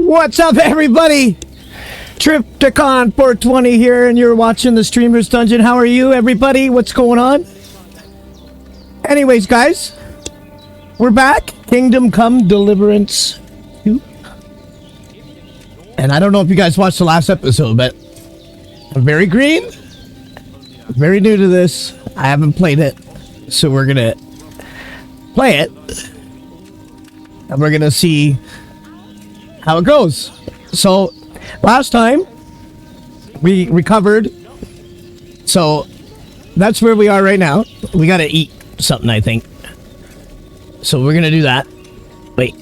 What's up, everybody? Tripticon 420 here, and you're watching the Streamer's Dungeon. How are you, everybody? What's going on? Anyways, guys, we're back. Kingdom Come Deliverance 2. And I don't know if you guys watched the last episode, but I'm very green. I'm very new to this. I haven't played it, so we're gonna play it, and we're gonna see how it goes. So last time we recovered, so that's where we are right now. We gotta eat something, I think, so we're gonna do that. Wait.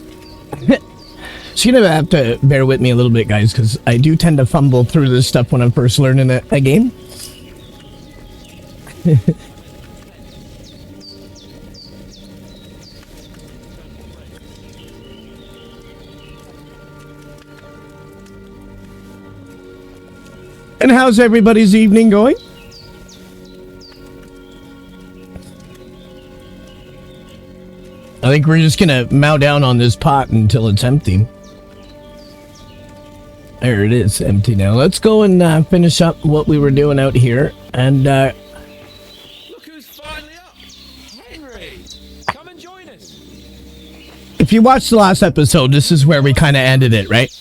So you're gonna have to bear with me a little bit, guys, because I do tend to fumble through this stuff when I'm first learning a game. And how's everybody's evening going? I think we're just gonna mow down on this pot until it's empty. There it is, empty now. Let's go and finish up what we were doing out here. And look who's finally up! Henry! Come and join us! If you watched the last episode, this is where we kind of ended it, right?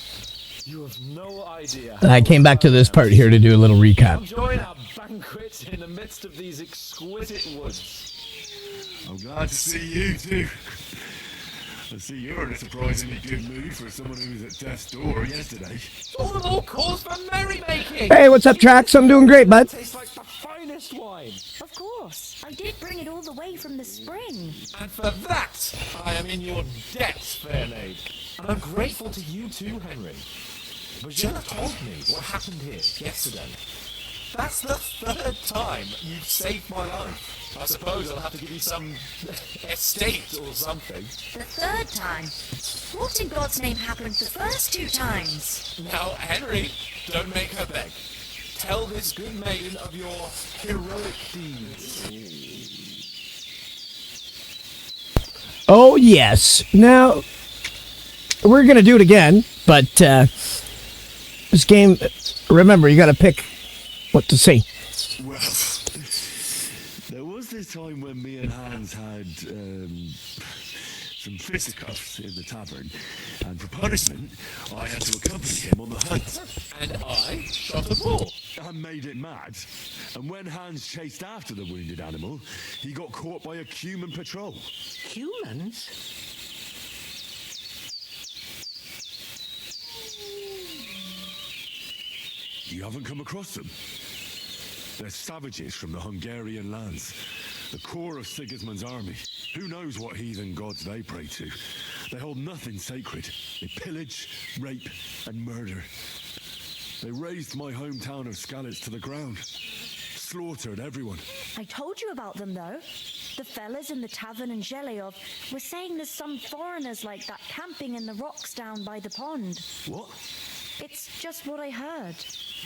You have no idea. I came back to this part here to do a little recap. Enjoy our banquet in the midst of these exquisite woods. I'm glad to see you too. I see you're in a surprisingly good mood for someone who was at death's door yesterday. All the more cause for merrymaking! Hey, what's up, Trax? I'm doing great, bud. Tastes like the finest wine. Of course. I did bring it all the way from the spring. And for that, I am in your debt, fair maid. And I'm grateful to you too, Henry. Bajella told me what happened here yesterday. That's the third time you've saved my life. I suppose I'll have to give you some estate or something. The third time? What in God's name happened the first two times? Now, Henry, don't make her beg. Tell this good maiden of your heroic deeds. Oh, yes. Now, we're going to do it again, but this game, remember, you got to pick what to say. Well, there was this time when me and Hans had some fisticuffs in the tavern, and for punishment, I had to accompany him on the hunt. And I shot a bull. I made it mad, and when Hans chased after the wounded animal, he got caught by a human patrol. Humans? You haven't come across them? They're savages from the Hungarian lands, the core of Sigismund's army. Who knows what heathen gods they pray to? They hold nothing sacred. They pillage, rape, and murder. They razed my hometown of Skalitz to the ground. Slaughtered everyone. I told you about them, though. The fellas in the tavern in Zheleov were saying there's some foreigners like that camping in the rocks down by the pond. What? It's just what I heard.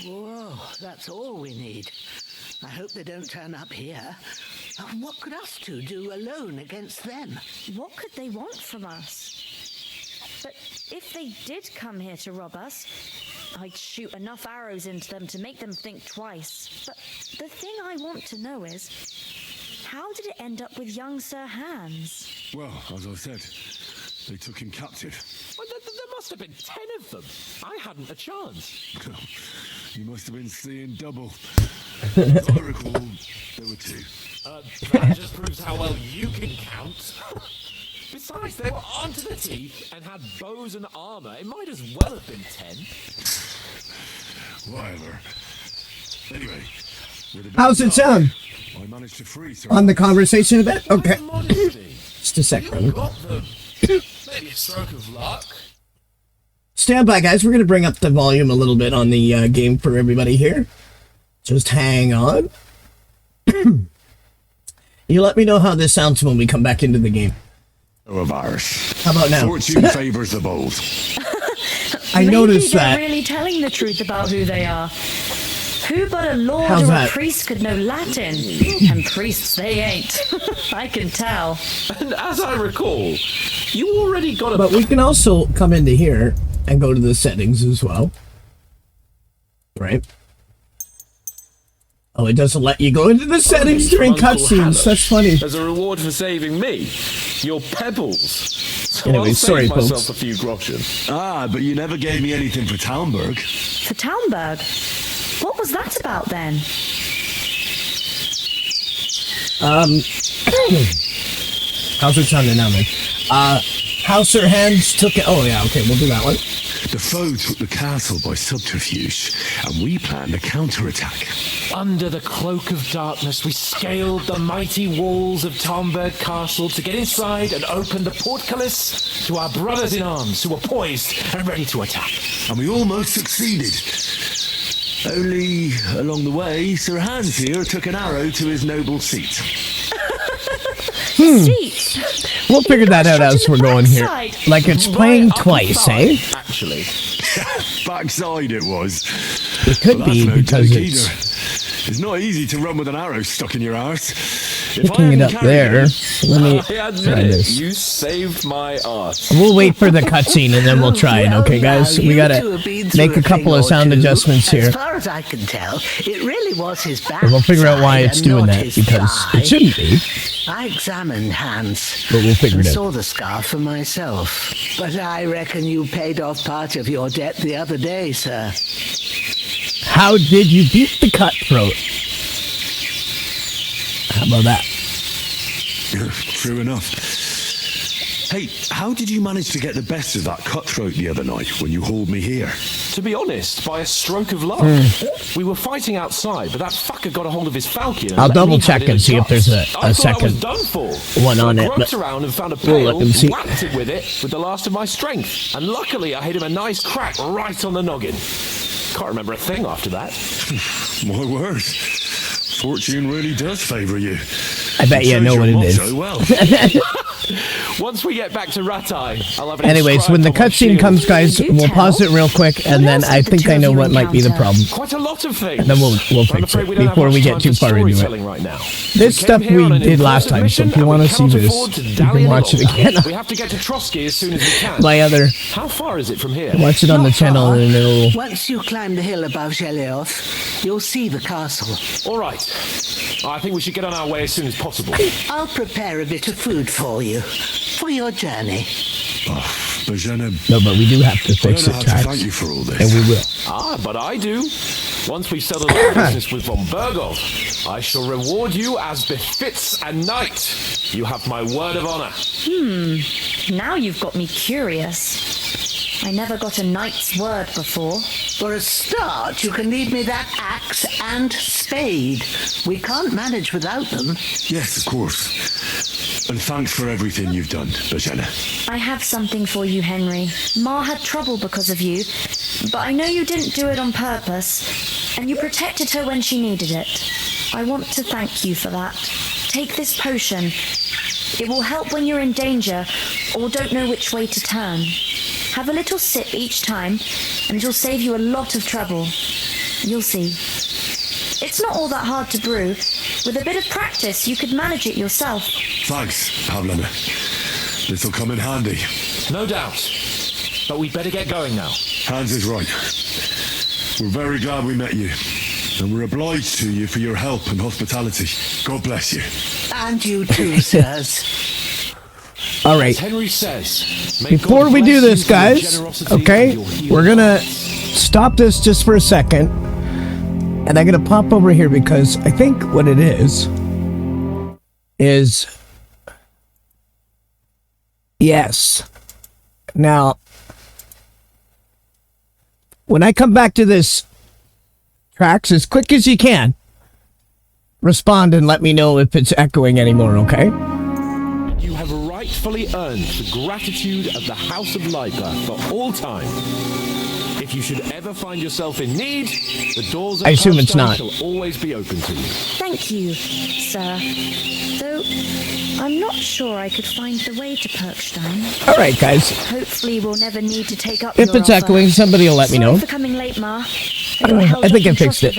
Whoa, that's all we need. I hope they don't turn up here. What could us two do alone against them? What could they want from us? But if they did come here to rob us, I'd shoot enough arrows into them to make them think twice. But the thing I want to know is, how did it end up with young Sir Hans? Well, as I said, they took him captive. Well, there must have been 10 of them. I hadn't a chance. You must have been seeing double. As I recall, there were 2. That just proves how well you can count. Besides, they were armed to the teeth and had bows and armor. It might as well have been 10. Whatever. Anyway, with a bit How's of it sound? luck, I managed to free Sir On the conversation a bit? Okay. Modesty. Just a sec, brother. Got them. Maybe a stroke of luck. Stand by, guys. We're going to bring up the volume a little bit on the game for everybody here. Just hang on. You let me know how this sounds when we come back into the game. of ours. How about now? Fortune favors the bold. I noticed they're that. really telling the truth about who they are. Who but a lord How's or that? a priest could know Latin? And priests they ain't. I can tell. And as I recall, you already got a... But we can also come into here and go to the settings as well. Right? Oh, it doesn't let you go into the settings during cutscenes. That's funny. As a reward for saving me, your pebbles. So Anyway, I'll sorry, save myself folks. a few groschen. Ah, but you never gave me anything for Talmberg. For Talmberg? What was that about then? How's it sounding now, man? Hauser Hands took it. Oh, yeah, okay, we'll do that one. The foe took the castle by subterfuge, and we planned a counterattack. Under the cloak of darkness, we scaled the mighty walls of Talmberg Castle to get inside and open the portcullis to our brothers in arms who were poised and ready to attack. And we almost succeeded. Only, along the way, Sir Hans here took an arrow to his noble seat. Seat. We'll figure that out as we're going here. Like it's playing Right up twice, the eh? thigh, Actually. Backside it was. It could But that's be no because joke it's either. It's not easy to run with an arrow stuck in your arse. If I picking it hadn't up carried there. it- Let me I try admit it, this. you saved my arse. We'll wait for the cutscene and then we'll try it, Well, okay, guys? now, We you gotta two have been make through a couple of thing or sound two. adjustments here. As far as I can tell, it really was his back. And we'll figure out why it's and doing not that, his because thigh. it shouldn't be. I examined Hans, But we'll figure and it out. saw the scar for myself. But I reckon you paid off part of your debt the other day, sir. How did you beat the cutthroat? How about that? True enough. Hey, how did you manage to get the best of that cutthroat the other night when you hauled me here? To be honest, by a stroke of luck. We were fighting outside, but that fucker got a hold of his falcon. And I'll let double me have check it in and see if there's a I thought I was second done for. one So on I it, groped but around and found a we'll let pail, them see. whacked it with it with the last of my strength, and luckily I hit him a nice crack right on the noggin. Can't remember a thing after that. My word. Fortune really does favour you. I bet you know what it is. So well. Once we get back to Ratai, I'll have it Anyways, when the inscribed on my cutscene shield. comes, guys, Do we'll tell. pause it real quick, and then else I did the think I two know of you what might be the encounter? problem. Quite a lot of things. Then we'll But I'm fix afraid it we don't have before much we get time too for far into it. storytelling right now. This We stuff came here we on an did last important time, so if mission you and want we to see cannot this, afford to you dally can any watch it longer. again. We have to get to Trotsky as soon as we can. My other, How far is it from here? watch it on the Not channel, far. and it'll. Once you climb the hill above Geleoth, you'll see the castle. All right. I think we should get on our way as soon as possible. I'll prepare a bit of food for you, for your journey. Bajana, No, but we do have to I fix don't know it, how to tracks, thank you for all this. and we will. Ah, but I do. Once we've settled our business with von Bergov, I shall reward you as befits a knight. You have my word of honor. Now you've got me curious. I never got a knight's word before. For a start, you can leave me that axe and spade. We can't manage without them. Yes, of course. And thanks for everything you've done, Bajana. I have something for you, Henry. Ma had trouble because of you, but I know you didn't do it on purpose, and you protected her when she needed it. I want to thank you for that. Take this potion. It will help when you're in danger or don't know which way to turn. Have a little sip each time, and it'll save you a lot of trouble. You'll see. It's not all that hard to brew. With a bit of practice, you could manage it yourself. Thanks, Pavlana. This'll come in handy. No doubt. But we'd better get going now. Hans is right. We're very glad we met you. And we're obliged to you for your help and hospitality. God bless you. And you too, sirs. All right. As Henry says, may Before God we do bless this, you for your guys, generosity okay, and your healing we're gonna hearts. stop this just for a second, and I'm gonna pop over here because I think what it is yes. Now, when I come back to this tracks as quick as you can, respond and let me know if it's echoing anymore, okay? You have rightfully earned the gratitude of the House of Lipa for all time. If you should ever find yourself in need, the doors of I assume it's Hearthstone not. shall always be open to you. Thank you, sir. Though I'm not sure I could find the way to Perkstein. All right, guys. Hopefully we'll never need to take up If your it's offer. echoing, somebody will let me Sorry know. for coming late, Ma. I think I fixed it.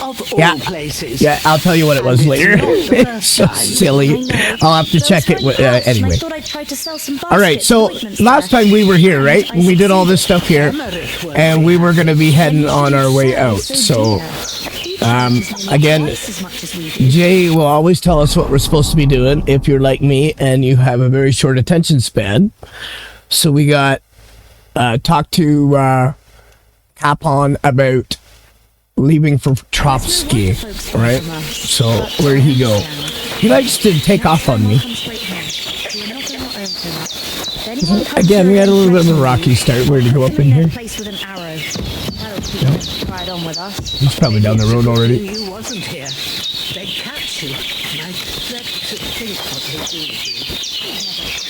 Of Yeah. all places. Yeah, I'll tell you what it was And later. it's not the It's first so time. silly. I'll have to check it anyway. I thought I'd try to sell some All right, baskets so and ointments last there. time we were here, right? And I We did all this succeeded. stuff here, Emmerich was and we here. were going to be heading on our way Sell out. so So dear. again, Twice as much as we do. Jay will always tell us what we're supposed to be doing if you're like me and you have a very short attention span. So we got talked to Capon about leaving for Trotsky, right? So where did he go? He likes to take off on me. Again, we had a little bit of a rocky start. Where to go up in here? He's probably down the road already. You wasn't here. They'd catch you. And I dread to think what they'd do to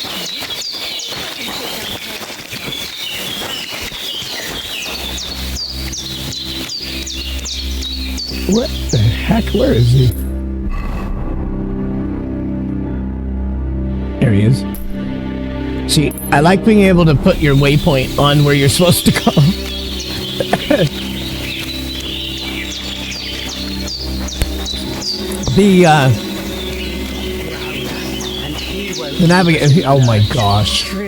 What the heck? Where is he? There he is. See, I like being able to put your waypoint on where you're supposed to go. The navigator. Oh my gosh! True.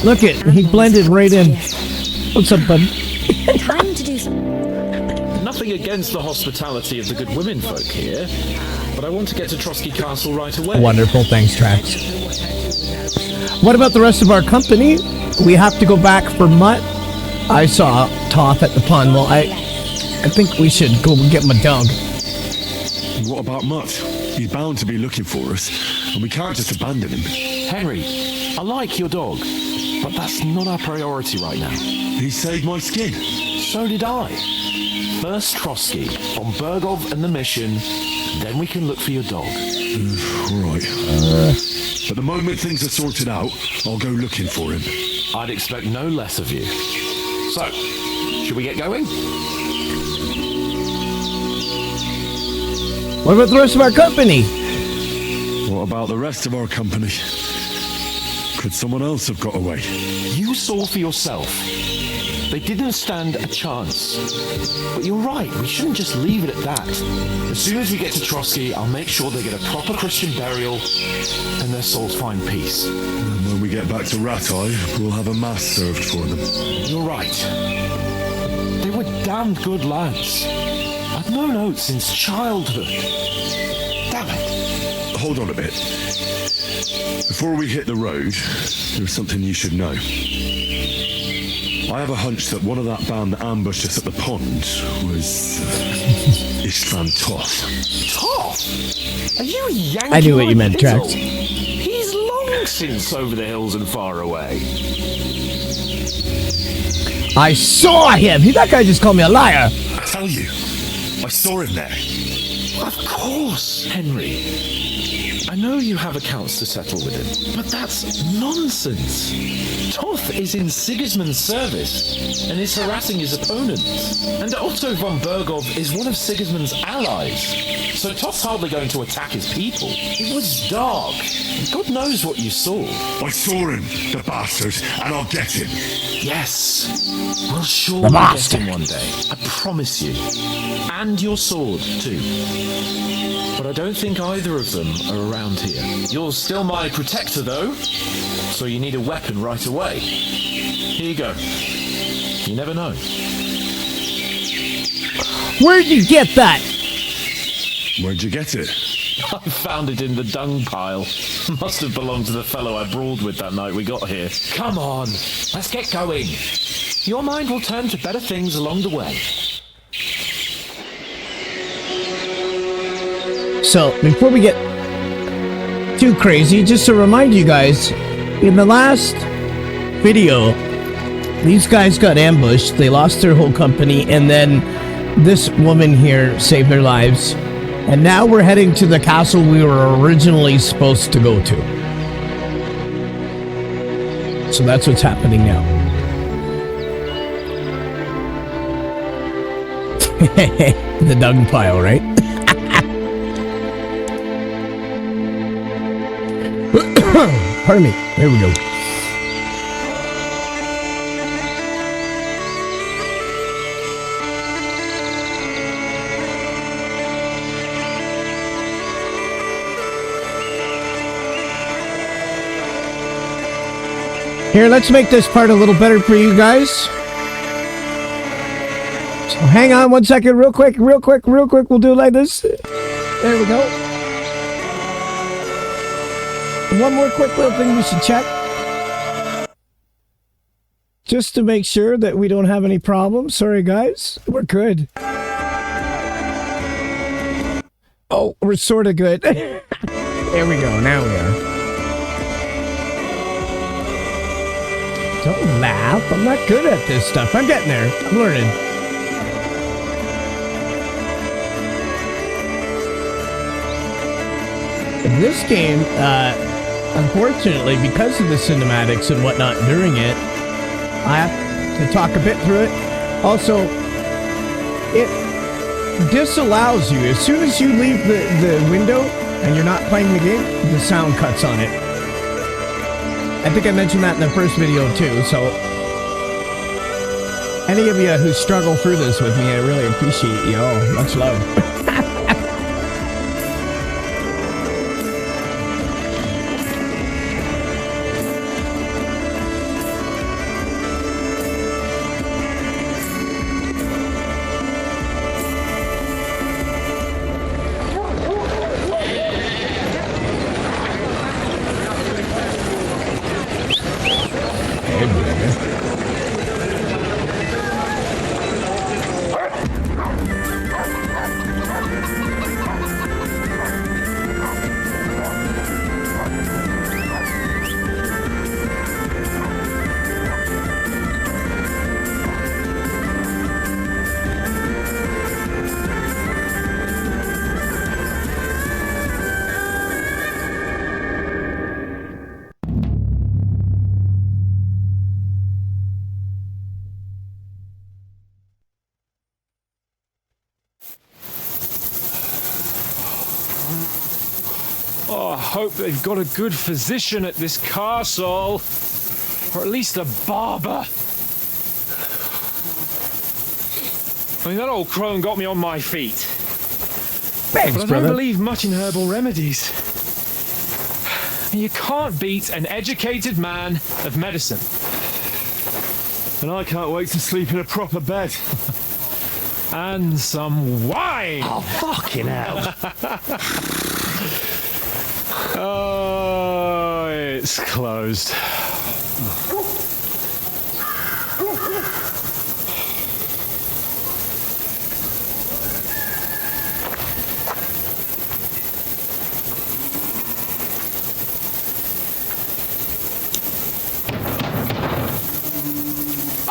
Look it, he blended right in. What's up, bud? Time to do some. Nothing against the hospitality of the good women folk here, but I want to get to Trotsky Castle right away. Wonderful, thanks, Trax. What about the rest of our company? We have to go back for Mutt. I saw Toth at the pond. Well, I think we should go get my dog. What about Mutt? He's bound to be looking for us, and we can't just abandon him. Henry, I like your dog, but that's not our priority right now. He saved my skin. So did I. First Trotsky, von Bergov and the mission, then we can look for your dog. Right. But the moment things are sorted out, I'll go looking for him. I'd expect no less of you. So, should we get going? What about the rest of our company? What about the rest of our company? Could someone else have got away? You saw for yourself. They didn't stand a chance. But you're right, we shouldn't just leave it at that. As soon as we get to Trotsky, I'll make sure they get a proper Christian burial and their souls find peace. And when we get back to Ratai, we'll have a mass served for them. You're right. They were damned good lads. I've known Oates since childhood. Damn it. Hold on a bit. Before we hit the road, there's something you should know. I have a hunch that one of that band that ambushed us at the pond was Istvan Toth. Toth? Are you yanking I knew what you my meant, fiddle? Trax. He's long since over the hills and far away. I saw him. That guy just called me a liar. I tell you, I saw him there. Of course, Henry. I know you have accounts to settle with him, but that's nonsense. Toth is in Sigismund's service and is harassing his opponents. And Otto von Bergov is one of Sigismund's allies. So Toth's hardly going to attack his people. It was dark. God knows what you saw. I saw him, the bastard, and I'll get him. Yes. We'll surely The get bastard. him one day. I promise you. And your sword, too. But I don't think either of them are around here. You're still my protector, though. So you need a weapon right away. Here you go. You never know. Where'd you get that? Where'd you get it? I found it in the dung pile. Must have belonged to the fellow I brawled with that night we got here. Come on, let's get going. Your mind will turn to better things along the way. So, before we get too crazy, just to remind you guys, in the last video, these guys got ambushed, they lost their whole company, and then this woman here saved their lives. And now we're heading to the castle we were originally supposed to go to. So that's what's happening now. The dung pile, right? Pardon me. There we go. Here, let's make this part a little better for you guys. So hang on 1 second, real quick. We'll do it like this. There we go. One more quick little thing we should check. Just to make sure that we don't have any problems. Sorry, guys. We're good. Oh, we're sort of good. There we go. Now we are. Don't laugh. I'm not good at this stuff. I'm getting there. I'm learning. In this game, unfortunately, because of the cinematics and whatnot during it, I have to talk a bit through it. Also, it disallows you. As soon as you leave the window and you're not playing the game, the sound cuts on it. I think I mentioned that in the first video too, so any of you who struggle through this with me, I really appreciate you all. Much love. Oh, I hope they've got a good physician at this castle. Or at least a barber. I mean, that old crone got me on my feet. Thanks, but I brother. don't believe much in herbal remedies. You can't beat an educated man of medicine. And I can't wait to sleep in a proper bed. And some wine! Oh, fucking hell. Oh, it's closed.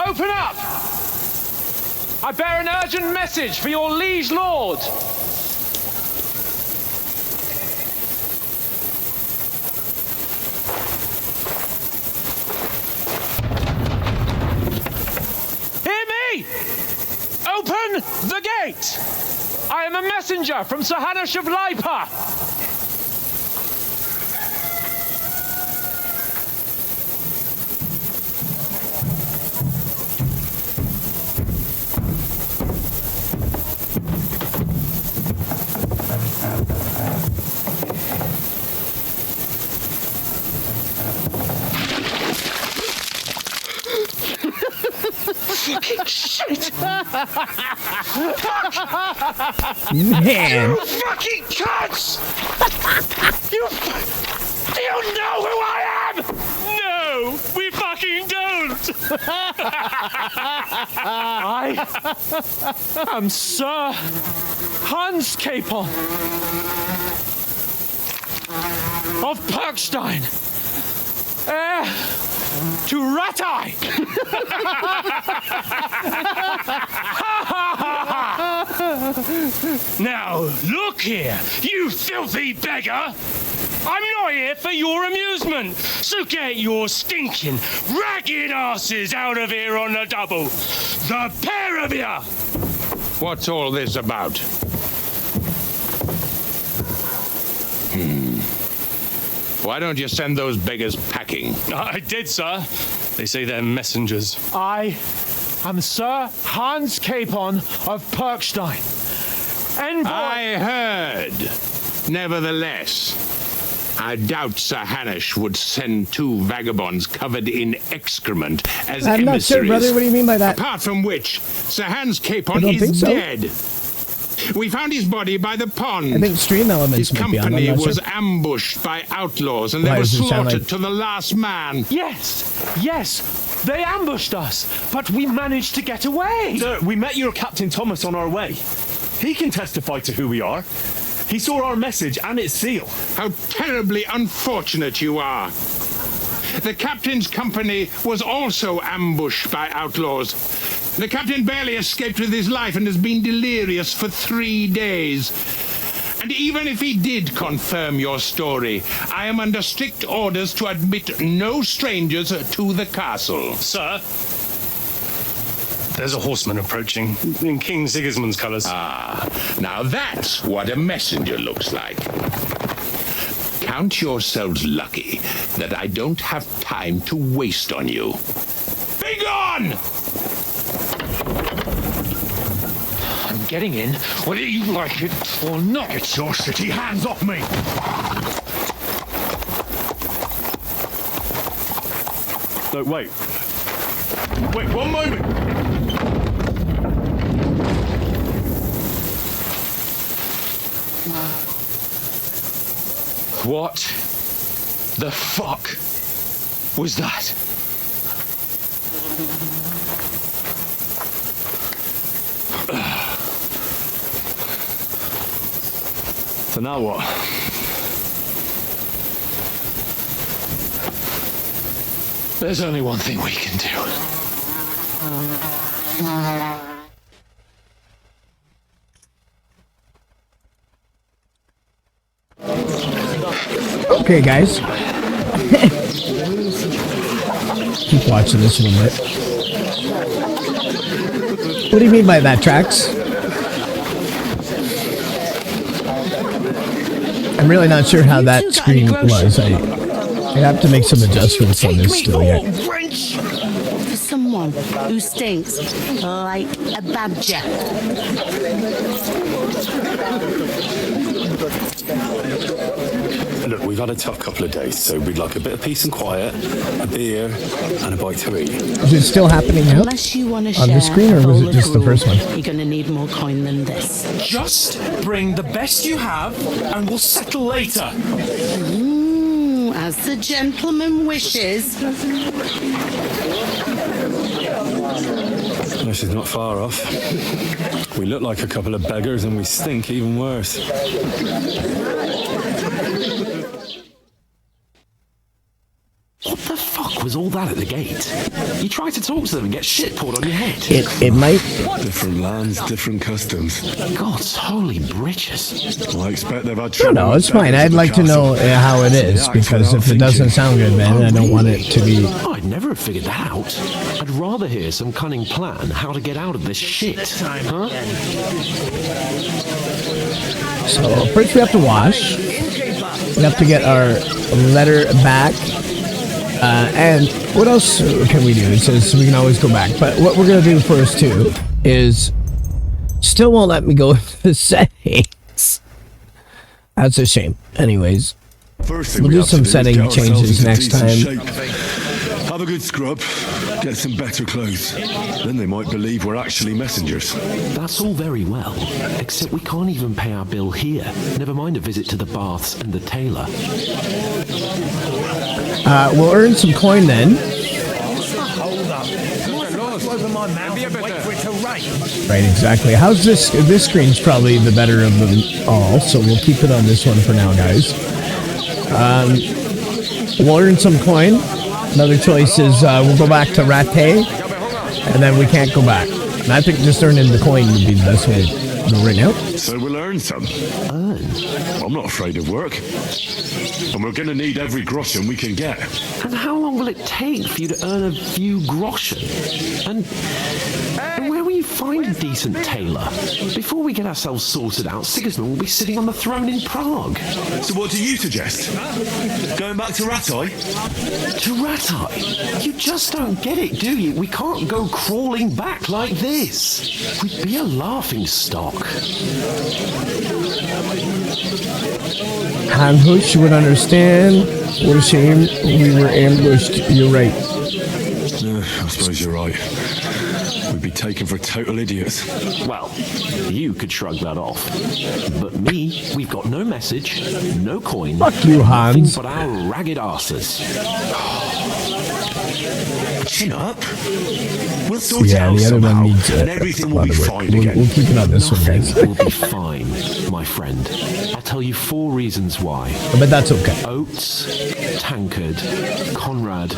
Open up! I bear an urgent message for your liege lord. Hear me! Open the gate! I am a messenger from Sir Hanush of Lipa. Fucking shit! Man. You fucking cunts! Do you know who I am? No, we fucking don't! I am Sir Hans Capon of Perkstein, heir to Ratai! Now, look here, you filthy beggar! I'm not here for your amusement, so get your stinking, ragged asses out of here on the double! The pair of you! What's all this about? Why don't you send those beggars packing? I did, sir. They say they're messengers. I am Sir Hans Capon of Perkstein. Envoy... I heard. Nevertheless, I doubt Sir Hanush would send two vagabonds covered in excrement as I'm not sure, emissaries. brother. What do you mean by that? Apart from which, Sir Hans I Capon don't think is so. dead. We found his body by the pond. I think stream elements His might be on. I'm company not was sure. ambushed by outlaws, and Why they were does it sound slaughtered like- to the last man. Yes, they ambushed us, but we managed to get away. Sir, we met your Captain Thomas on our way. He can testify to who we are. He saw our message and its seal. How terribly unfortunate you are. The captain's company was also ambushed by outlaws. The captain barely escaped with his life and has been delirious for 3 days. And even if he did confirm your story, I am under strict orders to admit no strangers to the castle. Sir, there's a horseman approaching in King Sigismund's colours. Now that's what a messenger looks like. Count yourselves lucky that I don't have time to waste on you. Be gone! I'm getting in, whether you like it or not. It's your city. Hands off me! No, wait. Wait, one moment! What the fuck was that? So now what? There's only one thing we can do. Okay, guys. Keep watching this a little bit. What do you mean by that, Trax? I'm really not sure how that screen was. I have to make some adjustments on this still yet. For someone who stinks like a badger. Look, we've had a tough couple of days, so we'd like a bit of peace and quiet, a beer, and a bite to eat. Is it still happening now? Unless you want to share On the screen, or a was bowl it just of the gruel, first one? You're going to need more coin than this. Just bring the best you have, and we'll settle later. As the gentleman wishes. This is not far off. We look like a couple of beggars, and we stink even worse. What the fuck was all that at the gate? You try to talk to them and get shit poured on your head. It might. Different lands, different customs. God's holy britches. Well, I expect they've had No, trouble. no, it's fine. I'd like to know how it is, because if it doesn't sound good, man, I don't want it to be. I'd never have figured that out. I'd rather hear some cunning plan how to get out of this shit. Huh? So first we have to wash. We have to get our letter back. And what else can we do? It says we can always go back. But what we're going to do first, too, is still won't let me go into the settings. That's a shame. Anyways, First thing we'll we do have some to do is setting get ourselves changes into next decent time. shape. Have a good scrub, get some better clothes. Then they might believe we're actually messengers. That's all very well, except we can't even pay our bill here. Never mind a visit to the baths and the tailor. We'll earn some coin then. Right, exactly. How's this? This screen's probably the better of them all, so we'll keep it on this one for now, guys. We'll earn some coin. Another choice is we'll go back to Rattay, and then we can't go back. And I think just earning the coin would be the best way to go right now. So we'll earn some. I'm not afraid of work. And we're going to need every groschen we can get. And how long will it take for you to earn a few groschen? And where will you find a decent tailor. Before we get ourselves sorted out, Sigismund will be sitting on the throne in Prague. So what do you suggest? Going back to Rattay? To Rattay? You just don't get it, do you? We can't go crawling back like this. We'd be a laughing stock. Hanhush would understand. What a shame we were ambushed. You're right. I suppose you're right. We'd be taken for total idiots. Well, you could shrug that off. But me, we've got no message, no coin. Fuck you, Hans. But our ragged asses. Chin up. We'll sort it Yeah, out the other somehow, one needs and everything will be fine we'll, again. we'll keep it on this one, guys. Nothing will be fine, my friend. I'll tell you 4 reasons why. But that's okay. Oates, Tankard, Conrad,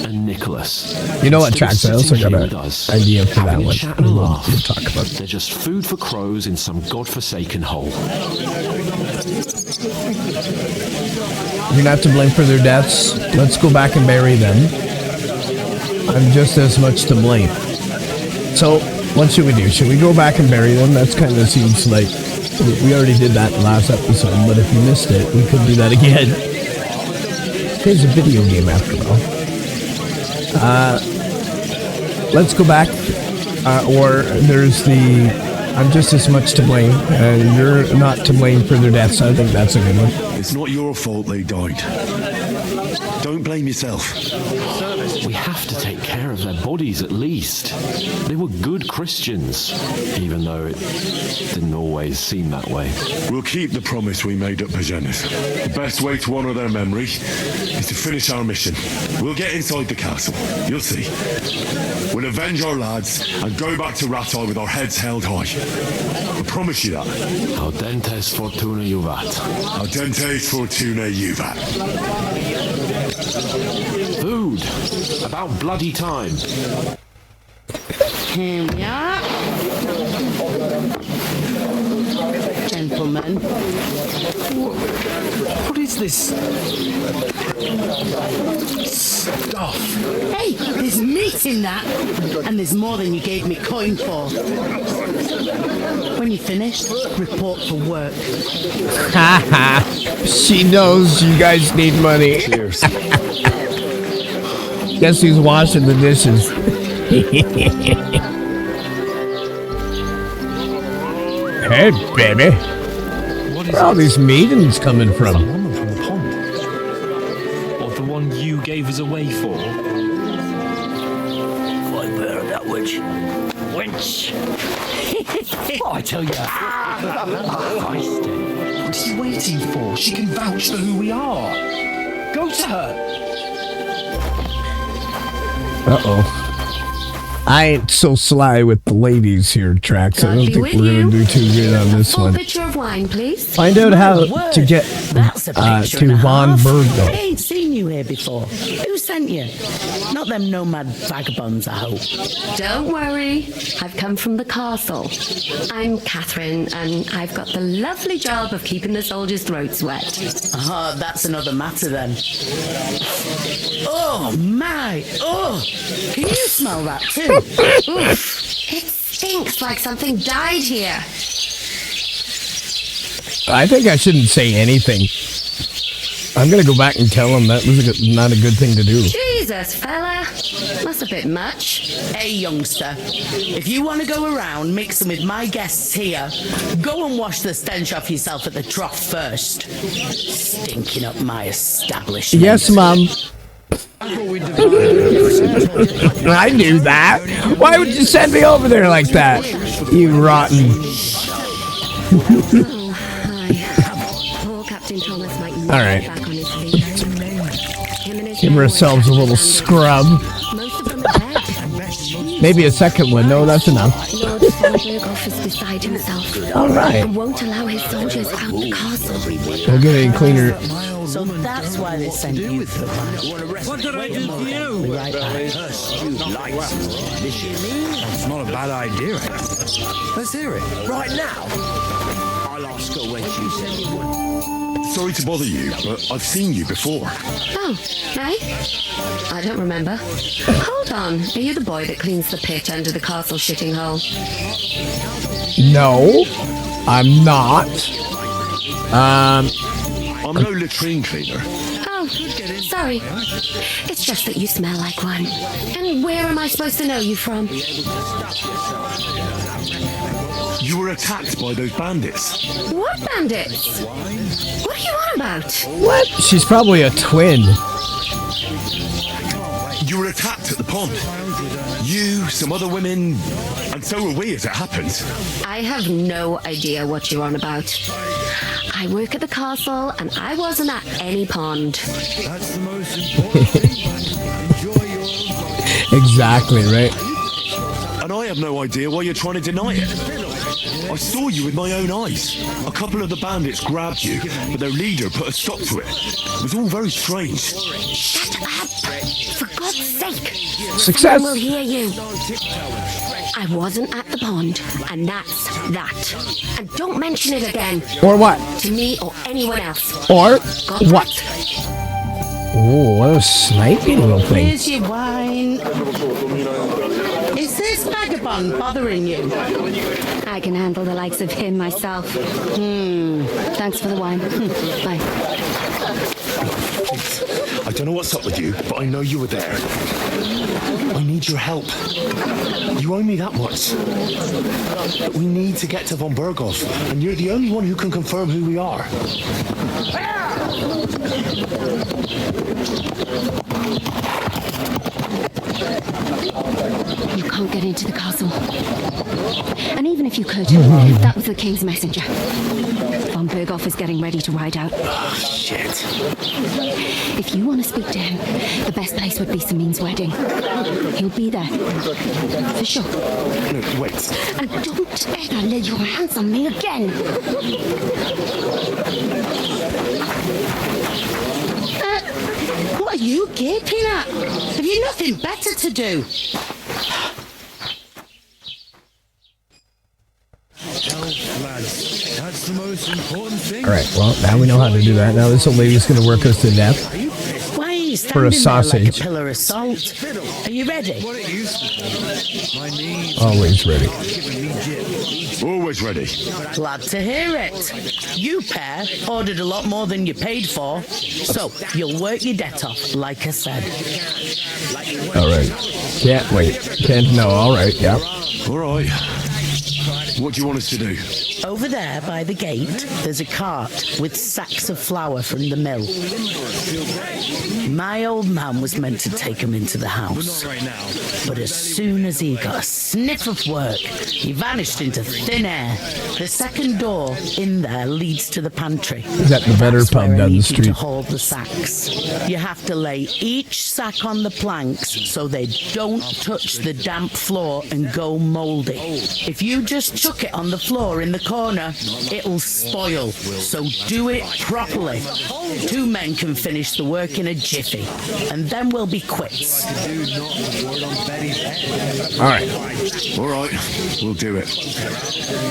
and Nicholas. You know what, Instead of Trax? I also sitting got here an with us, idea for that having a one. chat and a laugh. We'll talk about it. They're just food for crows in some godforsaken hole. You're not to blame for their deaths. Let's go back and bury them. I'm just as much to blame. So, what should we do? Should we go back and bury them? That's kind of seems like we already did that last episode, but if you missed it, we could do that again. It's a video game after all. Let's go back, or there's the I'm just as much to blame, and you're not to blame for their deaths. I think that's a good one. It's not your fault they died. Don't blame yourself. We have to take care of their bodies at least. They were good Christians, even though it didn't always seem that way. We'll keep the promise we made at Pagenis. The best way to honour their memory is to finish our mission. We'll get inside the castle. You'll see. We'll avenge our lads and go back to Rattay with our heads held high. I promise you that. Audentes fortuna juvat. Audentes fortuna juvat. Food. About bloody time. Here we are. Gentlemen. What is this stuff? Hey, there's meat in that. And there's more than you gave me coin for. When you finish, report for work. Haha. She knows you guys need money. Cheers. Guess who's washing the dishes? Hey, baby. What is Where are all it? these maidens coming from? That woman from the pond. Or the one you gave us away for. What bear that witch? Wench! Oh, I tell you. Feisty. What is he waiting for? She can vouch for who we are. Go to her. Uh-oh. I ain't so sly with the ladies here, Trax. I don't think we're going to do too good on this Full one. picture of wine, please. Find out how Word. to get That's a picture and to a Von half. Berg, I though. ain't seen you here before. Who sent you? Not them nomad vagabonds, I hope. Don't worry, I've come from the castle. I'm Catherine, and I've got the lovely job of keeping the soldiers' throats wet. Ah, that's another matter then. Oh my! Oh, can you smell that too? Oof, it stinks like something died here. I think I shouldn't say anything. I'm going to go back and tell them that was not a good thing to do. Jesus, fella, that's a bit much. Hey, youngster, if you want to go around mixing with my guests here, go and wash the stench off yourself at the trough first. Stinking up my establishment. Yes, Mom. I knew that. Why would you send me over there like that? You rotten. Oh, hi. Poor Captain Thomas might never All right. get back on his feet. Him and his Give men ourselves a were little scrub. Most of them are dead. Maybe a second one. No, that's enough. Lord Svanbergoff is beside himself. All right. And won't allow his soldiers out the castle. We'll get any cleaner. So that's why they sent you. What did I do to you? Be right back. It's not a bad idea. Let's hear it. Right now. I'll ask her when she said it would. Sorry to bother you, but I've seen you before. Oh, right? I don't remember. Hold on. Are you the boy that cleans the pit under the castle shitting hole? No, I'm not. I'm no latrine cleaner. Oh, sorry. It's just that you smell like one. And where am I supposed to know you from? You were attacked by those bandits. What bandits? What are you on about? What? She's probably a twin. You were attacked at the pond. You, some other women, and so were we as it happened. I have no idea what you're on about. I work at the castle and I wasn't at any pond. That's the most important thing. Enjoy your... Exactly, right? And I have no idea why you're trying to deny it. I saw you with my own eyes. A couple of the bandits grabbed you, but their leader put a stop to it. It was all very strange. Shut up! For God's sake! Success! Someone will hear you. I wasn't at the pond, and that's that. And don't mention it again. Or what? To me or anyone else. Or Got what? that? Oh, what a snipey little thing. Here's your wine. Is this vagabond bothering you? I can handle the likes of him myself. Thanks for the wine. Bye. I don't know what's up with you, but I know you were there. I need your help. You owe me that much. But we need to get to Von Berghoff, and you're the only one who can confirm who we are. You can't get into the castle. And even if you could, that was the king's messenger. Von Berghoff is getting ready to ride out. Oh, shit. If you want to speak to him, the best place would be Samin's wedding. He'll be there. For sure. No, wait. And don't ever lay your hands on me again. What are you gaping at? Have you nothing better to do? Lads, that's the most important thing. Alright, well, now we know how to do that. Now this old lady's going to work us to death. Why are you For a standing there like sausage. a pillar of salt? Are you ready? What it used to be. My knees Always ready. giving me jip. Always ready. Glad to hear it. You pair ordered a lot more than you paid for, so you'll work your debt off, like I said. Alright. Can't wait. Can't, no, alright, yeah. All right. What do you want us to do? Over there by the gate, there's a cart with sacks of flour from the mill. My old man was meant to take them into the house. Not right now. But as soon as he got a sniff of work, he vanished into thin air. The second door in there leads to the pantry. Is that the better That's pub where I down the need you street? to hold the sacks. You have to lay each sack on the planks so they don't touch the damp floor and go mouldy. If you just chuck it on the floor in the corner, it'll spoil. So do it properly. 2 men can finish the work in a jiffy, and then we'll be quits. Alright. All right, we'll do it.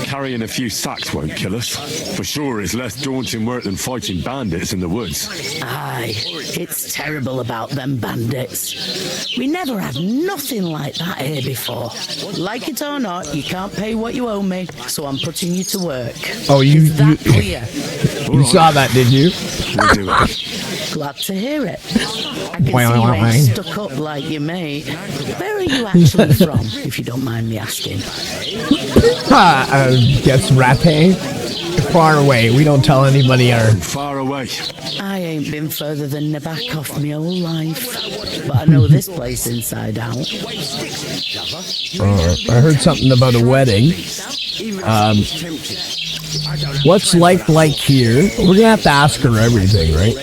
Carrying a few sacks won't kill us. For sure, it's less daunting work than fighting bandits in the woods. Aye, it's terrible about them bandits. We never had nothing like that here before. Like it or not, you can't pay what you owe me, so I'm putting you to work. Oh, Is that clear? You saw that, did you? We'll do it. Glad to hear it. I can see you ain't stuck up like your mate. Where are you actually from, if you don't mind me asking? Guess Ratte. Far away. We don't tell anybody our... Far away. I ain't been further than the back off my whole life, but I know this place inside out. I heard something about a wedding. What's life like here? We're gonna have to ask her everything, right?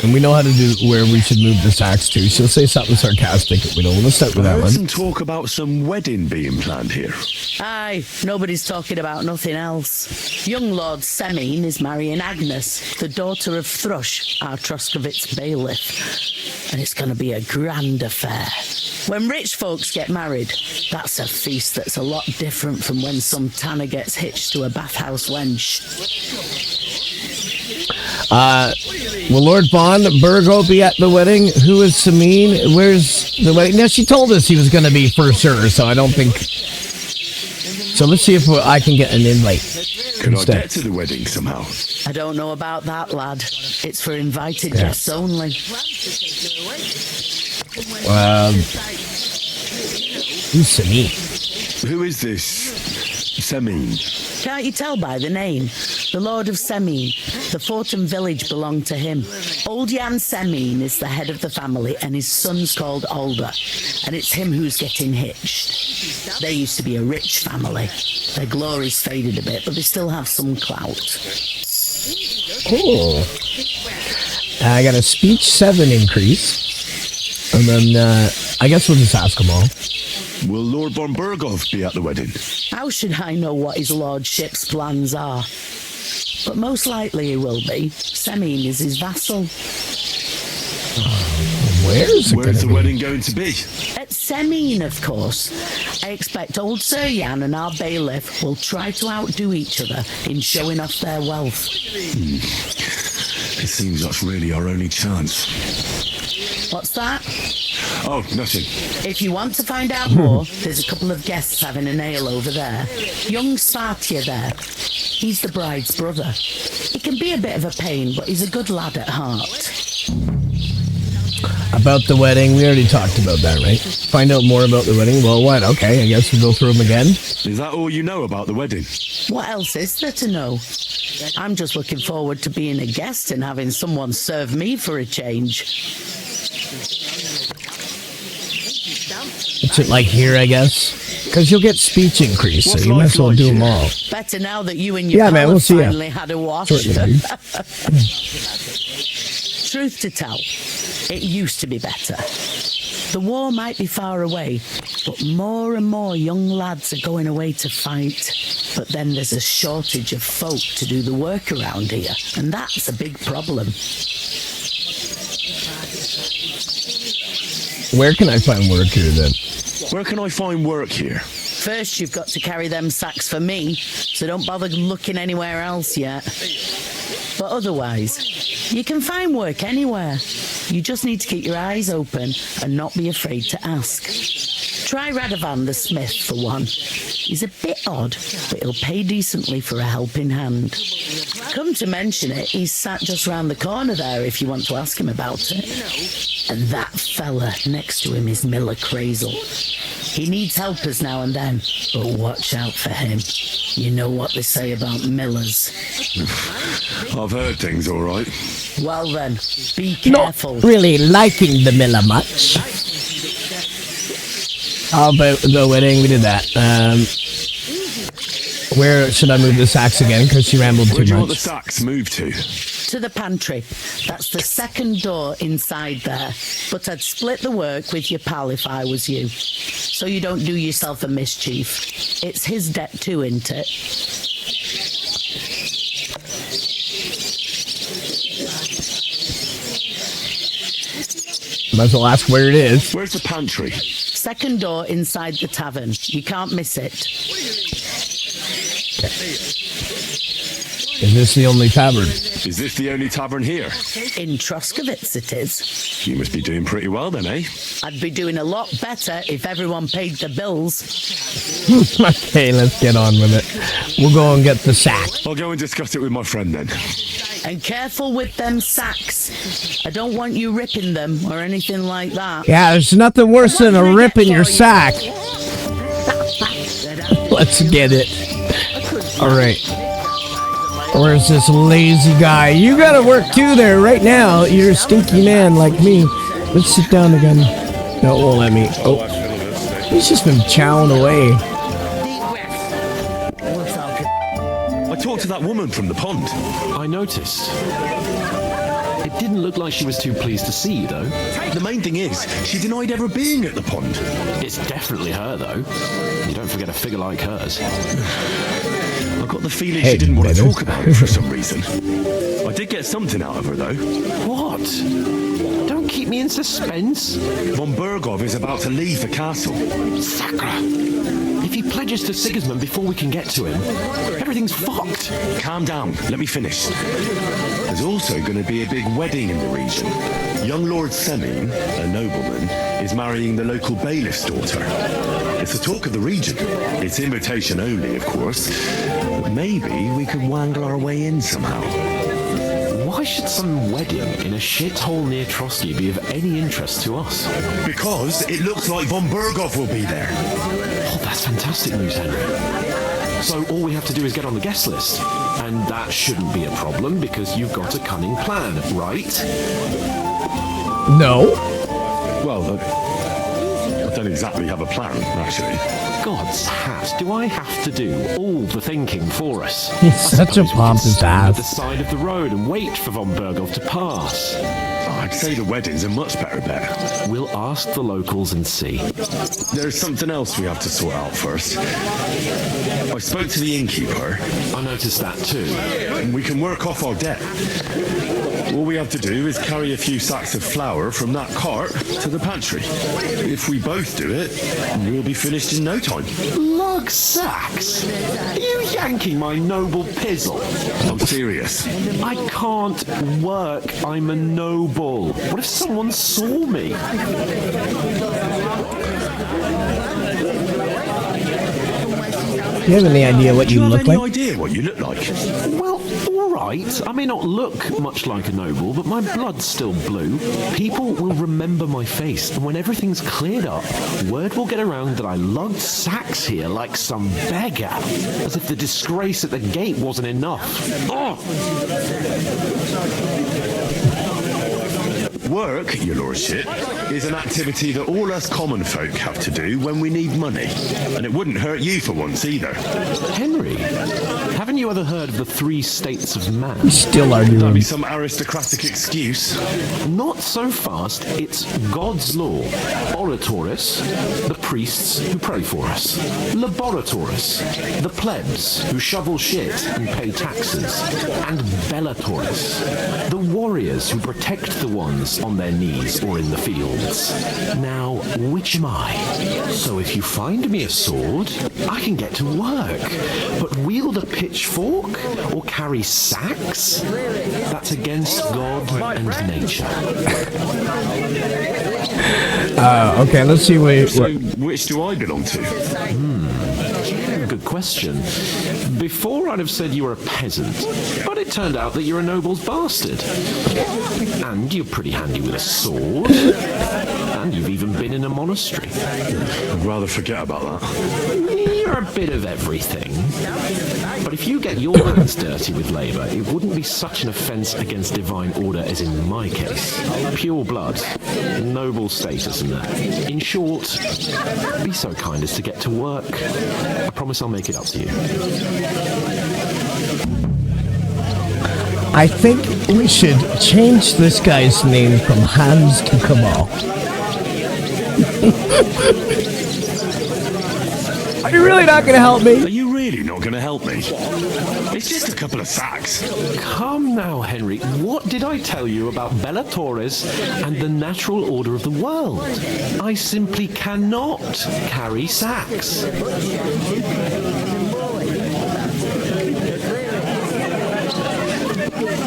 And we know how to do where we should move the sacks to. She'll say something sarcastic. We don't want to start with that There's one. some talk about some wedding being planned here. Aye, nobody's talking about nothing else. Young Lord Semine is marrying Agnes, the daughter of Thrush, our Troskovitz bailiff. And it's going to be a grand affair. When rich folks get married, that's a feast that's a lot different from when some tanner gets hitched to a bathhouse wench. Will Lord Von Burgo be at the wedding? Who is Samine? Where's the wedding? Now, she told us he was going to be for sure, so I don't think... So let's see if I can get an invite. Can I get to the wedding somehow? I don't know about that, lad. It's for invited guests only. Who's Samine? Who is this Semine? Can't you tell by the name? The Lord of Semine. The fort and village belong to him. Old Jan Semine is the head of the family, and his son's called Alder. And it's him who's getting hitched. They used to be a rich family. Their glory's faded a bit, but they still have some clout. Cool. I got a speech 7 increase. And then I guess we'll just ask them all. Will Lord von Burgov be at the wedding? How should I know what his lordship's plans are? But most likely he will be. Semine is his vassal. Where's the wedding going to be? At Semine, of course. I expect old Sir Jan and our bailiff will try to outdo each other in showing off their wealth. It seems that's really our only chance. What's that? Oh, nothing. If you want to find out more, there's a couple of guests having a nail over there. Young Svartje there. He's the bride's brother. He can be a bit of a pain, but he's a good lad at heart. About the wedding, we already talked about that, right? Find out more about the wedding. Well, what? Okay, I guess we'll go through them again. Is that all you know about the wedding? What else is there to know? I'm just looking forward to being a guest and having someone serve me for a change. What's it like here, I guess? Because you'll get speech increase, so you might as well do them all. Better now that you and your pal finally had a wash. Truth to tell, it used to be better. The war might be far away, but more and more young lads are going away to fight. But then there's a shortage of folk to do the work around here, and that's a big problem. Where can I find work here, then? Where can I find work here? First, you've got to carry them sacks for me, so don't bother looking anywhere else yet. But otherwise, you can find work anywhere. You just need to keep your eyes open and not be afraid to ask. Try Radovan the smith for one. He's a bit odd, but he'll pay decently for a helping hand. Come to mention it, he's sat just round the corner there if you want to ask him about it. And that fella next to him is Miller Crazel. He needs helpers now and then, but watch out for him. You know what they say about Millers. I've heard things, all right. Well then, be careful. Not really liking the Miller much. How about the wedding? We did that. Where should I move the sacks again? Because she rambled too much. Where do you want the sacks moved to? To the pantry. That's the second door inside there. But I'd split the work with your pal if I was you. So you don't do yourself a mischief. It's his debt too, isn't it? Might as well ask where it is. Where's the pantry? Second door inside the tavern. You can't miss it. Is this the only tavern? Is this the only tavern here? In Troskovitz it is. You must be doing pretty well then, eh? I'd be doing a lot better if everyone paid the bills. Okay, let's get on with it. We'll go and get the sack. I'll go and discuss it with my friend then. And careful with them sacks. I don't want you ripping them or anything like that. Yeah, there's nothing worse than a rip in your sack. Let's get it. All right. Where's this lazy guy? You gotta work too there right now. You're a stinky man like me. Let's sit down again. No, it won't let me. Oh. He's just been chowing away. I talked to that woman from the pond. I noticed. It didn't look like she was too pleased to see you, though. The main thing is, she denied ever being at the pond. It's definitely her, though. You don't forget a figure like hers. I got the feeling she didn't want to talk about it for some reason. I did get something out of her, though. What? Don't keep me in suspense. Von Burgov is about to leave the castle. Sakra! If If he pledges to Sigismund before we can get to him, everything's fucked. Calm down, let me finish. There's also going to be a big wedding in the region. Young Lord Semin, a nobleman, is marrying the local bailiff's daughter. It's the talk of the region. It's invitation only, of course. But maybe we could wangle our way in somehow. Why should some wedding in a shithole near Trotsky be of any interest to us? Because it looks like von Berghoff will be there. Oh, that's fantastic news, Henry. So all we have to do is get on the guest list. And that shouldn't be a problem because you've got a cunning plan, right? No. Well, I don't exactly have a plan, actually. God's hat, do I have to do all the thinking for us? He's such a pompous Stand at the ass. side of the road and wait for von Berghoff to pass. I'd say the wedding's a much better bet. We'll ask the locals and see. There's something else we have to sort out first. I spoke to the innkeeper. I noticed that too. We can work off our debt. All we have to do is carry a few sacks of flour from that cart to the pantry. If we both do it, we'll be finished in no time. Lug sacks? Are you yanking my noble pizzle? I'm serious. I can't work. I'm a noble. What if someone saw me? Do you have any idea what you Do you look have any like? idea what you look like? Well, all right. I may not look much like a noble, but my blood's still blue. People will remember my face, and when everything's cleared up, word will get around that I lugged sacks here like some beggar, as if the disgrace at the gate wasn't enough. Oh! Work, your lordship, is an activity that all us common folk have to do when we need money. And it wouldn't hurt you for once either. Henry, haven't you ever heard of the 3 states of man? Still That'd arguing. be some aristocratic excuse. Not so fast. It's God's law. Oratoris, the priests who pray for us. Laboratoris, the plebs who shovel shit and pay taxes. And Bellatoris, the warriors who protect the ones on their knees or in the fields. Now, which am I? So if you find me a sword, I can get to work. But wield a pitchfork or carry sacks? That's against God and nature. Okay, let's see what. So, which do I belong to? Good question. Before I'd have said you were a peasant, but it turned out that you're a noble's bastard. And you're pretty handy with a sword. And you've even been in a monastery. I'd rather forget about that. You're a bit of everything. But if you get your hands dirty with labour, it wouldn't be such an offence against divine order as in my case. Pure blood, noble status and that. In short, be so kind as to get to work. I promise I'll make it up to you. I think we should change this guy's name from Hans to Kamal. Are you really not going to help me? Are you really not going to help me? It's just a couple of sacks. Come now, Henry. What did I tell you about Bellatoris and the natural order of the world? I simply cannot carry sacks.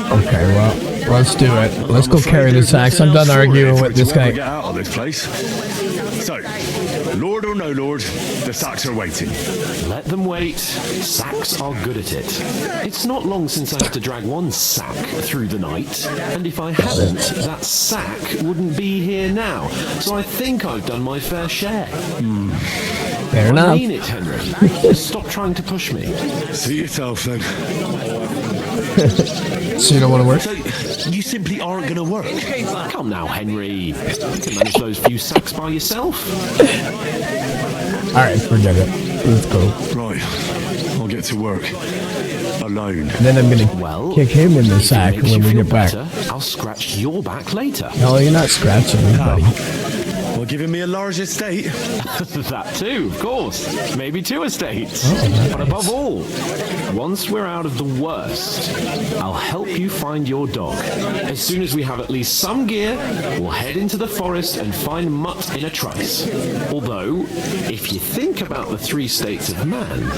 Okay, well, let's do it. Let's go carry the sacks. I'm done arguing with this guy. Get out of this place. So, Lord or no Lord, the sacks are waiting. Let them wait. Sacks are good at it. It's not long since I had to drag one sack through the night, and if I hadn't, that sack wouldn't be here now. So I think I've done my fair share. Fair enough. I mean it, Henry. Stop trying to push me. Suit yourself then. So you don't want to work? So, you simply aren't going to work. Come now, Henry. You can manage those few sacks by yourself. Alright, forget it. Let's go. Right, I'll get to work. Alone. And then I'm gonna kick him in the sack when we get back. I'll scratch your back later. No, you're not scratching me, buddy. Well, giving me a large estate? That too, of course. Maybe 2 estates. nice. But above all, once we're out of the worst, I'll help you find your dog. As soon as we have at least some gear, we'll head into the forest and find Mutt in a trice. Although, if you think about the 3 states of man,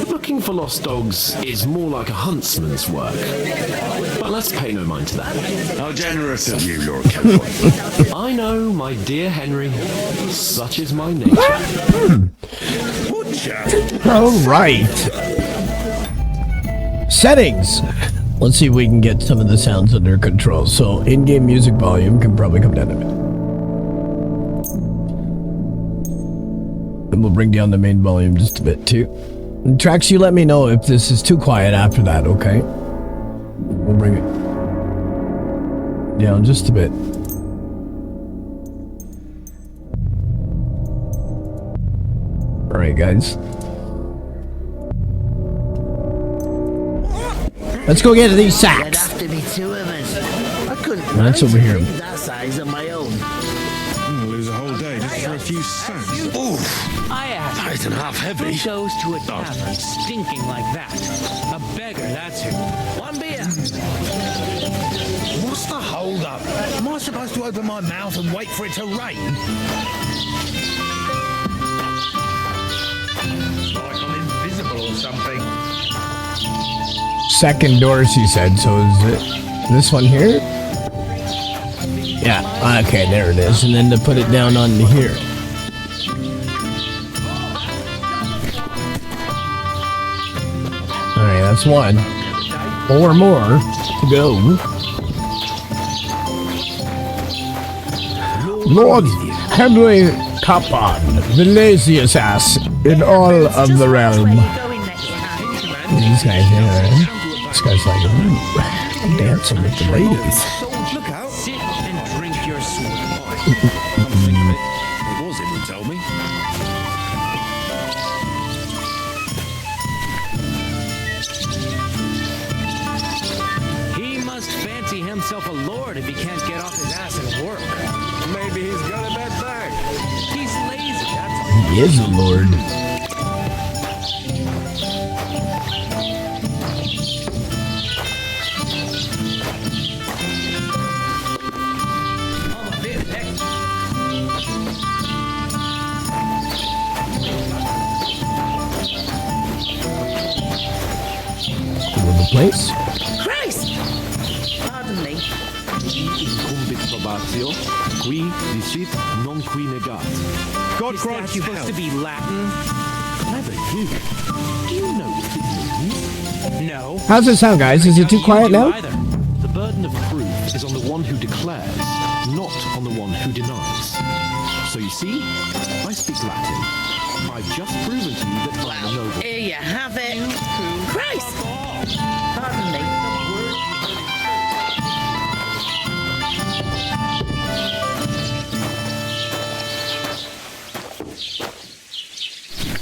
looking for lost dogs is more like a huntsman's work. But let's pay no mind to that. How generous of you, Lord Kentwood. I know, my dear Henry, such is my nature. All right. Settings. Let's see if we can get some of the sounds under control. So in-game music volume can probably come down a bit. And we'll bring down the main volume just a bit too. And Trax, you let me know if this is too quiet after that, okay? We'll bring it down just a bit. Alright, guys. Let's go get these sacks. There'd have to be 2 of us. I couldn't That's over here. that size on my own. We'll lose a whole day just for a few sacks. Oof! I ask. That isn't half heavy. Who goes to a tavern stinking like that? A beggar, that's who. 1 beer. What's the hold up? Am I supposed to open my mouth and wait for it to rain? Like I'm invisible or something. Second door, she said. So is it this one here? Yeah. Okay, there it is. And then to put it down onto here. All right, that's 1. 4 more to go. Lord Henry Capon, the laziest ass in all of the realm. These guys here. This guy's like, ooh, I'm dancing with the ladies. Look out. Sit and drink your sweet It was him who told me. He must fancy himself a lord if he can't get off his ass and work. Maybe he's got a bad back. He's lazy, that's all. He is a lord. Place? Christ! Pardon me. Incumbit probatio, qui dicit non qui negat. God grant you supposed to be Latin? Never you. Do you know what it means? No. How's it sound, guys? Is it too quiet now? The burden of proof is on the one who declares, not on the one who denies. So you see, I speak Latin. I've just proven to you that I'm a noble. Here you have it. Christ! Pardon me.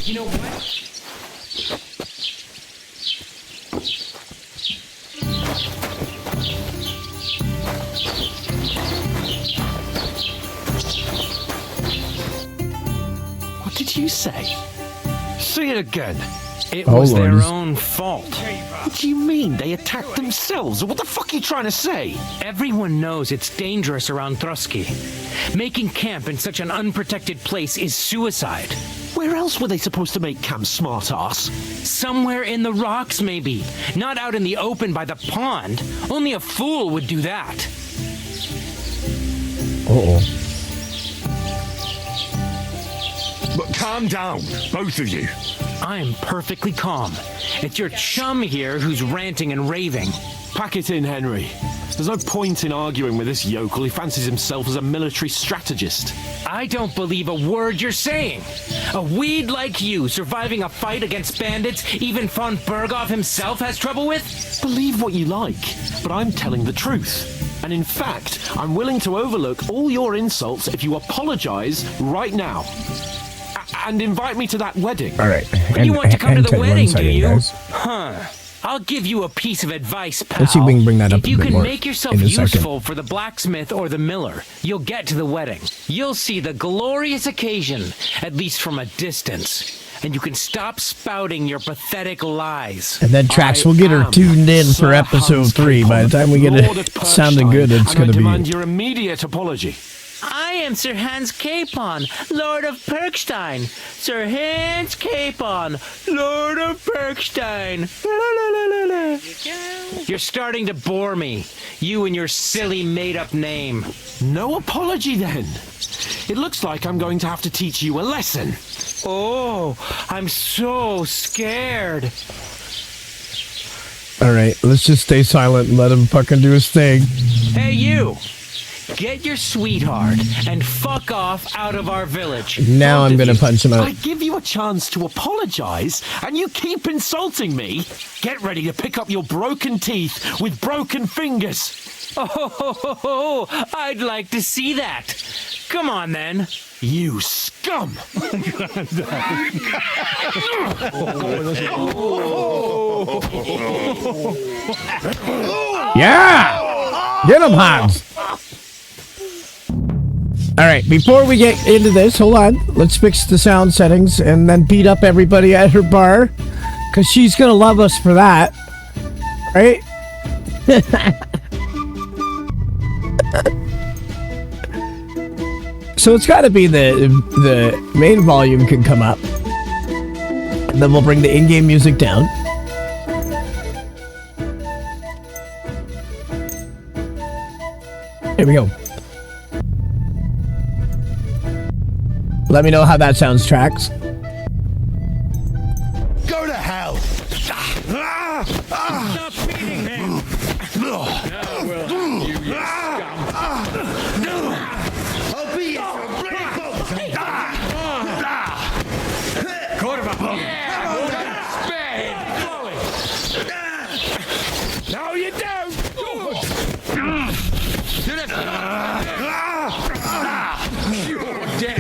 You know what? What did you say? Say it again. It Oh, was their Lord. own fault. What do you mean? They attacked themselves? What the fuck are you trying to say? Everyone knows it's dangerous around Trotsky. Making camp in such an unprotected place is suicide. Where else were they supposed to make camp, smart-ass? Somewhere in the rocks, maybe. Not out in the open by the pond. Only a fool would do that. Uh-oh. But calm down, both of you. I'm perfectly calm. It's your chum here who's ranting and raving. Pack it in, Henry. There's no point in arguing with this yokel. He fancies himself as a military strategist. I don't believe a word you're saying. A weed like you surviving a fight against bandits even von Berghoff himself has trouble with? Believe what you like, but I'm telling the truth. And in fact, I'm willing to overlook all your insults if you apologize right now. And invite me to that wedding. All right. You want to come to the wedding, do you? Guys. Huh. I'll give you a piece of advice, pal. Let's see if we can bring that up If a you bit can more make yourself in a second. useful for the blacksmith or the miller, you'll get to the wedding. You'll see the glorious occasion, at least from a distance. And you can stop spouting your pathetic lies. And then Trax will get her tuned in for episode 3. By the time we get it sounding good, it's going to be... demand your immediate apology. I am Sir Hans Capon, Lord of Perkstein. Sir Hans Capon, Lord of Perkstein. You're starting to bore me. You and your silly made-up name. No apology then. It looks like I'm going to have to teach you a lesson. Oh, I'm so scared. Alright, let's just stay silent and let him fucking do his thing. Hey, you! Get your sweetheart and fuck off out of our village. Now I'm gonna punch him out. I give you a chance to apologize, and you keep insulting me. Get ready to pick up your broken teeth with broken fingers. Oh, I'd like to see that. Come on, then. You scum! Yeah! Get him, Hans! Alright, before we get into this, hold on. Let's fix the sound settings and then beat up everybody at her bar. Because she's going to love us for that. Right? So it's got to be the main volume can come up. And then we'll bring the in-game music down. Here we go. Let me know how that sounds, Trax. Go to hell! Stop beating him! I'll be your No, you don't!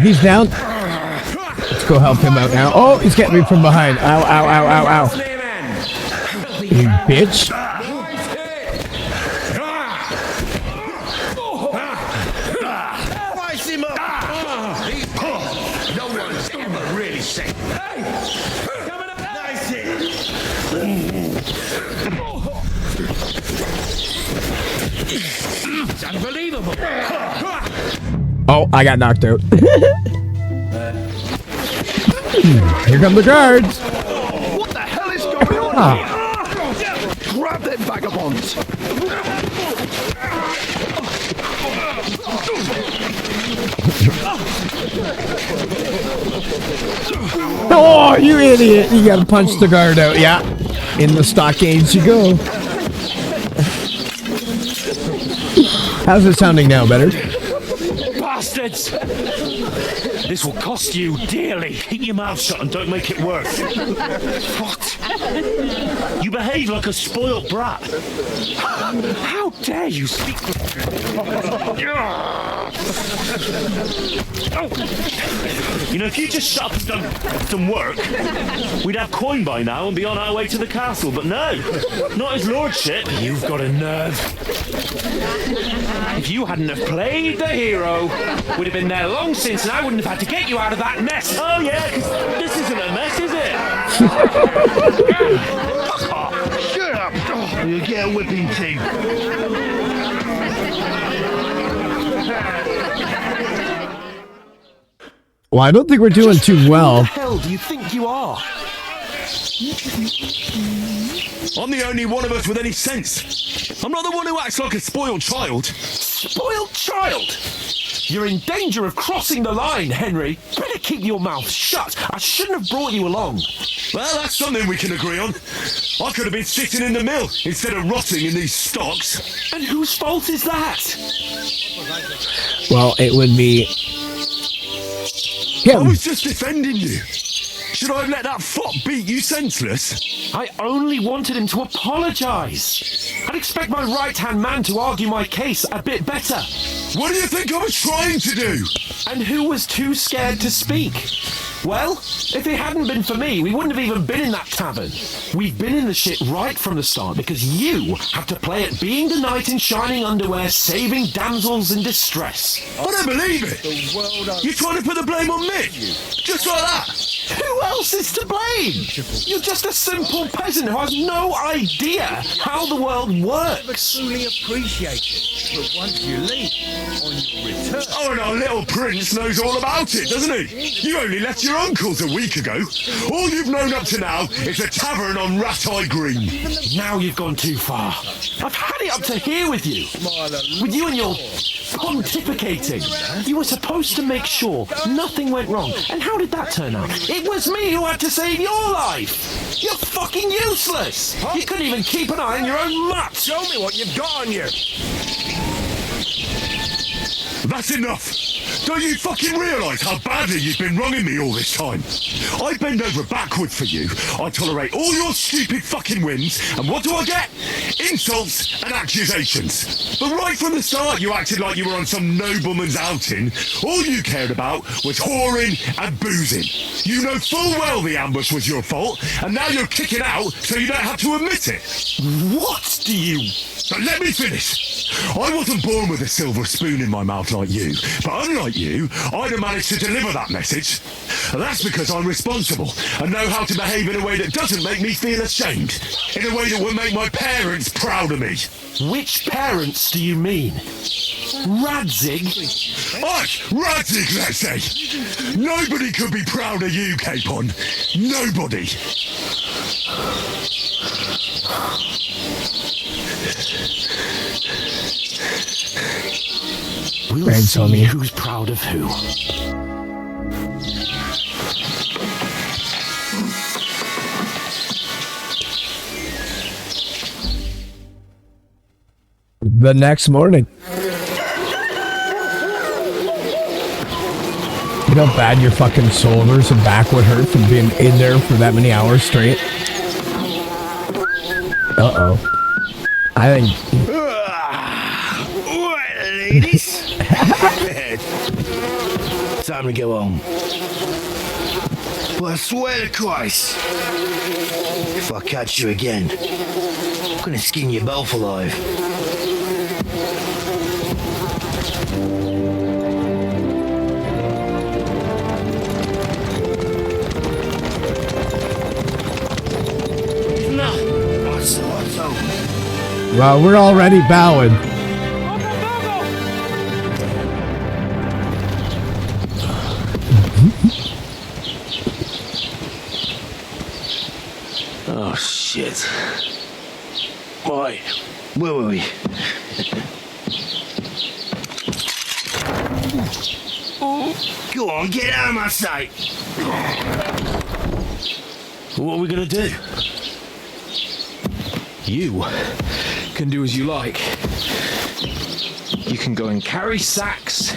He's down. Let's go help him out now. Oh, he's getting me from behind. Ow, ow, ow, ow, ow. You bitch. Spice him up! No one's ever really safe. Nice hit! It's unbelievable. Oh, I got knocked out. Here come the guards. What the hell is going on here? Grab them vagabonds! Oh, you idiot. You gotta punch the guard out. Yeah. In the stockades you go. How's it sounding now? Better? Bastards! This will cost you dearly. Keep your mouth shut and don't make it worse. What? You behave like a spoiled brat. How dare you speak You know, if you just shut up and done some work, we'd have coin by now and be on our way to the castle, but no, not his lordship. You've got a nerve. If you hadn't have played the hero, we'd have been there long since and I wouldn't have had to get you out of that mess. Oh yeah, 'cause this isn't a mess, is it? Shut up! Oh, you get a whipping too. Well, I don't think we're doing too well. Who the hell do you think you are? I'm the only one of us with any sense. I'm not the one who acts like a spoiled child. Spoiled child? You're in danger of crossing the line, Henry. Better keep your mouth shut. I shouldn't have brought you along. Well, that's something we can agree on. I could have been sitting in the mill instead of rotting in these stocks. And whose fault is that? Well, it would be I him. was just defending you. Should I have let that fop beat you senseless? I only wanted him to apologise. I'd expect my right-hand man to argue my case a bit better. What do you think I was trying to do? And who was too scared to speak? Well, if it hadn't been for me, we wouldn't have even been in that tavern. We've been in the shit right from the start because you had to play at being the knight in shining underwear, saving damsels in distress. I don't believe it! You're trying to put the blame on me? Just like that? Who else is to blame? You're just a simple peasant who has no idea how the world works. Truly appreciate it, but once you leave, on your return... Oh, and our little prince knows all about it, doesn't he? You only left your uncle's a week ago. All you've known up to now is a tavern on Rat-Eye Green. Now you've gone too far. I've had it up to here with you. With you and your pontificating. You were supposed to make sure nothing went wrong. And how did that turn out? It was me who had to save your life. You're fucking useless. You couldn't even keep an eye on your own mutt. Show me what you've got on you. That's enough! Don't you fucking realise how badly you've been wronging me all this time? I bend over backward for you, I tolerate all your stupid fucking whims, and what do I get? Insults and accusations. But right from the start you acted like you were on some nobleman's outing. All you cared about was whoring and boozing. You know full well the ambush was your fault, and now you're kicking out so you don't have to admit it. What do you... But let me finish. I wasn't born with a silver spoon in my mouth like you, but unlike you, I'd have managed to deliver that message. And that's because I'm responsible and know how to behave in a way that doesn't make me feel ashamed, in a way that will make my parents proud of me. Which parents do you mean? Radzig? Aye, Radzig, let's say. Nobody could be proud of you, Capon. Nobody. We'll Thanks, see homie. who's proud of who. The next morning. You know how bad your fucking shoulders and back would hurt from being in there for that many hours straight? Uh-oh. I think... Alright, ladies. Time to go home. But I swear to Christ, if I catch you again, I'm gonna skin you both alive. Well, we're already bowing. Oh, shit. Boy, where were we? Go on, get out of my sight. What are we gonna do? You can do as you like. You can go and carry sacks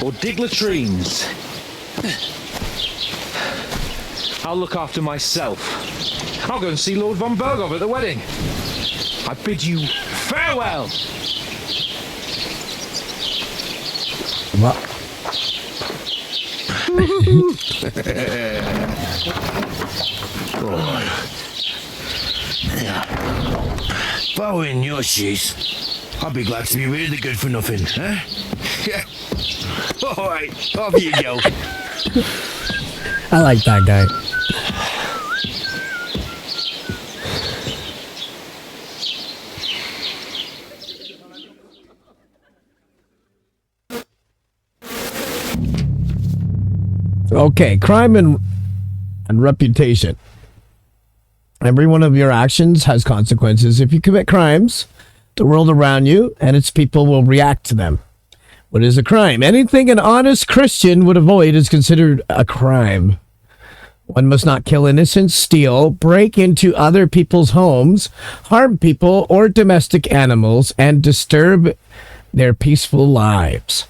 or dig latrines. I'll look after myself. I'll go and see Lord von Berghoff at the wedding. I bid you farewell. What? If I were in your shoes, I'd be glad to be rid of the good for nothing, huh? Alright, off you go. I like that guy. Okay, crime and reputation. Every one of your actions has consequences. If you commit crimes, the world around you and its people will react to them. What is a crime? Anything an honest Christian would avoid is considered a crime. One must not kill innocents, steal, break into other people's homes, harm people or domestic animals, and disturb their peaceful lives.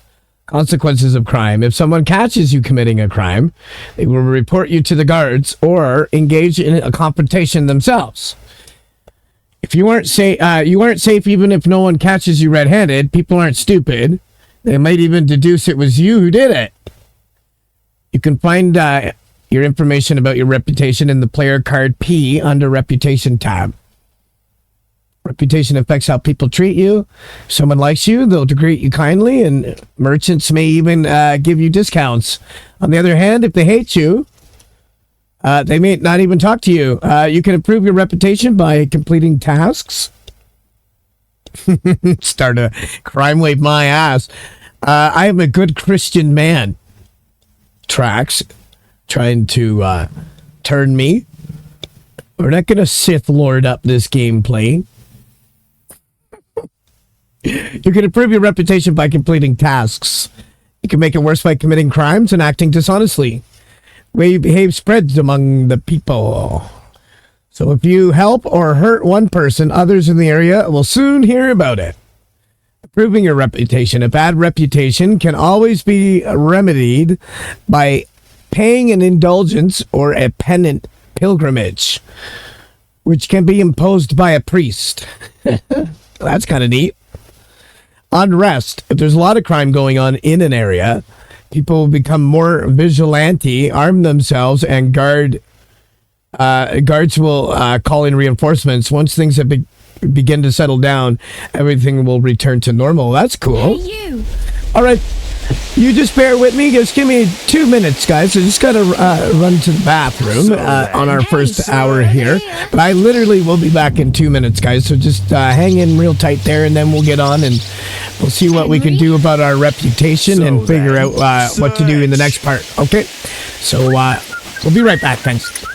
Consequences of crime. If someone catches you committing a crime, they will report you to the guards or engage in a confrontation themselves. If you aren't safe even if no one catches you red-handed. People aren't stupid. They might even deduce it was you who did it. You can find your information about your reputation in the player card P under Reputation tab. Reputation affects how people treat you. If someone likes you, they'll greet you kindly, and merchants may even give you discounts. On the other hand, if they hate you, they may not even talk to you. You can improve your reputation by completing tasks. Start a crime wave my ass. I am a good Christian man. Tracks trying to turn me. We're not going to Sith Lord up this gameplay. You can improve your reputation by completing tasks. You can make it worse by committing crimes and acting dishonestly. The way you behave spreads among the people. So if you help or hurt one person, others in the area will soon hear about it. Improving your reputation. A bad reputation can always be remedied by paying an indulgence or a penance pilgrimage, which can be imposed by a priest. That's kind of neat. Unrest. If there's a lot of crime going on in an area, people will become more vigilante, arm themselves, and guards will call in reinforcements. Once things have begin to settle down, everything will return to normal. That's cool. Hey, you. All right. You just bear with me. Just give me 2 minutes, guys. I just got to run to the bathroom on our first hour here. But I literally will be back in 2 minutes, guys. So just hang in real tight there, and then we'll get on and we'll see what we can do about our reputation and figure out what to do in the next part. Okay? So we'll be right back. Thanks.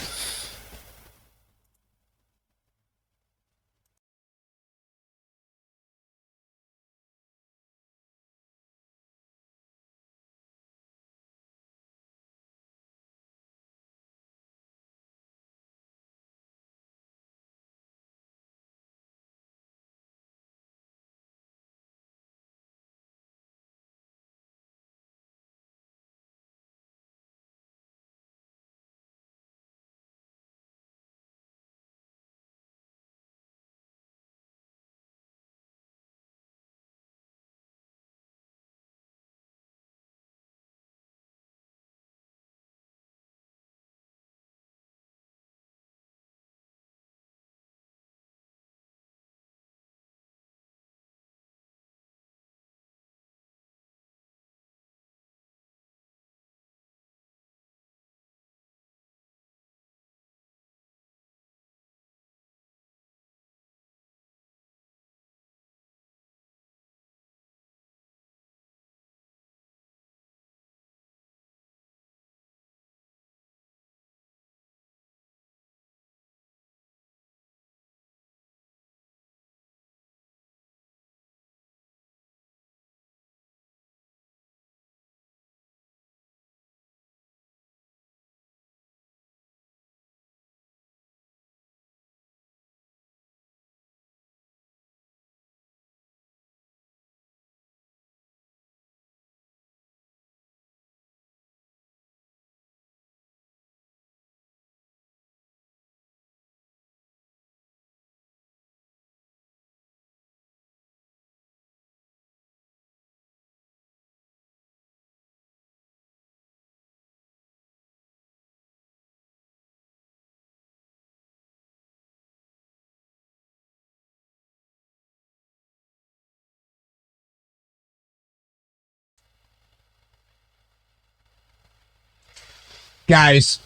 Guys,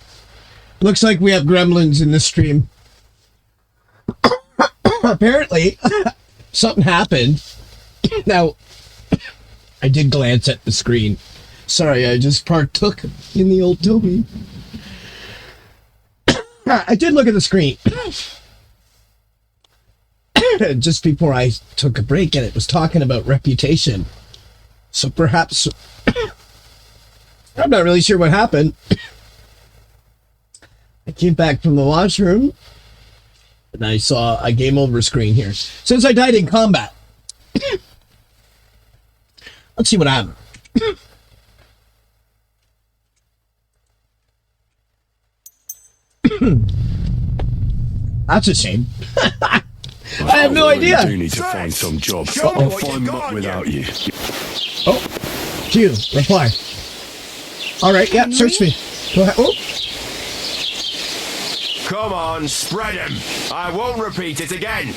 looks like we have gremlins in the stream. Apparently, something happened. Now, I did glance at the screen. Sorry, I just partook in the old Toby. I did look at the screen. Just before I took a break, and it was talking about reputation. So perhaps... I'm not really sure what happened. I came back from the washroom and I saw a game over screen here. Since I died in combat. Let's see what happened. That's a shame. I have no idea. I do need to find some job. I'll find muck without you. Oh, Q, reply. All right, yeah, search me. Go ahead. Oh, Come on, spread him. I won't repeat it again.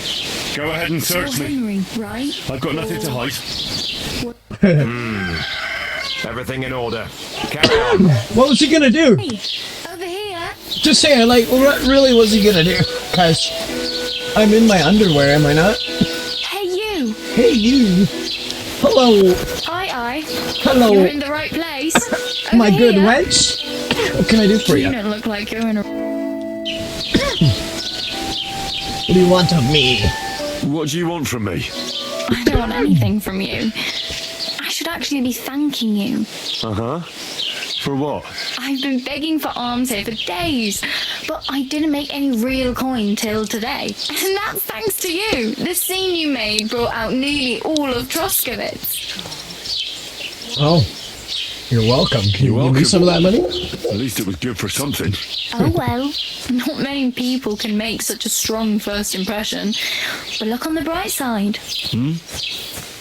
Go ahead and search me. Henry, right? I've got nothing to hide. Everything in order. Carry on. What was he gonna do? Hey, over here. Just saying, like, what really was he gonna do? Cause I'm in my underwear, am I not? Hey, you. Hey, you. Hello. Aye. Hello. You're in the right place. Over My good here. wench. What can I do for you? You don't look like you're in a... What do you want of me? What do you want from me? I don't want anything from you. I should actually be thanking you. Uh-huh. For what? I've been begging for alms here for days, but I didn't make any real coin till today. And that's thanks to you. The scene you made brought out nearly all of Troskowitz. Oh. You're welcome. Can you give me some of that money? At least it was good for something. Oh well, not many people can make such a strong first impression. But look on the bright side.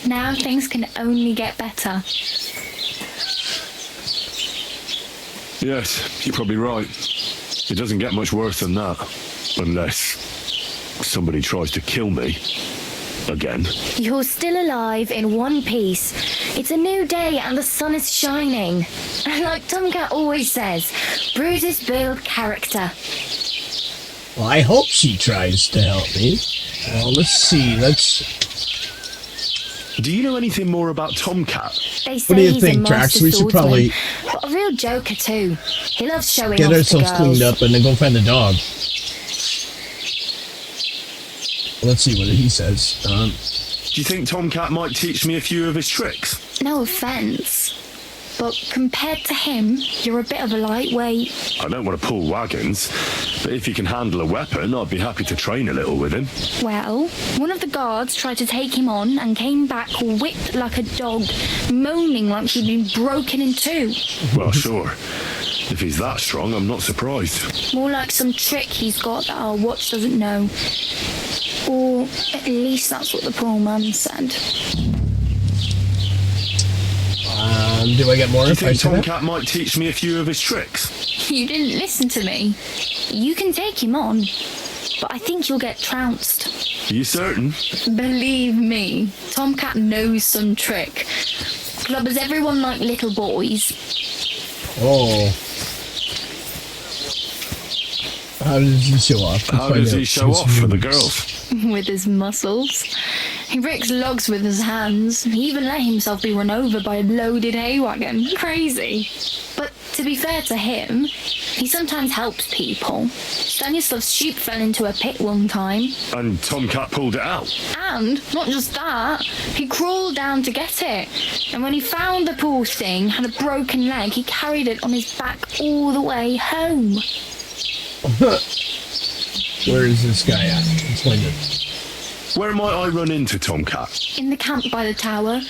Now things can only get better. Yes, you're probably right. It doesn't get much worse than that. Unless somebody tries to kill me. Again. You're still alive in one piece. It's a new day and the sun is shining. And like Tomcat always says, bruises build character. Well, I hope she tries to help me. Let's see. Do you know anything more about Tomcat? They say What do you he's think, a master Drax? We should swordsman, probably but a real joker too. He loves showing get off ourselves to cleaned girls. up and then go find the dog. Let's see what he says. Do you think Tomcat might teach me a few of his tricks? No offense, but compared to him, you're a bit of a lightweight. I don't want to pull wagons, but if he can handle a weapon, I'd be happy to train a little with him. Well, one of the guards tried to take him on and came back whipped like a dog, moaning like he'd been broken in two. Well, sure. If he's that strong, I'm not surprised. More like some trick he's got that our watch doesn't know. Or at least that's what the poor man said. Do I get more Do you if I think say that? Tomcat might teach me a few of his tricks? You didn't listen to me. You can take him on, but I think you'll get trounced. Are you certain? Believe me, Tomcat knows some trick. Clubbers everyone like little boys. Oh. How does he show off? How does he show off for the girls? With his muscles. He breaks logs with his hands. He even let himself be run over by a loaded hay wagon. Crazy. But to be fair to him, he sometimes helps people. Stanislav's sheep fell into a pit one time. And Tomcat pulled it out. And not just that, he crawled down to get it. And when he found the poor thing had a broken leg, he carried it on his back all the way home. Where is this guy at? Explain it. Where might I run into Tomcat? In the camp by the tower,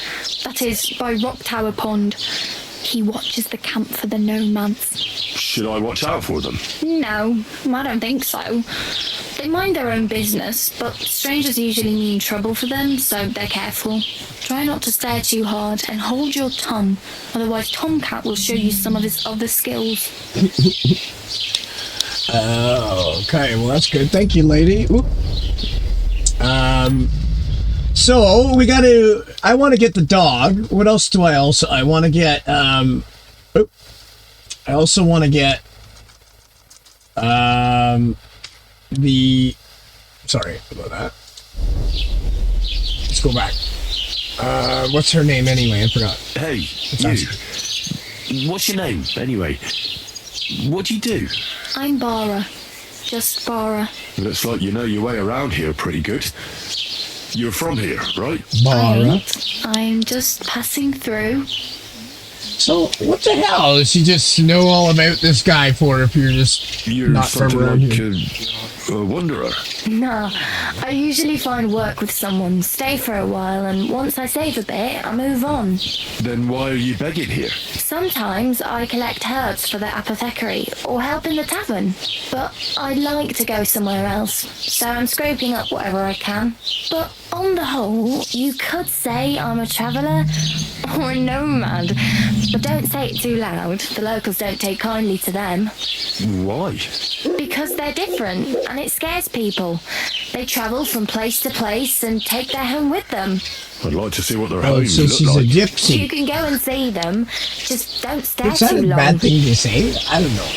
that is, by Rock Tower Pond. He watches the camp for the nomads. Should I watch out for them? No, I don't think so. They mind their own business, but strangers usually mean trouble for them, so they're careful. Try not to stare too hard and hold your tongue, otherwise Tomcat will show you some of his other skills. Okay, well that's good. Thank you, lady. Oop. So we gotta. I want to get the dog. What else do I want to get? I also want to get. Sorry about that. Let's go back. What's her name anyway? I forgot. Hey, you. What's your name anyway? What do you do? I'm Bara. Just Bara. Looks like you know your way around here pretty good. You're from here, right? Bara. I'm just passing through. So what the hell? Does she just know all about this guy for if you're just not from something around like here? A wanderer? No, I usually find work with someone, stay for a while, and once I save a bit, I move on. Then why are you begging here? Sometimes I collect herbs for the apothecary, or help in the tavern. But I'd like to go somewhere else, so I'm scraping up whatever I can. But on the whole, you could say I'm a traveller, or a nomad. But don't say it too loud, the locals don't take kindly to them. Why? Because they're different, and it scares people. They travel from place to place and take their home with them. I'd like to see what their Oh, homes so look she's like. a gypsy. You can go and see them, just don't stare Is that too a long. bad thing to say? I don't know.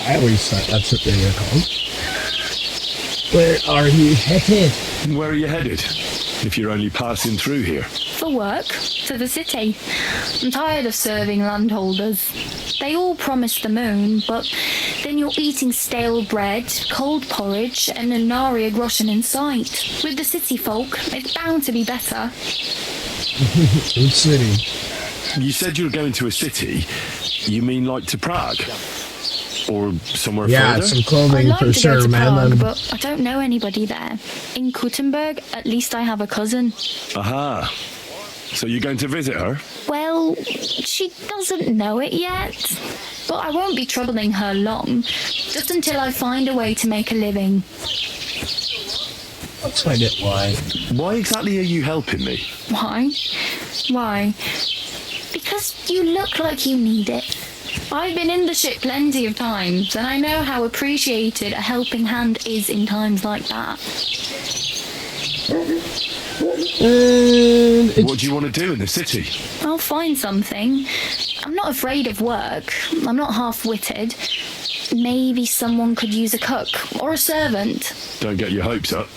I always thought that's what they were called. Where are you headed? Where are you headed? If you're only passing through here. For work, to the city. I'm tired of serving landholders. They all promise the moon, but then you're eating stale bread, cold porridge, and a nary a groschen in sight. With the city folk, it's bound to be better. Which city? You said you were going to a city. You mean like to Prague? Or somewhere Yeah, further? some I'd clothing like for to sure, go to man. Prague, but I don't know anybody there. In Kuttenberg, at least I have a cousin. Aha. So you're going to visit her? Well, she doesn't know it yet. But I won't be troubling her long, just until I find a way to make a living. Let's find it. Why? Why exactly are you helping me? Why? Why? Because you look like you need it. I've been in the ship plenty of times, and I know how appreciated a helping hand is in times like that. What do you want to do in the city? I'll find something. I'm not afraid of work. I'm not half-witted. Maybe someone could use a cook or a servant. Don't get your hopes up.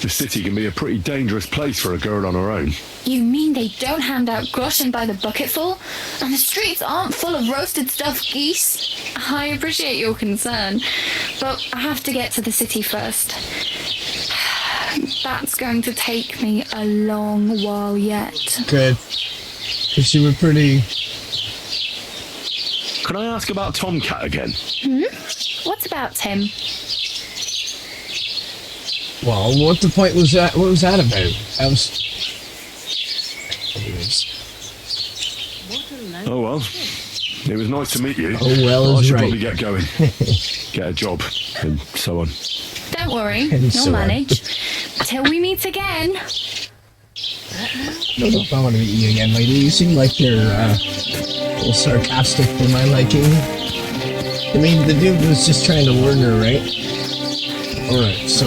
The city can be a pretty dangerous place for a girl on her own. You mean they don't hand out groschen by the bucketful? And the streets aren't full of roasted stuffed geese? I appreciate your concern, but I have to get to the city first. That's going to take me a long while yet. Good. Because you were pretty... Can I ask about Tomcat again? What about Tim? Well, what the point was that? What was that about? That was... Anyways. Oh well. It was nice to meet you. Oh well I is should right. probably get going. Get a job and so on. Don't worry, And you'll so on. manage. Till we meet again. I don't know if I want to meet you again, lady. You seem like you're a little sarcastic for my liking. I mean, the dude was just trying to warn her, right? Alright, so...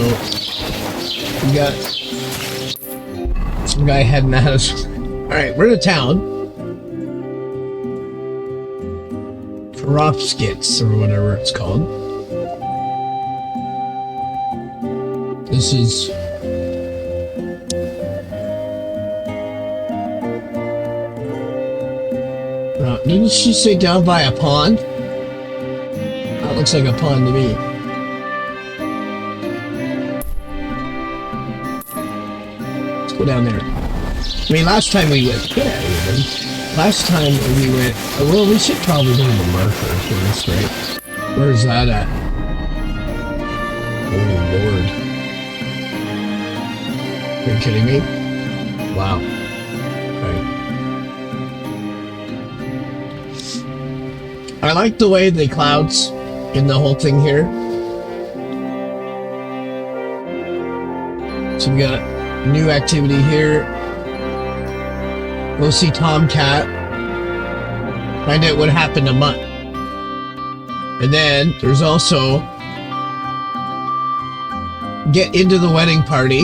We got... some guy heading at us. Alright, we're in a town. Kropskits, or whatever it's called. This is... didn't she say down by a pond? That looks like a pond to me. Let's go down there. I mean, last time we went... Get out of here, buddy. Last time we went... well, we should probably go to the marker first, right? Where's that at? Oh, Lord. Are you kidding me? Wow. I like the way the clouds in the whole thing here. So we got new activity here. Go see Tomcat. Find out what happened to Mutt. And then there's also get into the wedding party.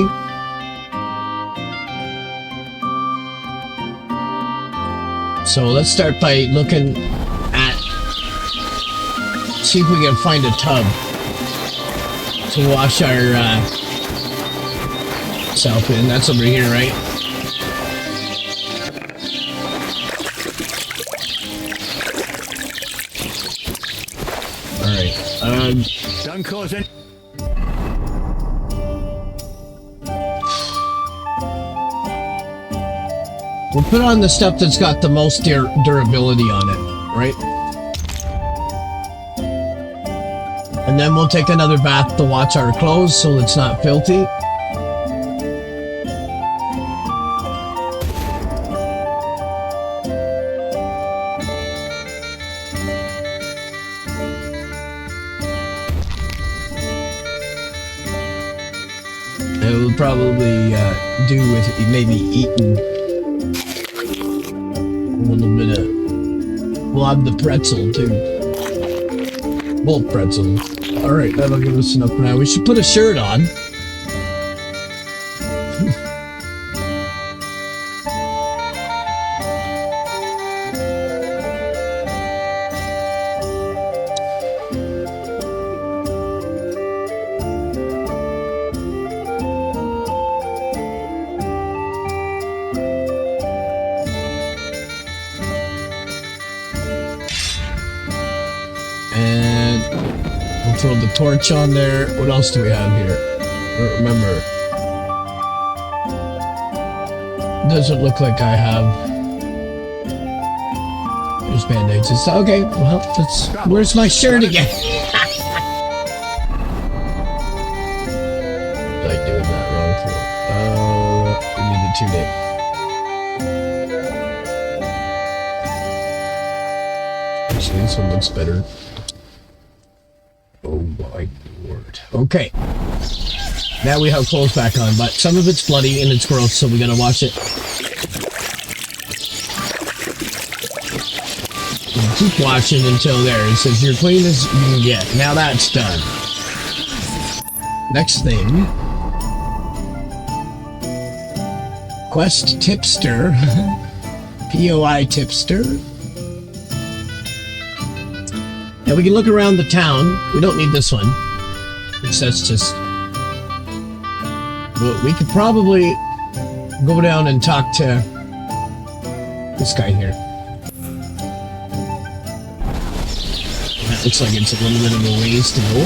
So let's start by looking at, see if we can find a tub to wash our self in. That's over here, right? Alright, Don't cause any... we'll put on the stuff that's got the most durability on it, right? And then we'll take another bath to wash our clothes so it's not filthy. It will probably do with maybe eating a little bit of... We'll have the pretzel too. Both pretzels. Alright, that'll give us enough for now. We should put a shirt on. And we'll throw the torch on there. What else do we have here? I don't remember. Doesn't look like I have. There's band-aids. It's okay. Well, that's. Where's my shirt again? What am I doing that wrong for? We need the tunic. Actually, this one looks better. Oh my lord. Okay. Now we have clothes back on, but some of it's bloody and it's gross, so we gotta wash it. And keep washing until there. It says you're clean as you can get. Now that's done. Next thing. Quest tipster. POI tipster. Now we can look around the town. We don't need this one. Because that's just... But we could probably go down and talk to this guy here. That looks like it's a little bit of a ways to go.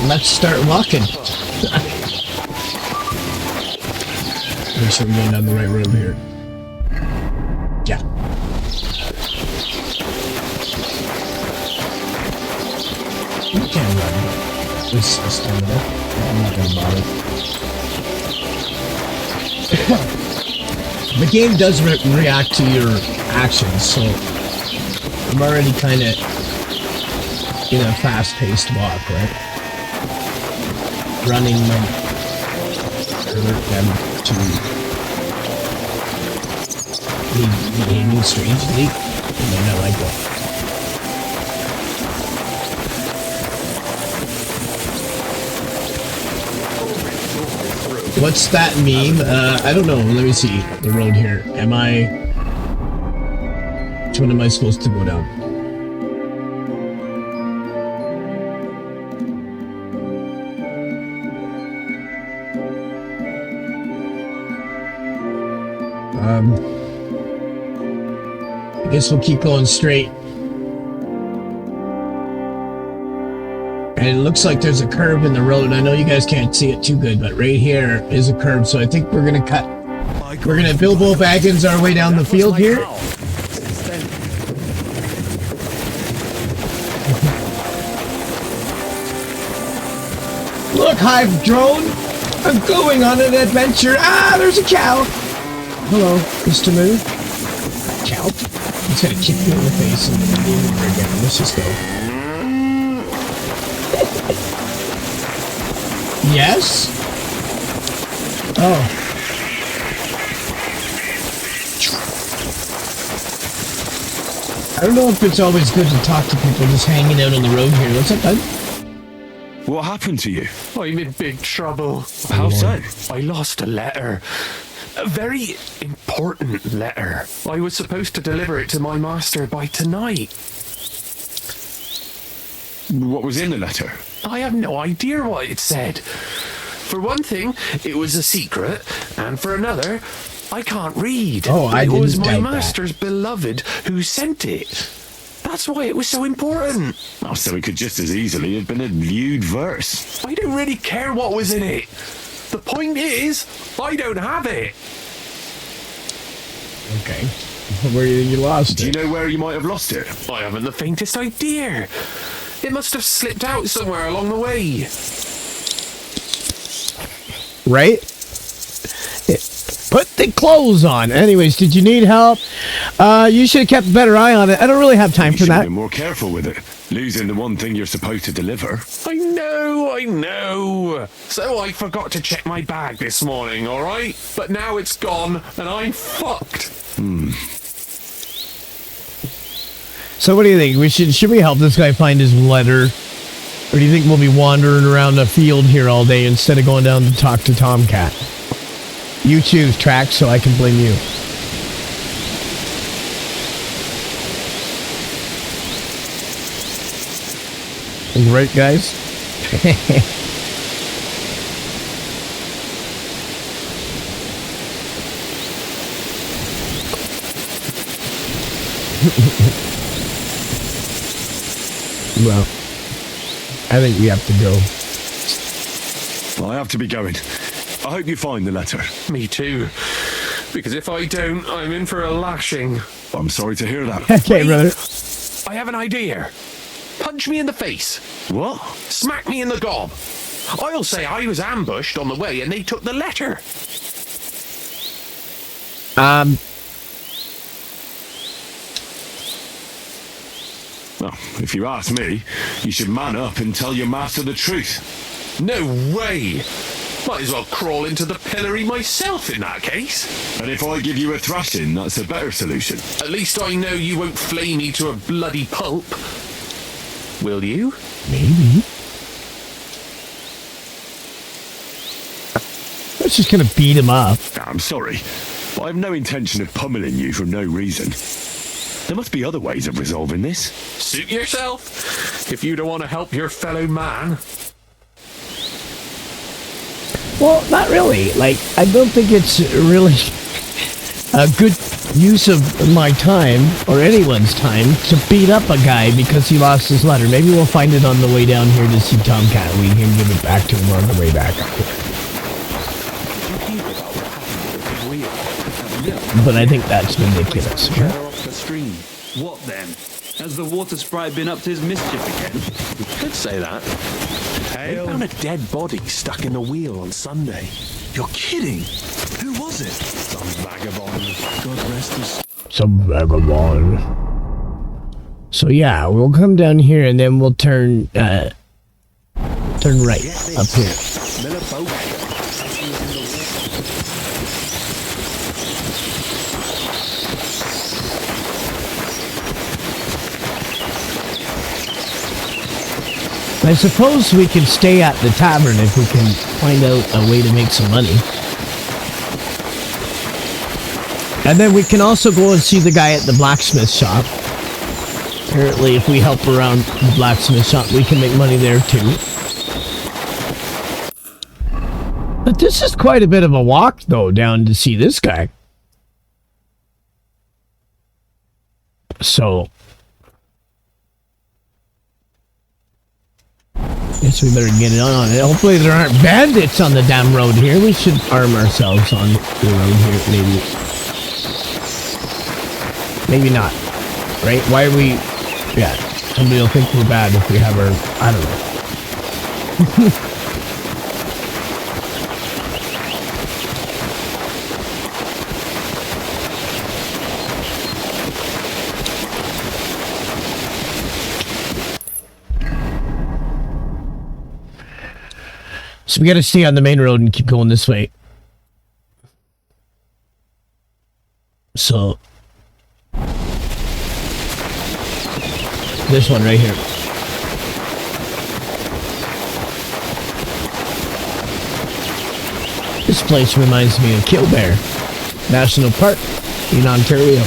Let's start walking. Make sure we're going down the right road here. Yeah. You can run. This stamina. I'm not gonna bother. The game does react to your actions, so I'm already kind of in a fast-paced walk, right? Running might hurt them to be behaving strangely. They may not like that. What's that meme? I don't know. Let me see the road here. Am I... Which one am I supposed to go down? I guess we'll keep going straight. And it looks like there's a curve in the road. I know you guys can't see it too good, but right here is a curve. So I think we're gonna cut. We're gonna Bilbo Baggins our way down the field here. Look, Hive Drone! I'm going on an adventure. Ah, there's a cow! Hello, Mr. Moo. Cow? He's gonna kick me in the face and then do it over again. Let's just go. Yes? Oh. I don't know if it's always good to talk to people just hanging out on the road here. What's up, bud? What happened to you? I'm in big trouble. How so? I lost a letter. A very important letter. I was supposed to deliver it to my master by tonight. What was in the letter? I have no idea what it said. For one thing, it was a secret, and for another, I can't read. Oh, I didn't doubt that. It was my master's beloved who sent it. That's why it was so important. Oh, so it could just as easily have been a lewd verse. I don't really care what was in it. The point is, I don't have it. Okay. Where do you think you lost Do you it? know where you might have lost it? I haven't the faintest idea. It must have slipped out somewhere along the way. Right? Put the clothes on. Anyways, did you need help? You should have kept a better eye on it. I don't really have time You for should have that. been more careful with it. Losing the one thing you're supposed to deliver. I know. So I forgot to check my bag this morning, alright? But now it's gone, and I'm fucked. So what do you think? Should we help this guy find his letter? Or do you think we'll be wandering around the field here all day instead of going down to talk to Tomcat? You choose, Trax, so I can blame you. Right, guys? Well, I think we have to go. Well, I have to be going. I hope you find the letter. Me too. Because if I don't, I'm in for a lashing. I'm sorry to hear that. Okay, brother. I have an idea. Punch me in the face. What? Smack me in the gob. I'll say I was ambushed on the way and they took the letter. Well, if you ask me, you should man up and tell your master the truth. No way. Might as well crawl into the pillory myself in that case. And if I give you a thrashing, that's a better solution. At least I know you won't flay me to a bloody pulp. Will you? Maybe. Let's just gonna beat him up. I'm sorry, but I have no intention of pummeling you for no reason. There must be other ways of resolving this. Suit yourself, if you don't want to help your fellow man. Well, not really. Like, I don't think it's really a good use of my time, or anyone's time, to beat up a guy because he lost his letter. Maybe we'll find it on the way down here to see Tomcat. We can give it back to him on the way back. But I think that's ridiculous. Off the stream. What then? Has the water sprite been up to his mischief again? Could say that. They found a dead body stuck in the wheel on Sunday. You're kidding? Who was it? Some vagabond. God rest his... Some vagabond. So yeah, we'll come down here and then we'll turn right up here. I suppose we can stay at the tavern if we can find out a way to make some money. And then we can also go and see the guy at the blacksmith shop. Apparently, if we help around the blacksmith shop, we can make money there too. But this is quite a bit of a walk, though, down to see this guy. So... guess we better get it on it. Hopefully there aren't bandits on the damn road here. We should arm ourselves on the road here, maybe. Maybe not. Right? Why are we... yeah, somebody will think we're bad if we have our... I don't know. So we gotta stay on the main road and keep going this way. So... this one right here. This place reminds me of Killbear National Park in Ontario.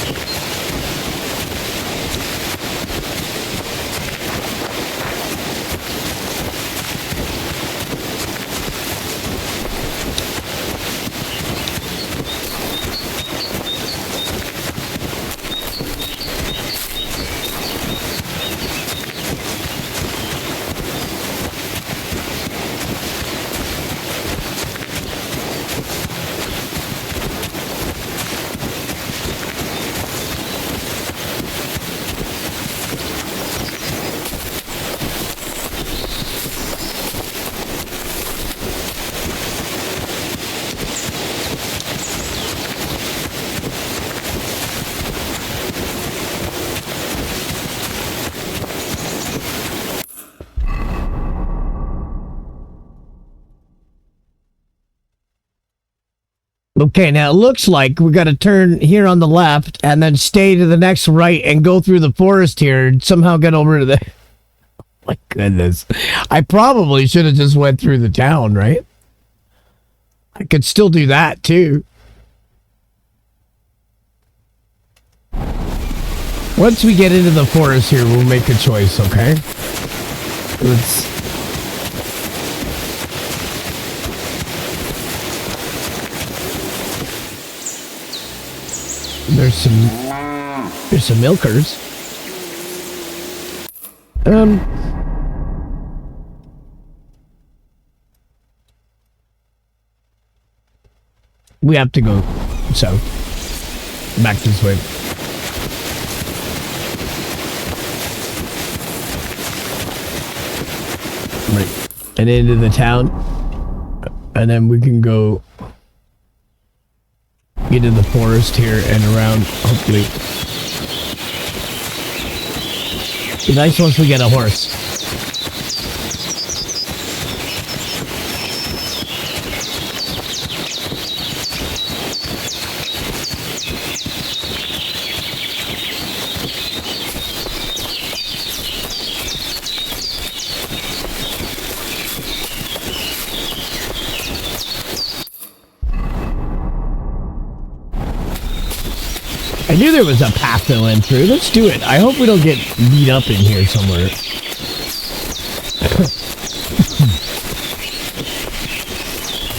Okay, now it looks like we got to turn here on the left and then stay to the next right and go through the forest here and somehow get over to the... Oh my goodness. I probably should have just went through the town, right? I could still do that too. Once we get into the forest here, we'll make a choice, okay? There's some milkers. We have to go south. Back this way. Right. And into the town. And then we can go get in the forest here and around, hopefully. Be nice once we get a horse. I knew there was a path that went through. Let's do it. I hope we don't get beat up in here somewhere.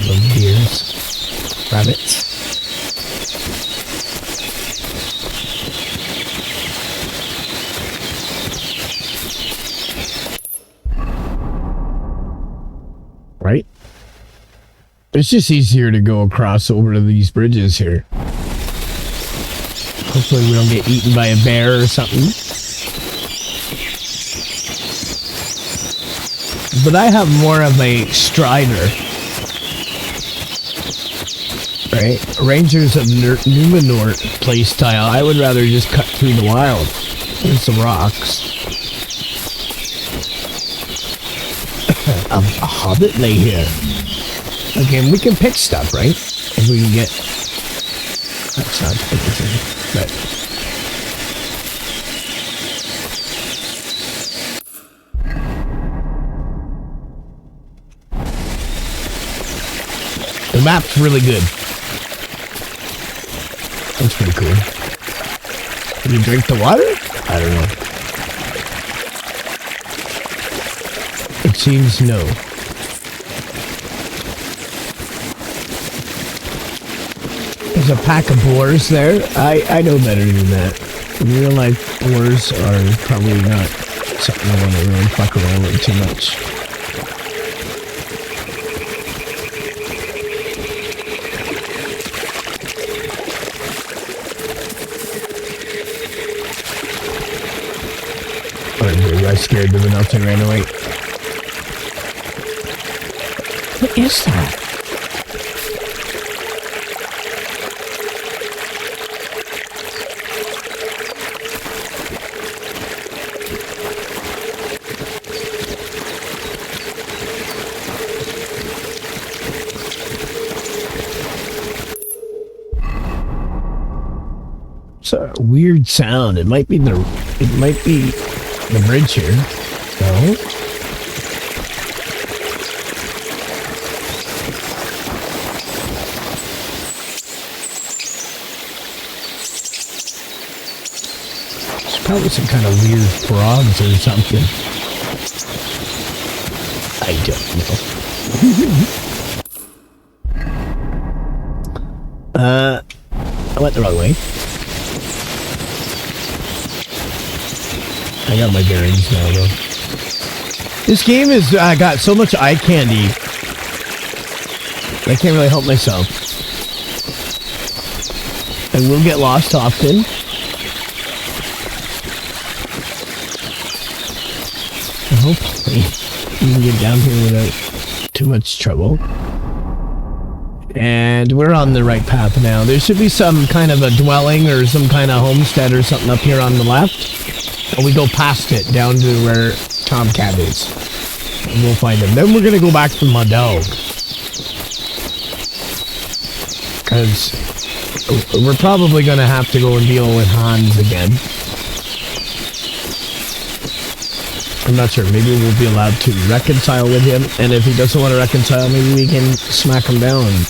Love deers. Rabbits. Right? It's just easier to go across over to these bridges here. Hopefully we don't get eaten by a bear or something. But I have more of a strider. Right? Rangers of Numenor playstyle. I would rather just cut through the wild. There's some rocks. A hobbit lay here. Okay, we can pick stuff, right? If we can get... That's not anything. But the map's really good. That's pretty cool. Can you drink the water? I don't know. It seems no. There's a pack of boars there. I know better than that. In real life, boars are probably not something I want to really fuck around with too much. I scared them enough and ran away. What is that? It's a weird sound. It might be the bridge here. No. It's probably some kind of weird frogs or something. I don't know. I went the wrong way. I got my bearings now, though. This game has got so much eye candy. I can't really help myself. I will get lost often. Hopefully, we can get down here without too much trouble. And we're on the right path now. There should be some kind of a dwelling or some kind of homestead or something up here on the left. And we go past it down to where Tomcat is. And we'll find him. Then we're going to go back to my dog. Because we're probably going to have to go and deal with Hans again. I'm not sure. Maybe we'll be allowed to reconcile with him. And if he doesn't want to reconcile, maybe we can smack him down and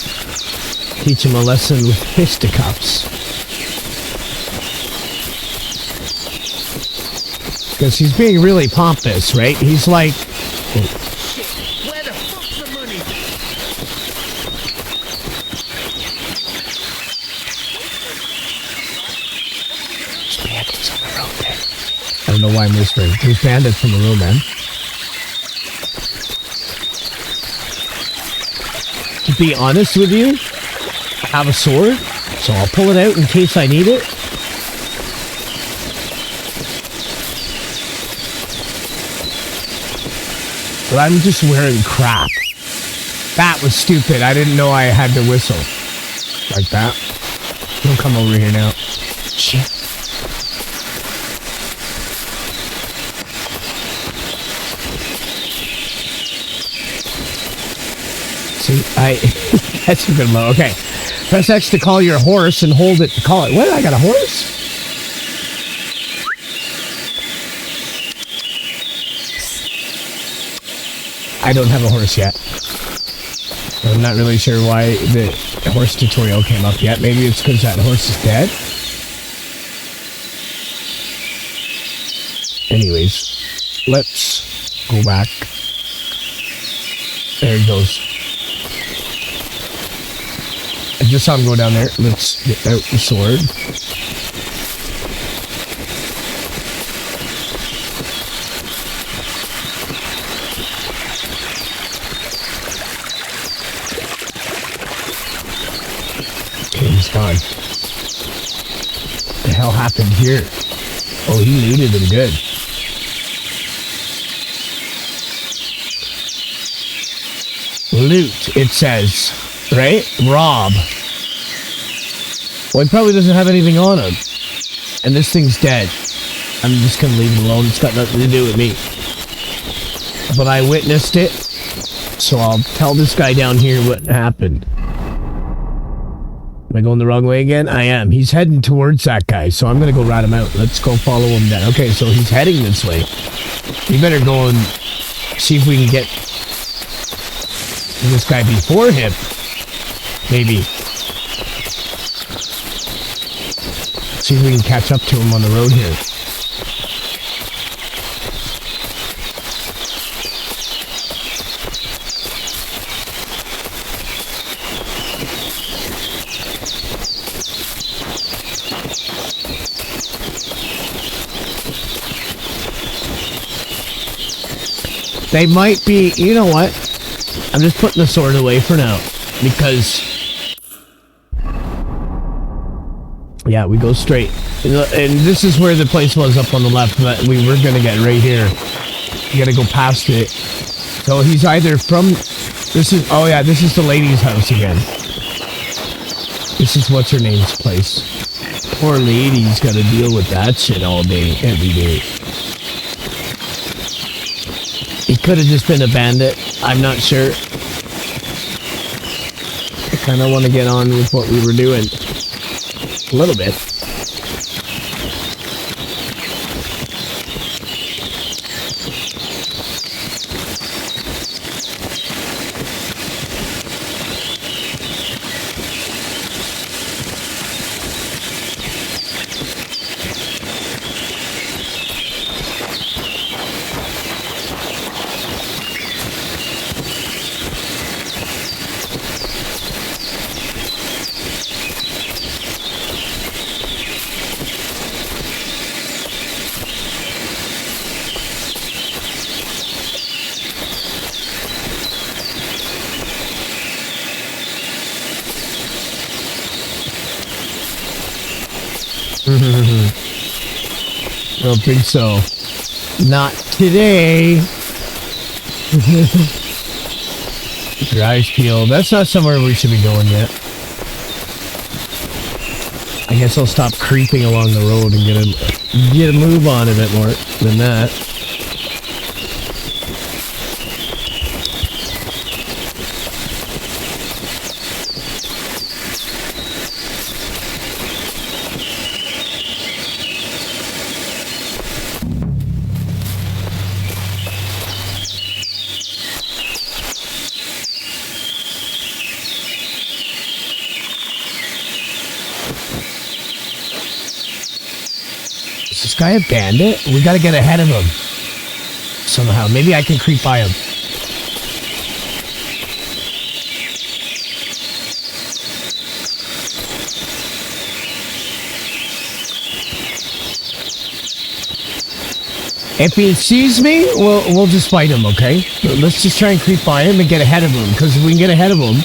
teach him a lesson with fisticuffs. Because he's being really pompous, right? He's like... Where the fuck's the money? There's bandits on the road there. I don't know why I'm whispering. There's bandits on the road, man. To be honest with you, I have a sword, so I'll pull it out in case I need it. But I'm just wearing crap. That was stupid. I didn't know I had to whistle. Like that. Don't come over here now. Shit. See, that's a good low. Okay. Press X to call your horse and hold it to call it. What? I got a horse? I don't have a horse yet. I'm not really sure why the horse tutorial came up yet. Maybe it's because that horse is dead. Anyways, let's go back. There he goes. I just saw him go down there. Let's get out the sword. Gone. What the hell happened here? Oh, he looted him good. Loot, it says. Right? Rob. Well, he probably doesn't have anything on him. And this thing's dead. I'm just gonna leave it alone. It's got nothing to do with me. But I witnessed it. So I'll tell this guy down here what happened. Am I going the wrong way again? I am. He's heading towards that guy, so I'm going to go rat him out. Let's go follow him down. Okay, so he's heading this way. We better go and see if we can get this guy before him. Maybe. See if we can catch up to him on the road here. They might be, you know what? I'm just putting the sword away for now. Because... yeah, we go straight. And this is where the place was up on the left, but we were going to get right here. You got to go past it. So he's either from... this is... oh yeah, this is the lady's house again. This is what's-her-name's place. Poor lady's got to deal with that shit all day, every day. He could have just been a bandit. I'm not sure. I kind of want to get on with what we were doing. A little bit. I don't think so. Not today. Your eyes peeled. That's not somewhere we should be going yet. I guess I'll stop creeping along the road and get a move on a bit more than that. this guy a bandit? We gotta get ahead of him. Somehow. Maybe I can creep by him. If he sees me, we'll just fight him, okay? Let's just try and creep by him and get ahead of him. Because if we can get ahead of him...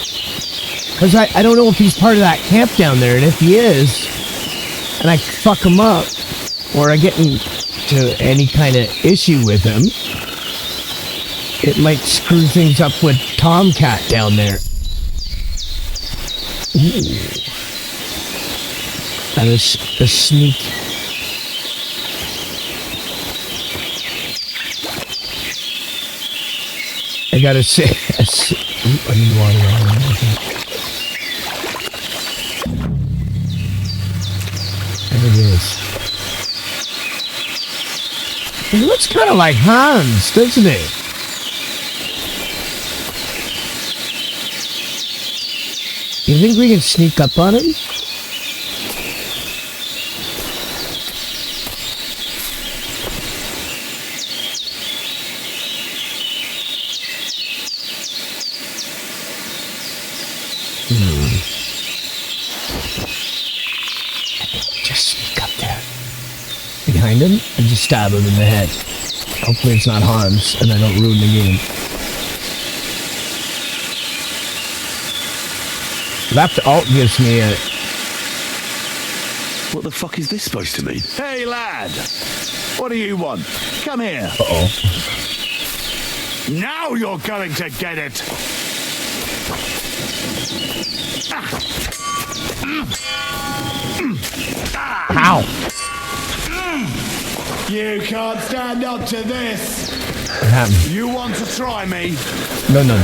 Because I don't know if he's part of that camp down there. And if he is, and I fuck him up, or I get into any kind of issue with him, it might screw things up with Tomcat down there. Ooh. That is a sneak. I gotta say, I need water. There it is. It looks kind of like Hans, doesn't it? You think we can sneak up on him? Just sneak up there. Behind him and just stab him in the head. Hopefully it's not Hans and I don't ruin the game. Left alt gives me a... What the fuck is this supposed to mean? Hey lad! What do you want? Come here. Uh-oh. Now you're going to get it! Ow! You can't stand up to this! What happened? You want to try me? No. No.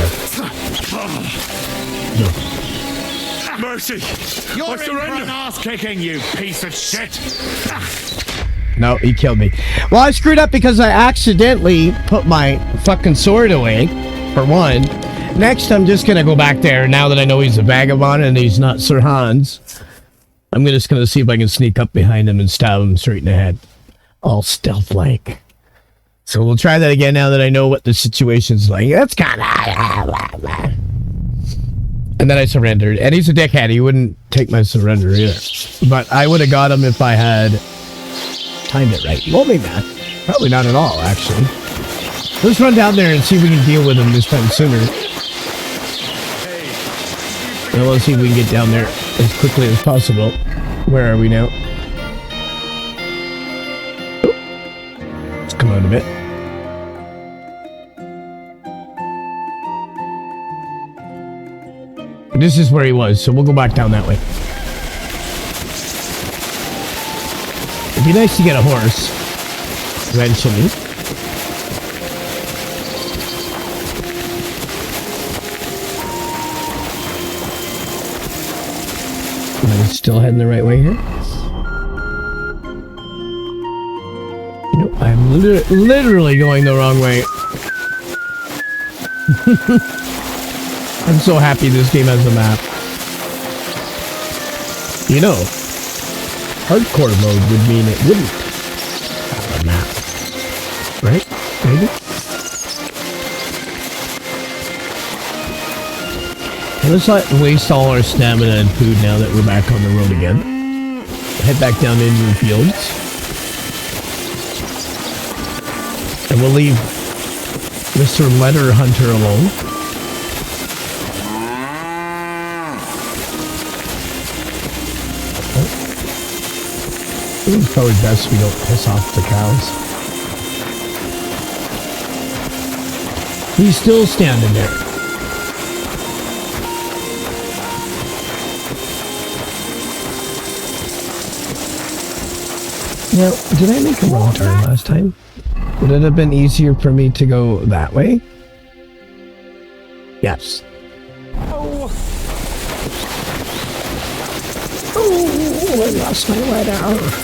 Mercy! You're in for an ass kicking, you piece of shit! No, he killed me. Well, I screwed up because I accidentally put my fucking sword away, for one. Next, I'm just gonna go back there, now that I know he's a vagabond and he's not Sir Hans. I'm just gonna see if I can sneak up behind him and stab him straight in the head. All stealth-like. So we'll try that again now that I know what the situation's like. That's kind of... And then I surrendered. And he's a dickhead. He wouldn't take my surrender either. But I would have got him if I had timed it right. Well, maybe not. Probably not at all, actually. Let's run down there and see if we can deal with him this time sooner. And let's see if we can get down there as quickly as possible. Where are we now? Let's come out a bit. This is where he was, so we'll go back down that way. It'd be nice to get a horse. Eventually. Am I still heading the right way here? You know, I'm literally going the wrong way. I'm so happy this game has a map. You know, hardcore mode would mean it wouldn't have a map. Right? Maybe? Let's not waste all our stamina and food now that we're back on the road again. Head back down into the fields. And we'll leave Mr. Letter Hunter alone. It's probably best we don't piss off the cows. He's still standing there. Now, did I make a wrong turn last time? Would it have been easier for me to go that way? Yes. Oh, I lost my letter.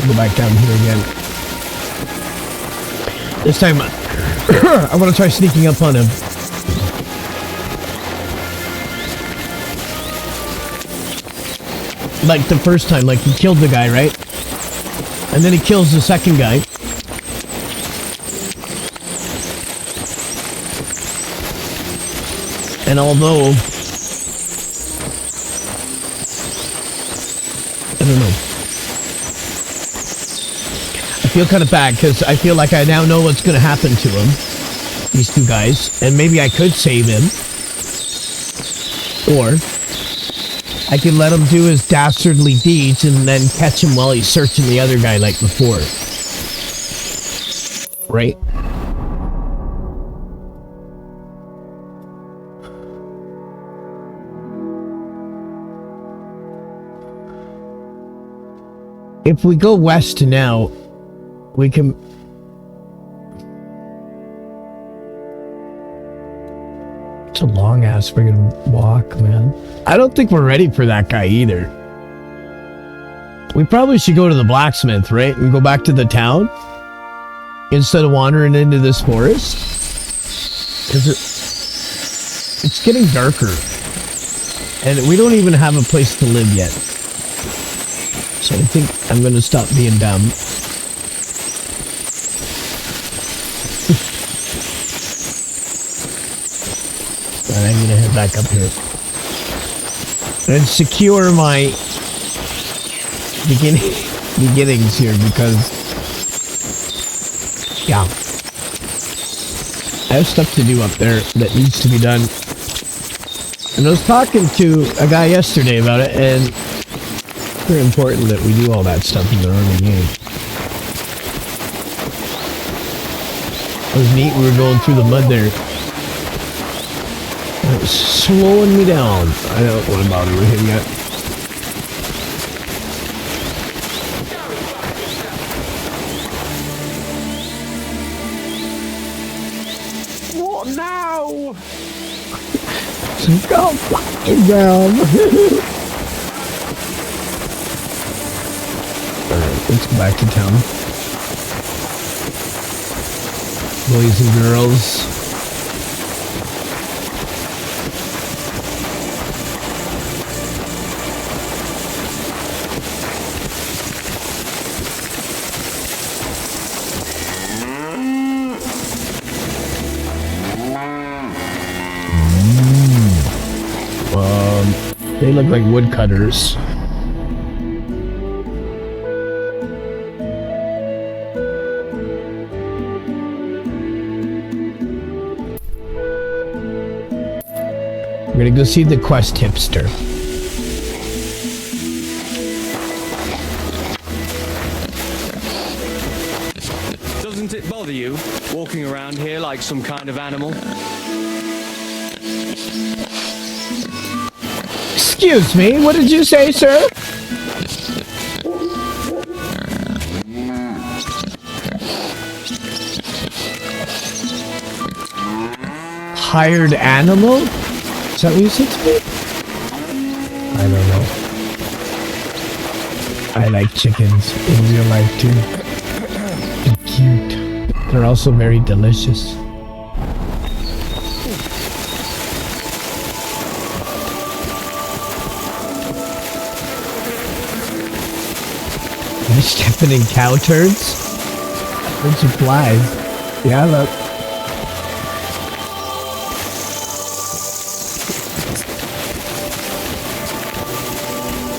Go back down here again. This time, I want to try sneaking up on him. Like the first time, like he killed the guy, right? And then he kills the second guy. And although... I don't know. I feel kind of bad because I feel like I now know what's going to happen to him. These two guys. And maybe I could save him. Or I could let him do his dastardly deeds and then catch him while he's searching the other guy like before. Right? If we go west now, we can... It's a long-ass friggin' walk, man. I don't think we're ready for that guy either. We probably should go to the blacksmith, right? And go back to the town? Instead of wandering into this forest? Because it's getting darker. And we don't even have a place to live yet. So I think I'm gonna stop being dumb. And I'm gonna head back up here. And secure my beginnings here because... Yeah. I have stuff to do up there that needs to be done. And I was talking to a guy yesterday about it, and it's very important that we do all that stuff in the early game. It was neat, we were going through the mud there. And it was slowing me down. I don't want to bother with him yet. What now? Go fucking down. Alright, let's go back to town. Boys and girls. They look like woodcutters. We're gonna go see the quest hipster. Doesn't it bother you walking around here like some kind of animal? Excuse me, what did you say, sir? Hired animal? Is that what you said to me? I don't know. I like chickens in real life too. They're cute. They're also very delicious. Am I stepping in cow turds? Birds and flies. Yeah, look.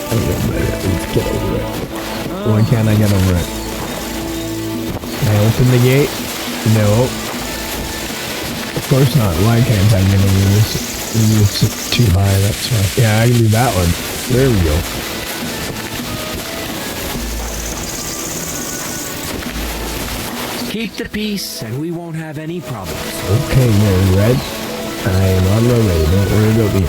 Let's get over it. Why can't I get over it? Can I open the gate? No. Of course not. Why can't I get over this? Maybe it's too high, that's why. Yeah, I can do that one. There we go. Keep the peace, and we won't have any problems. Okay, Mary Red. I am on my way. Don't worry about me.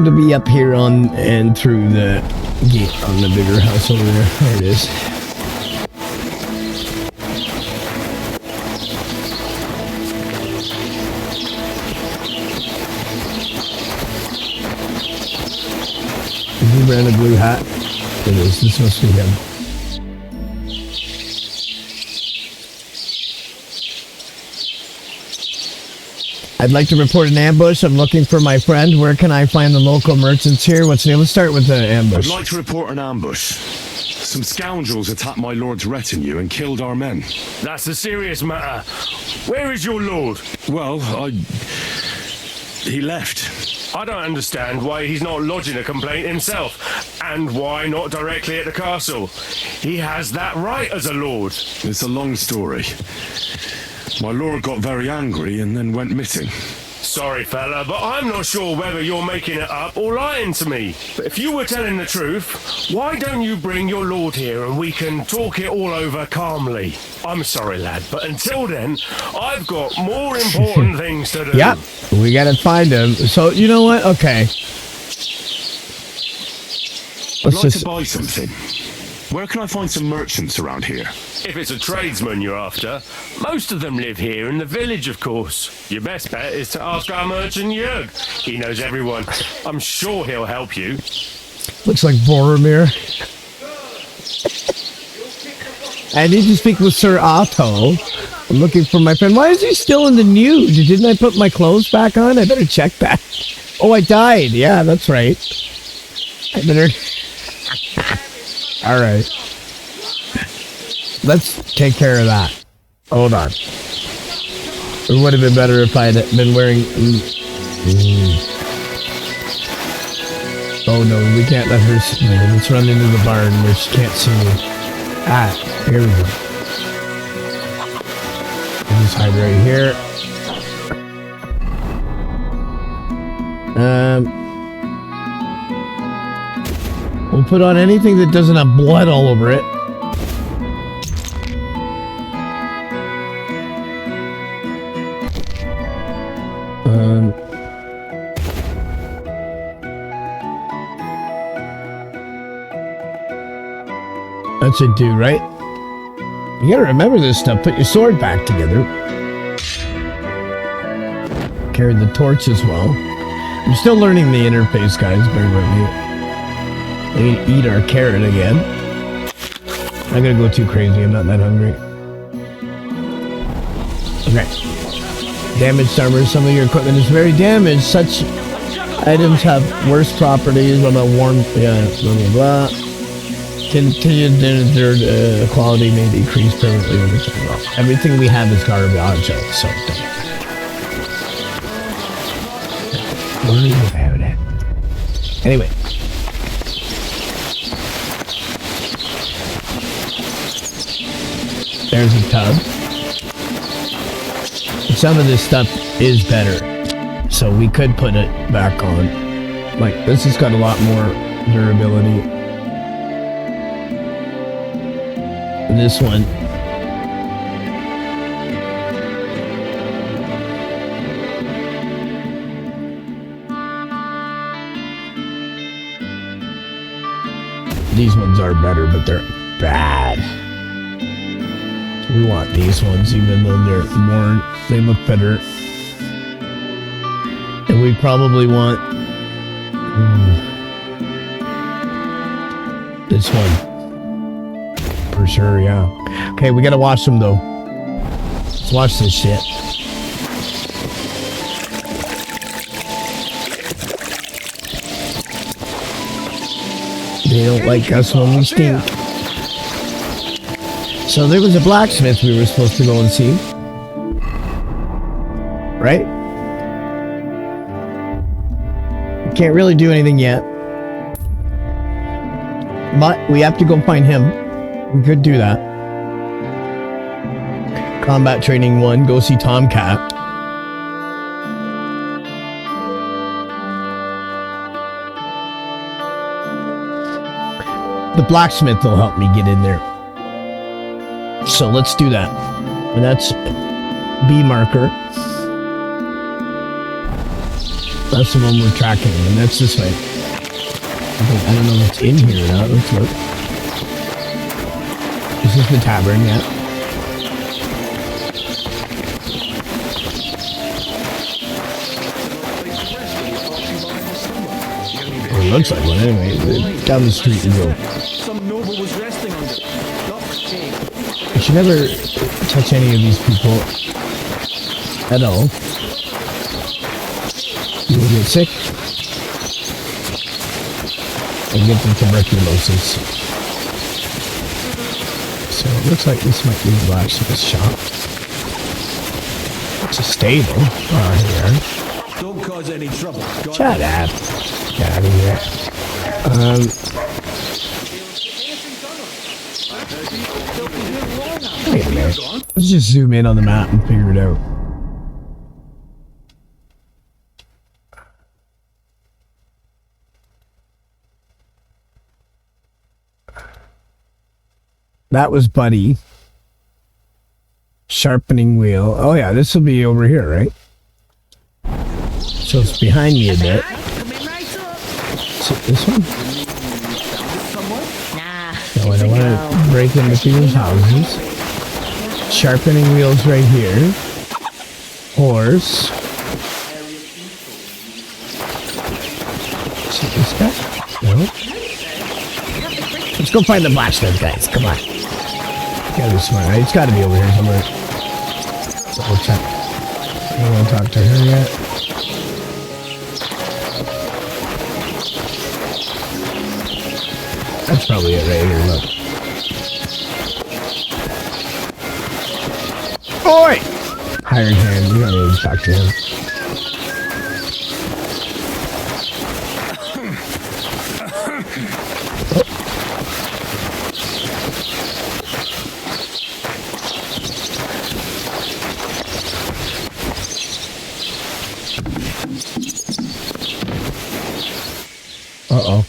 To be up here on and through the gate on the bigger house over there. There it is. Is he wearing a blue hat? It is. This must be him. I'd like to report an ambush. I'm looking for my friend. Where can I find the local merchants here? What's the name? Let's start with the ambush. I'd like to report an ambush. Some scoundrels attacked my lord's retinue and killed our men. That's a serious matter. Where is your lord? Well, he left. I don't understand why he's not lodging a complaint himself, and why not directly at the castle. He has that right as a lord. It's a long story. My lord got very angry and then went missing. Sorry, fella, but I'm not sure whether you're making it up or lying to me. But if you were telling the truth, why don't you bring your lord here and we can talk it all over calmly? I'm sorry, lad, but until then, I've got more important things to do. Yep, we gotta find him. So, you know what? Okay. I'd like to buy something. Where can I find some merchants around here? If it's a tradesman you're after, most of them live here in the village, of course. Your best bet is to ask our merchant Jörg. He knows everyone. I'm sure he'll help you. Looks like Boromir. I need to speak with Sir Otto. I'm looking for my friend. Why is he still in the nude? Didn't I put my clothes back on? I better check that. Oh, I died. Yeah, that's right. I better... All right. Let's take care of that. Hold on. It would have been better if I had been wearing... Oh no, we can't let her see me. Let's run into the barn where she can't see me. Ah, here we go. I'll just hide right here. We'll put on anything that doesn't have blood all over it. That should do, right? You gotta remember this stuff. Put your sword back together. Carry the torch as well. I'm still learning the interface, guys. Bear with me. We can eat our carrot again. I'm not gonna go too crazy. I'm not that hungry. Okay. Damaged armor. Some of your equipment is very damaged. Such items have worse properties. Blah blah. Warm. Yeah. Blah blah blah. Continued their quality may decrease permanently over time. Well, everything we have is garbage, so don't. Worry about it. Anyway. There's a tub. Some of this stuff is better, so we could put it back on. Like, this has got a lot more durability. This one. These ones are better, but they're bad. We want these ones, even though they look better. And we probably want this one. For sure, yeah. Okay, we gotta watch them though. Let's watch this shit. They don't like us when we stink. So there was a blacksmith we were supposed to go and see. Right? Can't really do anything yet. But we have to go find him. We could do that. Combat training 1, go see Tomcat. The blacksmith will help me get in there. So let's do that. And that's B marker. That's the one we're tracking, and that's this way. I don't know what's in here or not. Let's look. This is the tavern, yeah. Or it looks like one anyway. Down the street we go. Some noble was resting on it. You should never touch any of these people at all. You'll get sick. And get the tuberculosis. So it looks like this might be the blacksmith shop. It's a stable. Oh, here. Don't cause any trouble. Shut up. Get out of here. Wait a minute. Let's just zoom in on the map and figure it out. That was Buddy. Sharpening wheel. Oh yeah, this will be over here, right? So it's behind me a bit. So this one? No, I don't want to break into people's houses. Sharpening wheels right here. Horse. See this guy? No. Let's go find the blacksmith, guys. Come on. Gotta be smart, right? It's gotta be over here somewhere. So we'll check. I don't want to talk to her yet. That's probably it right here, look. Oi! Hired hand, we don't need to talk to him. Uh-oh.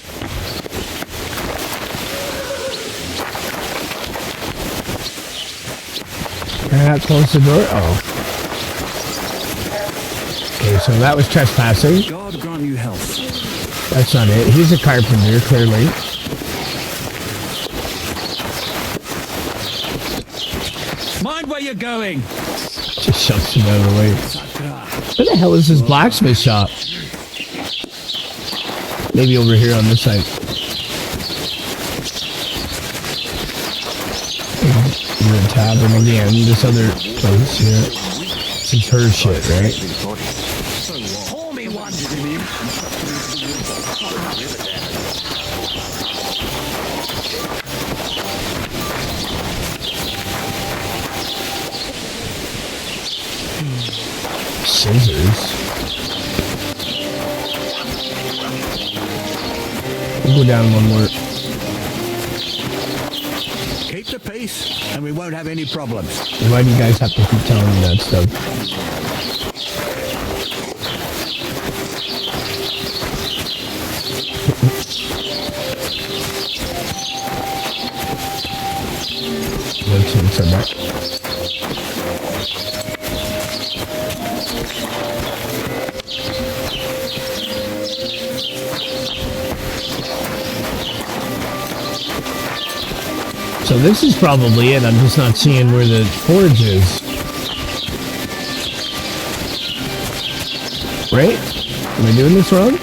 Can I not close the door? Oh. Okay, so that was trespassing. God grant you health. That's not it. He's a carpenter, clearly. Mind where you're going. Just shoves him out of the way. Where the hell is this blacksmith shop? Maybe over here on this side. The tavern again. This other place here. This is her shit, right? Pour me one. Scissors. We'll go down one more. Keep the peace, and we won't have any problems. Why do you guys have to keep telling me that stuff? Let's inside that. So this is probably it. I'm just not seeing where the forge is. Right? Am I doing this wrong?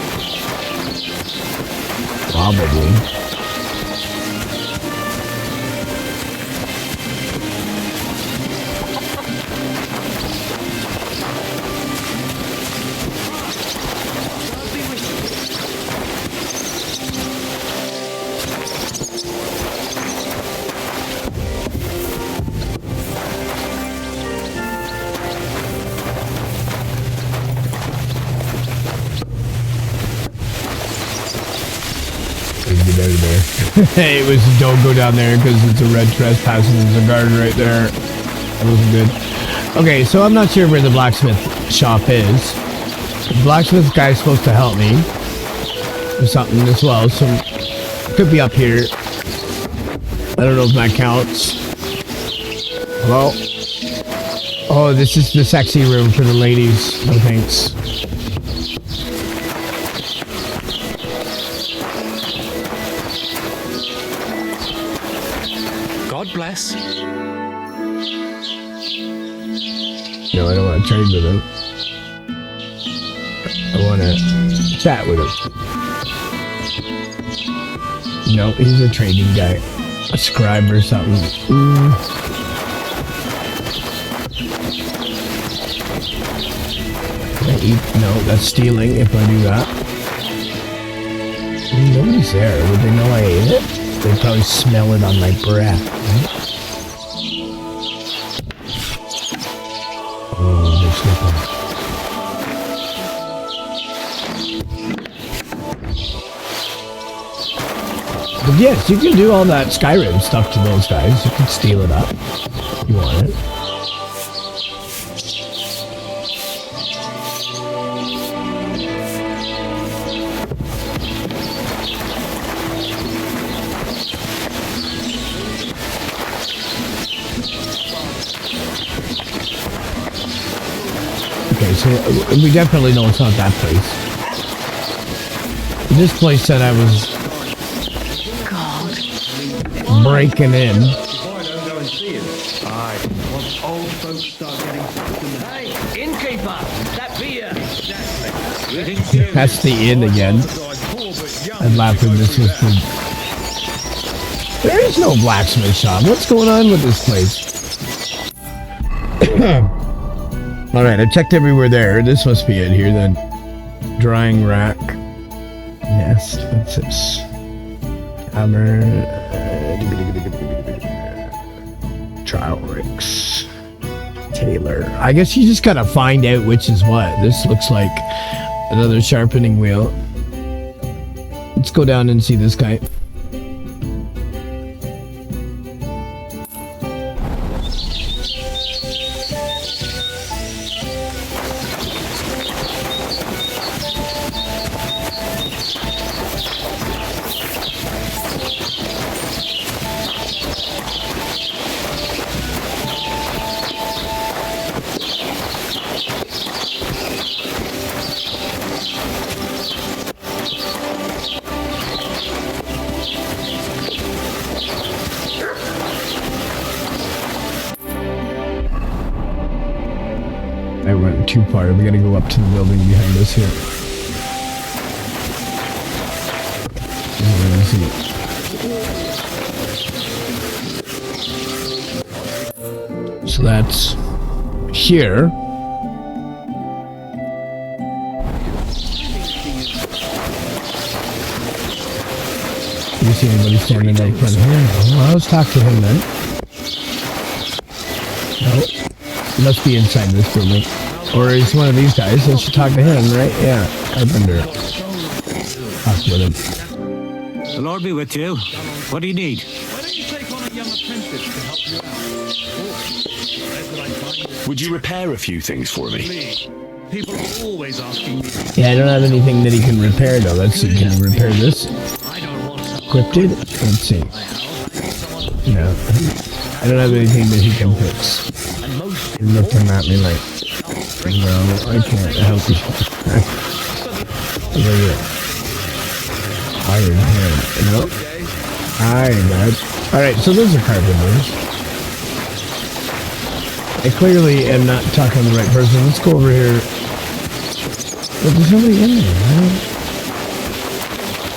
Probably. It was don't go down there because it's a red trespass and there's a guard right there. That wasn't good. Okay, so I'm not sure where the blacksmith shop is. The blacksmith guy's supposed to help me with something as well, so it could be up here. I don't know if that counts. Well, oh, this is the sexy room for the ladies. No thanks. Bless. No, I don't want to trade with him. I want to chat with him. No, he's a trading guy. A scribe or something. Can I eat? No, that's stealing if I do that. Nobody's there. Would they know I ate it? They'd probably smell it on my breath. Right? Oh, they're sleeping. But yes, you can do all that Skyrim stuff to those guys. You can steal it up if you want it. Okay, so we definitely know it's not that place. This place said I was breaking in. Hey, innkeeper, that beer. That's the inn again. I'm laughing. This was the... There is no blacksmith shop. What's going on with this place? Alright, I checked everywhere there. This must be it here then. Drying rack. Nest. What's this? Hammer. Trial rigs. Tailor. I guess you just gotta find out which is what. This looks like another sharpening wheel. Let's go down and see this guy. I went too far. We gotta go up to the building behind us here. So that's here. Do you see anybody standing out front here? No. Well, let's talk to him then. No. He must be inside this building. Or he's one of these guys. Let's talk to him, right? Yeah. Carpenter. Talk with him. The Lord be with you. What do you need? Why don't you take on a young apprentice to help you out? Would you repair a few things for me? People are always asking me. Yeah, I don't have anything that he can repair though. Let's see. Can he repair this? Encrypted? Let's see. No. I don't have anything that he can fix. He's looking at me like, no, I can't help you. Look at it. Iron hand. No. Iron man. Alright, so those are carpenters. I clearly am not talking to the right person. Let's go over here. But there's nobody in there, man.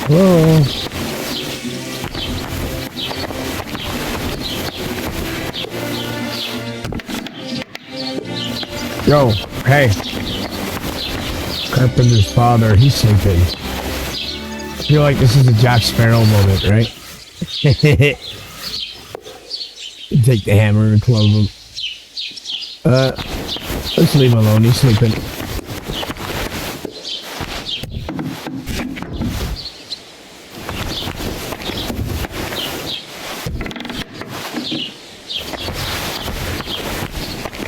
Hello? Yo, hey. Carpenter's father, he's sleeping. I feel like this is a Jack Sparrow moment, right? Take the hammer and close him. Let's leave him alone, he's sleeping.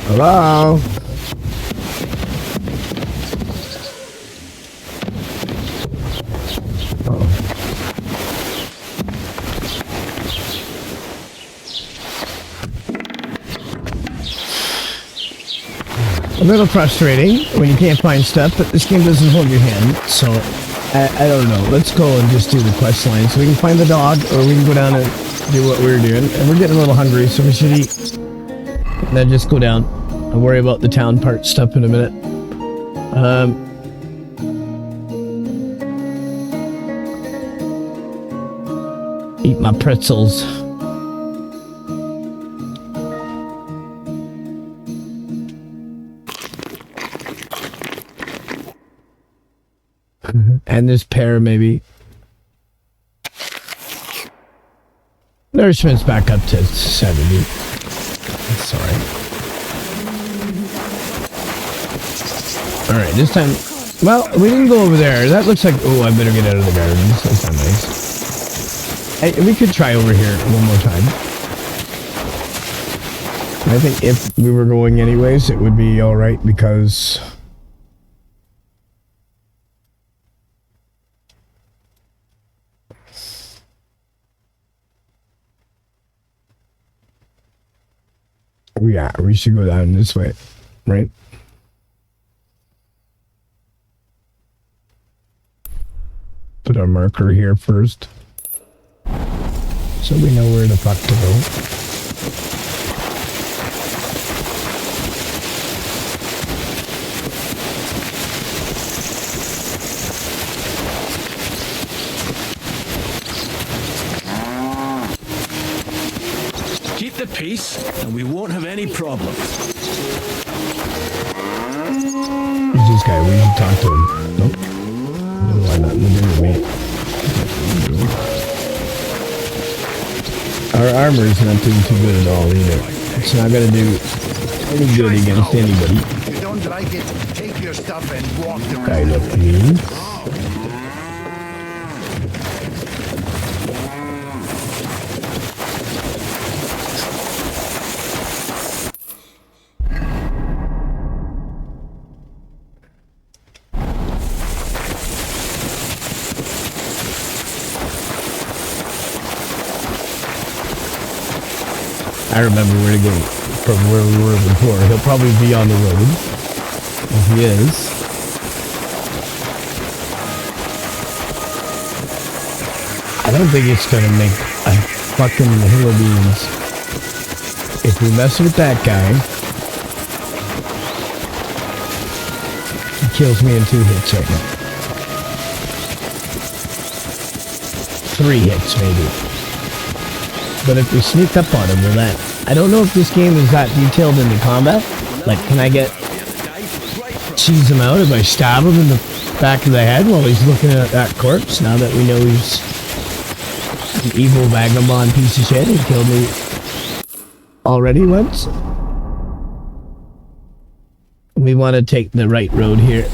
Hello? A little frustrating when you can't find stuff, but this game doesn't hold your hand, so I don't know. Let's go and just do the quest line so we can find the dog, or we can go down and do what we're doing. And we're getting a little hungry, so we should eat. And then just go down and worry about the town part stuff in a minute. Eat my pretzels. And this pair, maybe. Nourishment's back up to 70. Sorry. Alright, this time... Well, we didn't go over there. That looks like... Oh, I better get out of the gardens. That's not nice. Hey, we could try over here one more time. I think if we were going anyways, it would be alright because... Yeah, we should go down this way, right? Put our marker here first, so we know where the fuck to go. Keep the peace, and we won't have any problems. Who's this guy? We should talk to him. Nope. No, why not? Nothing to do with me. Our armor is not doing too good at all either. It's not gonna do any good against anybody. If you don't like it, take your stuff and walk the Kind of mean. I remember where to go from where we were before. He'll probably be on the road. If he is. I don't think it's gonna make a fucking hill of beans. If we mess with that guy, he kills me in 2 hits right now. 3 hits maybe. But if we sneak up on him, will that... I don't know if this game is that detailed in the combat. Like, can I get... cheese him out if I stab him in the back of the head while he's looking at that corpse? Now that we know he's an evil vagabond piece of shit. He killed me already once. We want to take the right road here.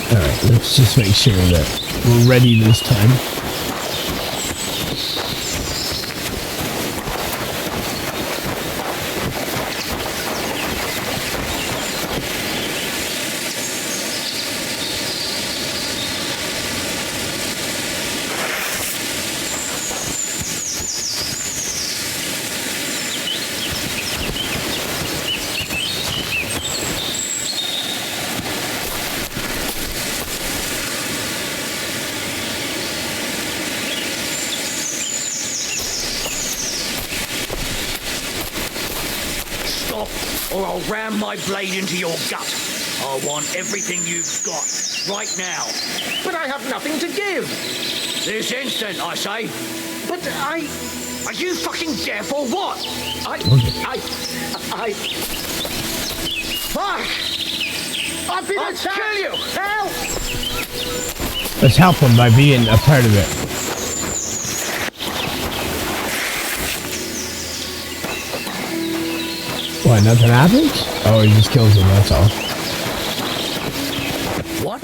Alright, let's just make sure that we're ready this time. Or I'll ram my blade into your gut. I want everything you've got, right now. But I have nothing to give. This instant, I say. But are you fucking deaf or what? Fuck! I've been attacked! I'll kill you! Help! Let's help him by being a part of it. What, nothing happens? Oh, he just kills him, that's all. What?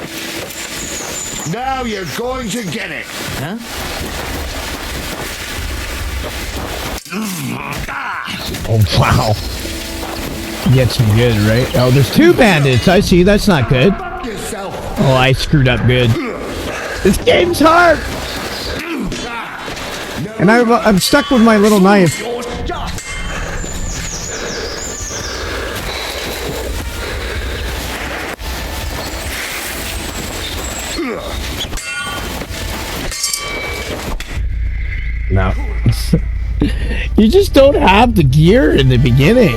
Now you're going to get it. Huh? Oh, wow. Gets me good, right? Oh, there's 2 bandits. I see, that's not good. Oh, I screwed up good. This game's hard. And I'm stuck with my little knife. No. You just don't have the gear in the beginning.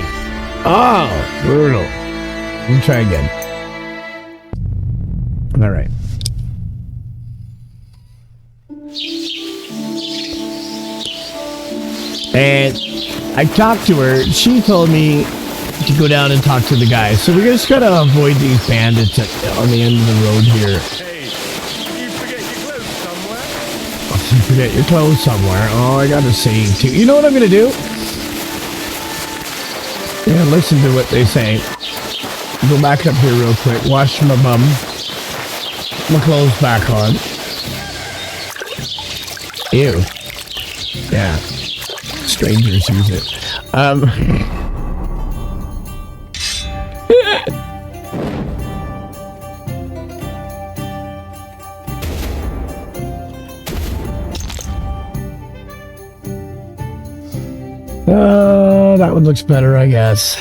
Oh, brutal. We'll try again. Alright. And I talked to her. She told me to go down and talk to the guy. So we just gotta avoid these bandits on the end of the road here. You forget your clothes somewhere. Oh, I gotta save too. You know what I'm gonna do? Yeah, listen to what they say. Go back up here real quick. Wash my bum. My clothes back on. Ew. Yeah. Strangers use it. That one looks better, I guess.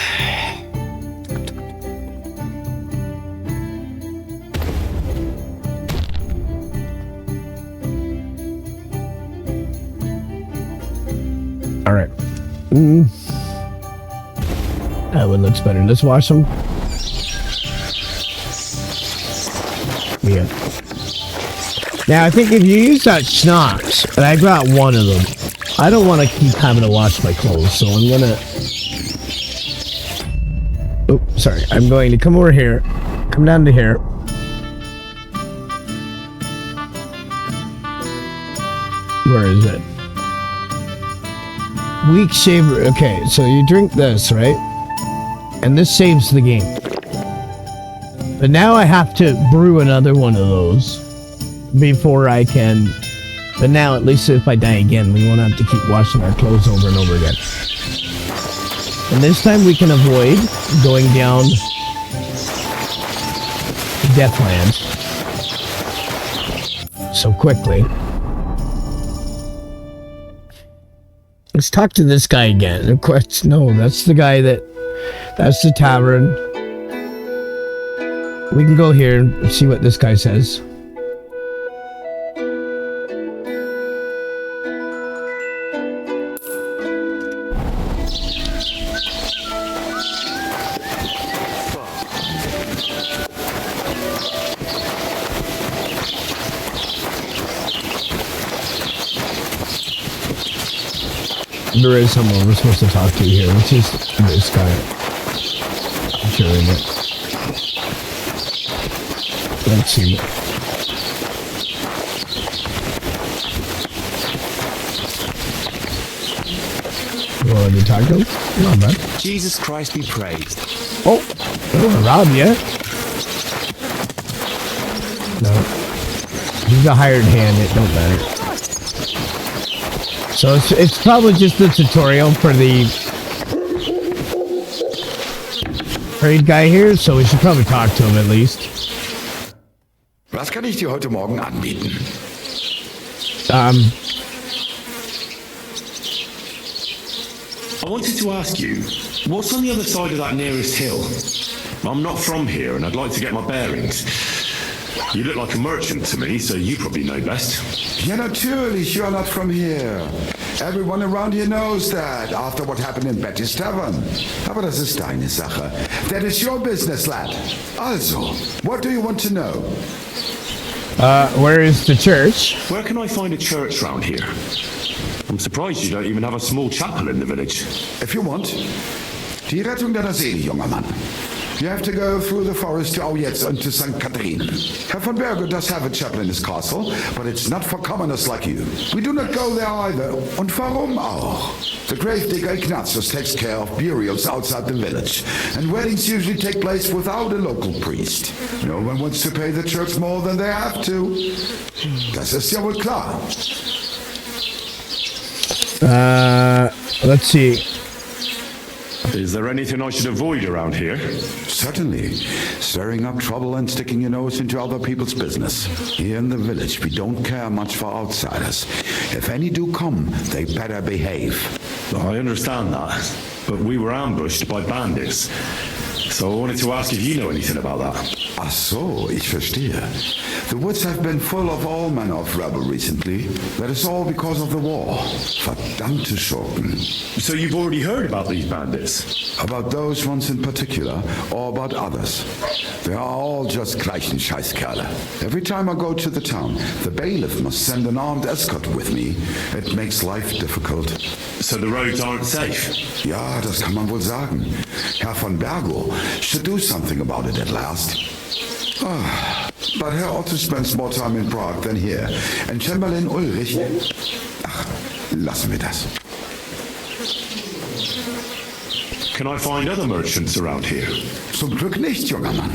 All right. That one looks better. Let's wash them. Yeah. Now, I think if you use that schnapps, and I got one of them, I don't want to keep having to wash my clothes, so I'm gonna... Oh, sorry. I'm going to come over here. Come down to here. Where is it? Weak shaver. Okay, so you drink this, right? And this saves the game. But now I have to brew another one of those before I can... But now, at least if I die again, we won't have to keep washing our clothes over and over again. And this time we can avoid going down Deathland so quickly. Let's talk to this guy again. Of course, no, that's the guy that's the tavern. We can go here and see what this guy says. There is someone we're supposed to talk to here, which is this guy. I'm carrying it. Let's see. What did you talk to? Not bad. Jesus Christ be praised. Oh, Rob, yeah? No. He's a hired hand, it don't matter. So it's probably just the tutorial for the trade guy here, so we should probably talk to him at least. Was kann ich dir heute Morgen anbieten? I wanted to ask you, what's on the other side of that nearest hill? I'm not from here and I'd like to get my bearings. You look like a merchant to me, so you probably know best. Ja, natürlich, you're not from here. Everyone around here knows that, after what happened in Betty's Tavern. Aber das ist deine Sache. That is your business, lad. Also, what do you want to know? Where is the church? Where can I find a church round here? I'm surprised you don't even have a small chapel in the village. If you want. Die Rettung deiner Seele, junger Mann. You have to go through the forest to Aujetz and to St. Catherine. Herr von Berger does have a chapel in his castle, but it's not for commoners like you. We do not go there either. Und warum auch? The gravedigger Ignatius takes care of burials outside the village, and weddings usually take place without a local priest. No one wants to pay the church more than they have to. Das ist ja wohl klar. Let's see. Is there anything I should avoid around here? Certainly. Stirring up trouble and sticking your nose into other people's business. Here in the village, we don't care much for outsiders. If any do come, they better behave. I understand that, but we were ambushed by bandits. So I wanted to ask if you know anything about that. Ach so, ich verstehe. The woods have been full of all manner of rebel recently. That is all because of the war. Verdammte Schurken. So you've already heard about these bandits? About those ones in particular, or about others. They are all just gleichen Scheißkerle. Every time I go to the town, the bailiff must send an armed escort with me. It makes life difficult. So the roads aren't safe? Ja, das kann man wohl sagen. Herr von Bergo should do something about it at last. But Herr Otto spends more time in Prague than here. And Chamberlain Ulrich... Ach, lassen wir das. Can I find other merchants around here? Zum Glück nicht, junger Mann.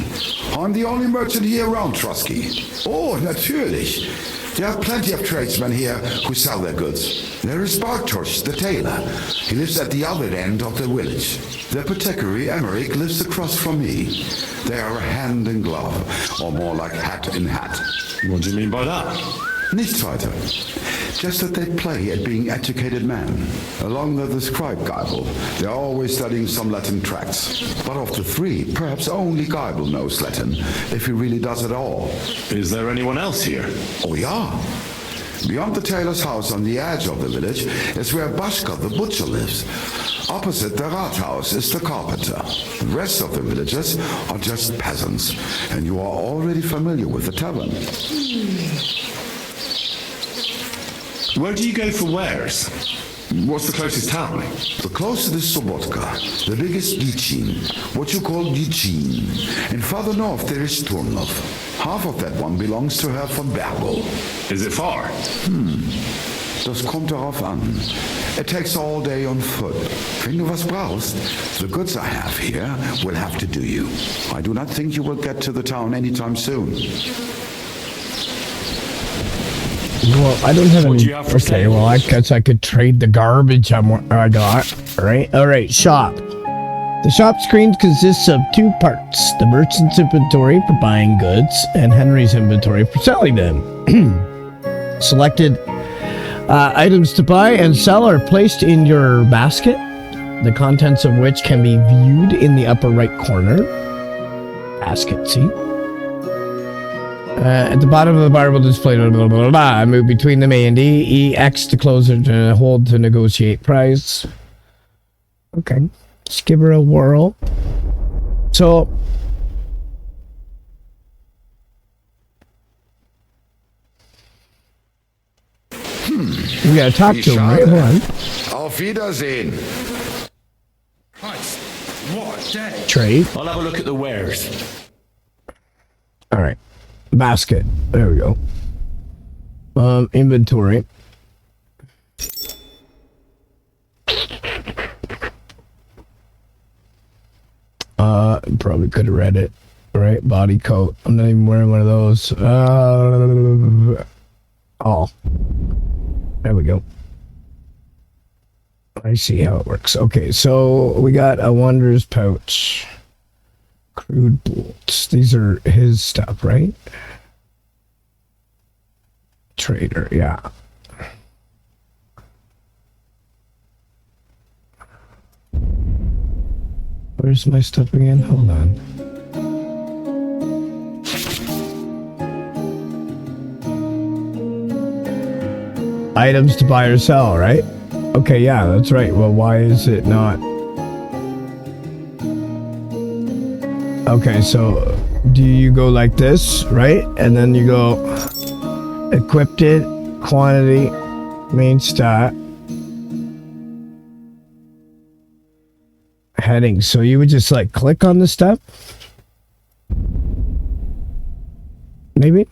I'm the only merchant here around, Trusky. Oh, natürlich. There are plenty of tradesmen here who sell their goods. There is Bartosz, the tailor. He lives at the other end of the village. The apothecary, Emmerich, lives across from me. They are hand in glove, or more like hat in hat. What do you mean by that? Nichts weiter. Just that they play at being educated men. Along with the scribe Geibel, they are always studying some Latin tracts. But of the three, perhaps only Geibel knows Latin, if he really does at all. Is there anyone else here? Oh yeah. Beyond the tailor's house on the edge of the village is where Bashka the butcher lives. Opposite the Rathaus is the carpenter. The rest of the villagers are just peasants, and you are already familiar with the tavern. Where do you go for wares? What's the closest town? The closest is Sobotka, the biggest Gichin, what you call Gichin. And farther north there is Turnov. Half of that one belongs to Herr von Bergo. Is it far? Das kommt darauf an. It takes all day on foot. Wenn du was brauchst, the goods I have here will have to do you. I do not think you will get to the town anytime soon. Well, I don't have What any. do you have for Okay, sale? well, I guess I could trade the garbage I got. All right, shop. The shop screen consists of two parts: the merchant's inventory for buying goods and Henry's inventory for selling them. Selected items to buy and sell are placed in your basket, the contents of which can be viewed in the upper right corner. Basket, see? At the bottom of the bar will display blah, blah, blah, blah. I move between them A and D. E, X to close it, and hold to negotiate price. Okay. Let's give her a whirl. So... we gotta talk to him, right? Hold on. Auf Wiedersehen. Christ, what a day. Trade. I'll have a look at the wares. Alright. Basket. There we go. Inventory. Probably could have read it. Right? Body coat. I'm not even wearing one of those. Oh. There we go. I see how it works. Okay, so we got a Wonders pouch. Crude bolts. These are his stuff, right? Trader, yeah. Where's my stuff again? Hold on. Items to buy or sell, right? Okay, yeah, that's right. Well, why is it not? Okay, so do you go like this, right? And then you go equipped it, quantity, main stat, heading. So you would just like click on the stuff? Maybe?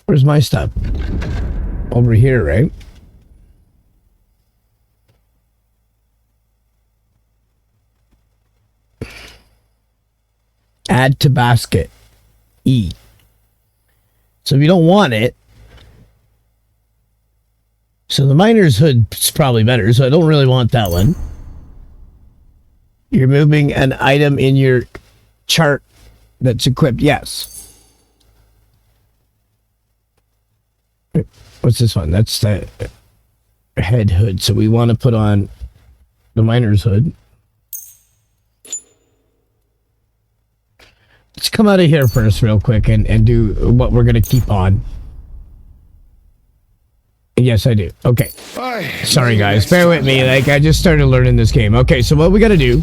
Where's my stuff? Over here, right? Add to basket. E. So if you don't want it, so the miner's hood is probably better, so I don't really want that one. You're moving an item in your chart that's equipped. Yes. What's this one? That's the head hood. So we want to put on the miner's hood. let's come out of here first real quick and do what we're going to keep on. Yes, I do. Okay. Sorry, guys. Bear with me. Like, I just started learning this game. Okay, so what we got to do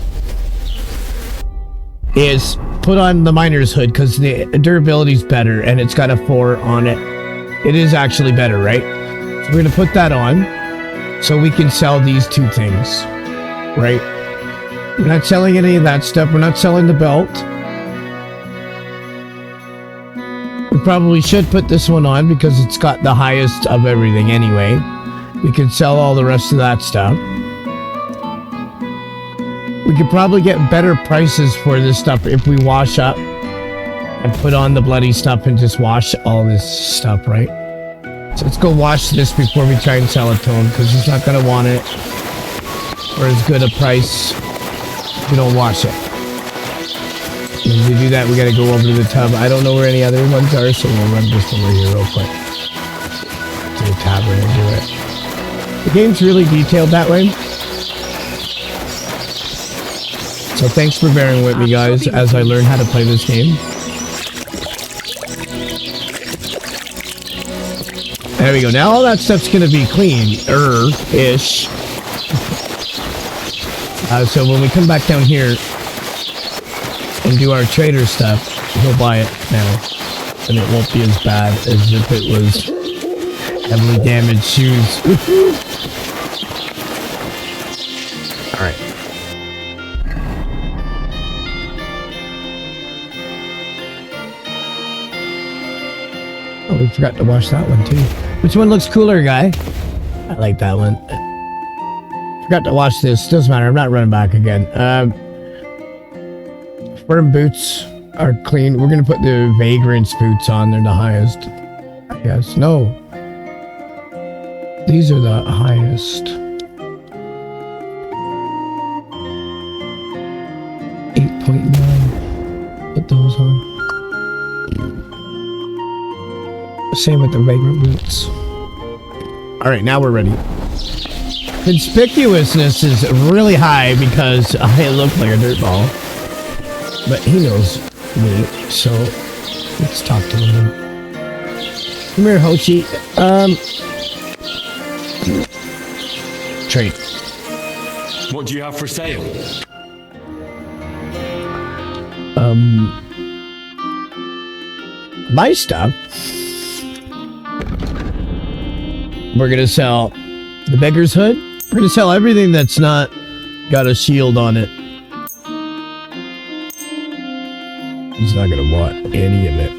is put on the miner's hood because the durability's better and it's got a 4 on it. It is actually better, right? So we're going to put that on so we can sell these 2 things, right? We're not selling any of that stuff. We're not selling the belt. We probably should put this one on because it's got the highest of everything anyway. We can sell all the rest of that stuff. We could probably get better prices for this stuff if we wash up and put on the bloody stuff and just wash all this stuff, right? So let's go wash this before we try and sell it to him because he's not going to want it for as good a price if we don't wash it. When we do that, we got to go over to the tub. I don't know where any other ones are, so we'll run just over here real quick to the tavern and do it. The game's really detailed that way. So thanks for bearing with me, guys, as I learn how to play this game. There we go. Now all that stuff's going to be clean-ish. So when we come back down here and do our trader stuff, he'll buy it now. And it won't be as bad as if it was heavily damaged shoes. Alright. Oh, we forgot to wash that one too. Which one looks cooler, guy? I like that one. Forgot to wash this. Doesn't matter. I'm not running back again. Firm boots are clean. We're going to put the Vagrant's boots on. They're the highest. I guess. No. These are the highest. 8.9. Put those on. Same with the Vagrant boots. Alright, now we're ready. Conspicuousness is really high because I look like a dirtball. But he knows me, so let's talk to him. Come here, Hoshi. Trade. What do you have for sale? My stuff. We're gonna sell the beggar's hood. We're gonna sell everything that's not got a shield on it. He's not gonna want any of it.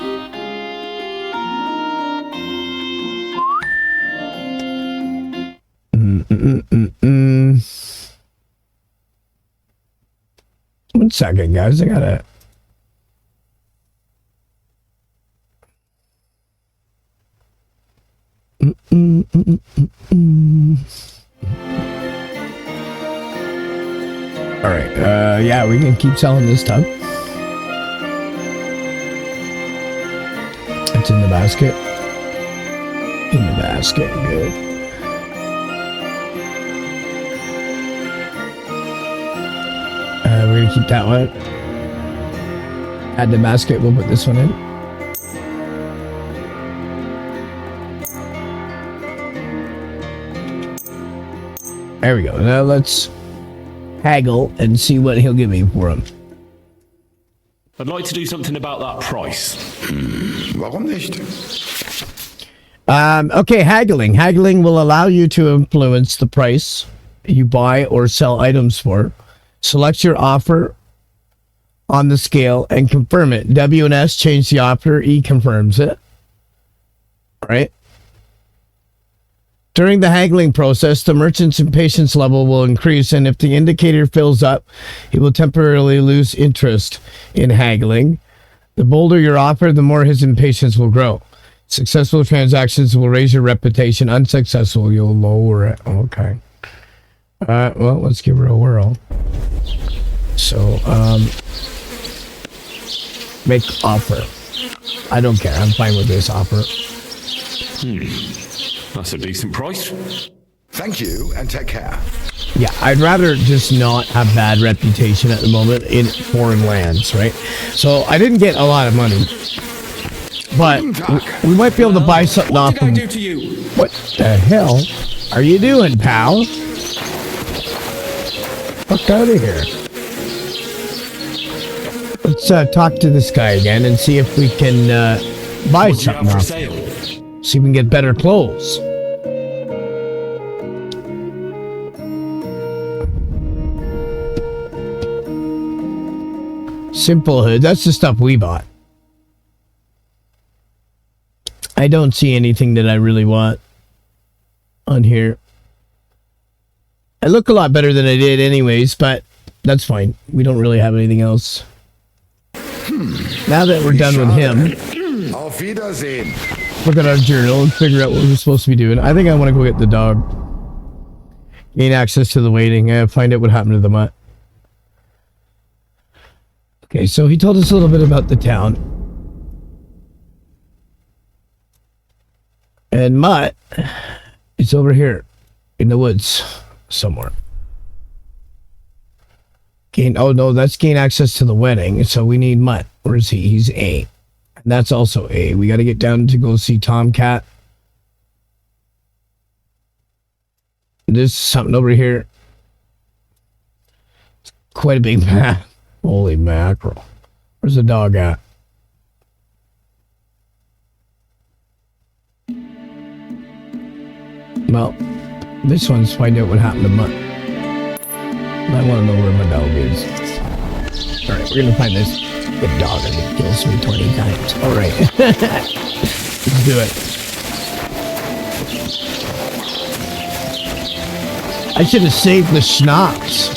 One second, guys. I gotta. All right. Yeah, we can keep selling this stuff. It's in the basket. In the basket. Good. We're gonna keep that one. Add the basket. We'll put this one in. There we go. Now let's haggle and see what he'll give me for him. I'd like to do something about that price. Warum nicht? Okay, haggling. Haggling will allow you to influence the price you buy or sell items for. Select your offer on the scale and confirm it. W and S change the offer. E confirms it. All right. During the haggling process, the merchant's impatience level will increase, and if the indicator fills up, he will temporarily lose interest in haggling. The bolder your offer, the more his impatience will grow. Successful transactions will raise your reputation. Unsuccessful, you'll lower it. Okay. Well, let's give her a whirl. So, make offer. I don't care. I'm fine with this offer. That's a decent price. Thank you, and take care. Yeah, I'd rather just not have bad reputation at the moment in foreign lands, right? So I didn't get a lot of money, but we might be able to buy something off them. What the hell are you doing, pal? Fuck out of here. Let's talk to this guy again and see if we can buy something off him. See if we can get better clothes. Simple hood. That's the stuff we bought. I don't see anything that I really want on here. I look a lot better than I did anyways, but that's fine. We don't really have anything else. Now that we're done with him, Auf Wiedersehen. look at our journal and figure out what we're supposed to be doing. I think I want to go get the dog. Gain access to the waiting. Find out what happened to the mutt. Okay, so he told us a little bit about the town. And Mutt is over here in the woods somewhere. Oh no, that's gain access to the wedding. So we need Mutt. Where is he? He's A. And that's also A. We got to get down to go see Tomcat. There's something over here. It's quite a big map. Holy mackerel. Where's the dog at? Well, this one's find out what happened to Mutt. I want to know where my dog is. Alright, we're going to find this good dog and it kills me 20 times. Alright. Let's do it. I should have saved the schnapps.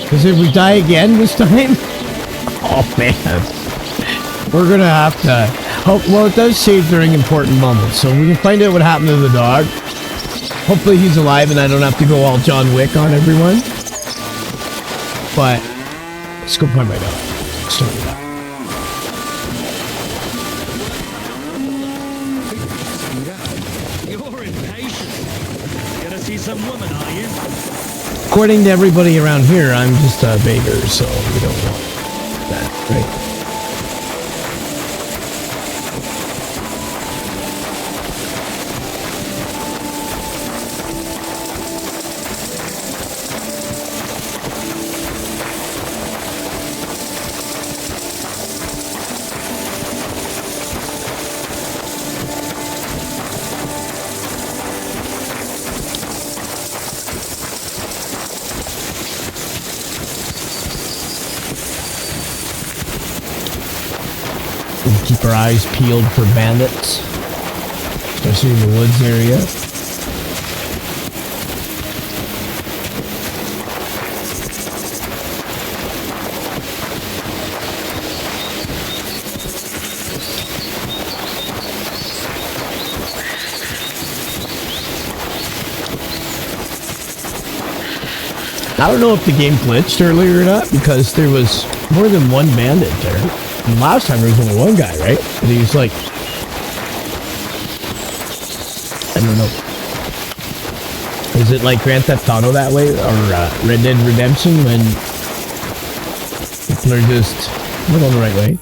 Because if we die again this time... Oh, man. We're going to have to... Oh, well, it does save during important moments. So we can find out what happened to the dog. Hopefully he's alive and I don't have to go all John Wick on everyone. But... let's go find my dog. Let's start with that. You're impatient. Gonna see some woman, are you? According to everybody around here, I'm just a beggar, so we don't want that, right? Keep our eyes peeled for bandits, especially in the woods area. I don't know if the game glitched earlier or not, because there was more than one bandit there. And last time there was only one guy, right? And he was like... I don't know. Is it like Grand Theft Auto that way? Or Red Dead Redemption when... people are just... we're going the right way.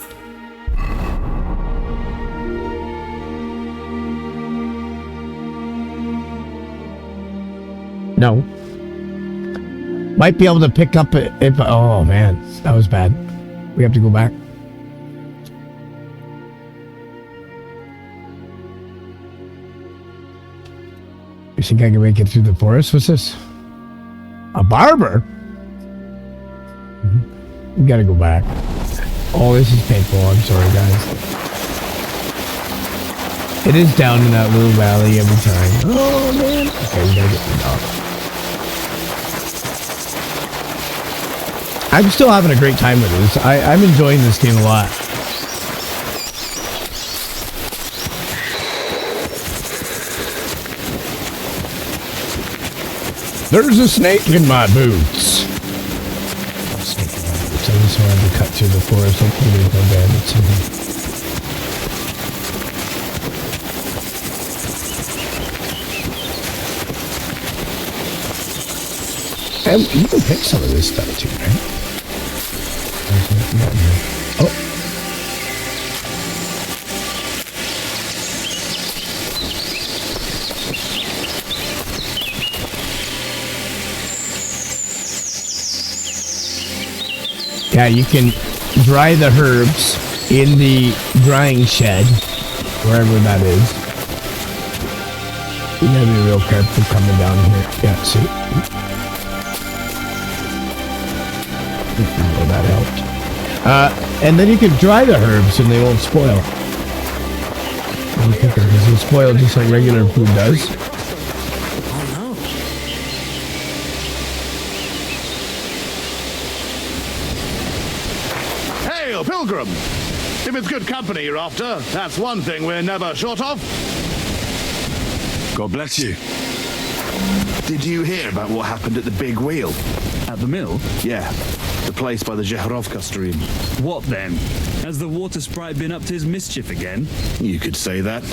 No. Might be able to pick up it if... oh man, that was bad. We have to go back. You think I can make it through the forest? What's this? A barber? We gotta go back. Oh, this is painful. I'm sorry, guys. It is down in that little valley every time. Oh, man. Okay, we gotta get the dog. I'm still having a great time with this. I'm enjoying this game a lot. There's a snake in my boots. Snake in my boots. I just wanted to cut through the forest. Hopefully there's no bandits in here. And you can pick some of this stuff too, right? Oh. Yeah, you can dry the herbs in the drying shed, wherever that is. You gotta be real careful coming down here. Yeah, see? Oh, that helped. And then you can dry the herbs and they won't spoil. Because they'll spoil just like regular food does. Hail, pilgrim! If it's good company you're after, that's one thing we're never short of. God bless you. Did you hear about what happened at the big wheel? At the mill? Yeah, the place by the Jehorovka stream. What then? Has the water sprite been up to his mischief again? You could say that.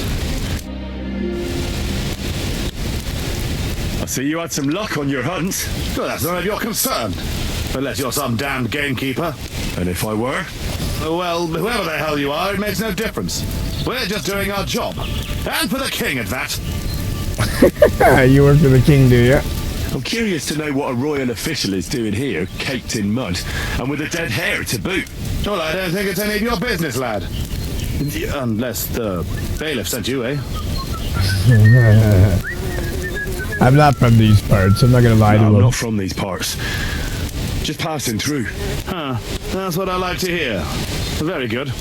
I see you had some luck on your hunt. Well, that's none of your concern. Unless you're some damned gamekeeper. And if I were? Well, whoever the hell you are, it makes no difference. We're just doing our job. And for the king at that. You work for the king, do you? I'm curious to know what a royal official is doing here, caked in mud, and with a dead hare to boot. Well, I don't think it's any of your business, lad. Unless the bailiff sent you, eh? I'm not from these parts. I'm not gonna lie to him. I'm not from these parts. Just passing through. Huh. That's what I like to hear. Very good. You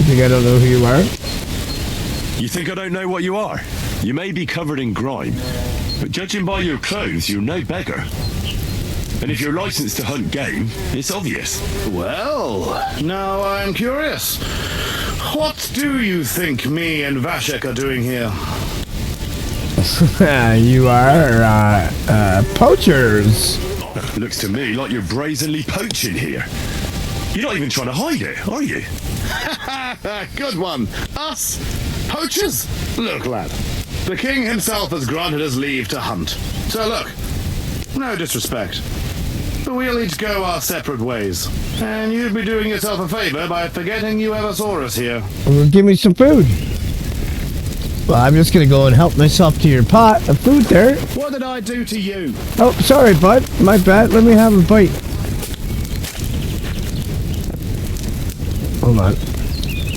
think I don't know who you are? You think I don't know what you are? You may be covered in grime, but judging by your clothes, you're no beggar. And if you're licensed to hunt game, it's obvious. Well, now I'm curious. What do you think me and Vashek are doing here? You are, poachers. Looks to me like you're brazenly poaching here. You're not even trying to hide it, are you? Good one. Us? Poachers? Look, lad. The king himself has granted us leave to hunt. So look, no disrespect, but we'll each go our separate ways. And you'd be doing yourself a favor by forgetting you ever saw us here. Well, give me some food. Well, I'm just gonna go and help myself to your pot of food there. What did I do to you? Oh, sorry, bud. My bad. Let me have a bite. Hold on.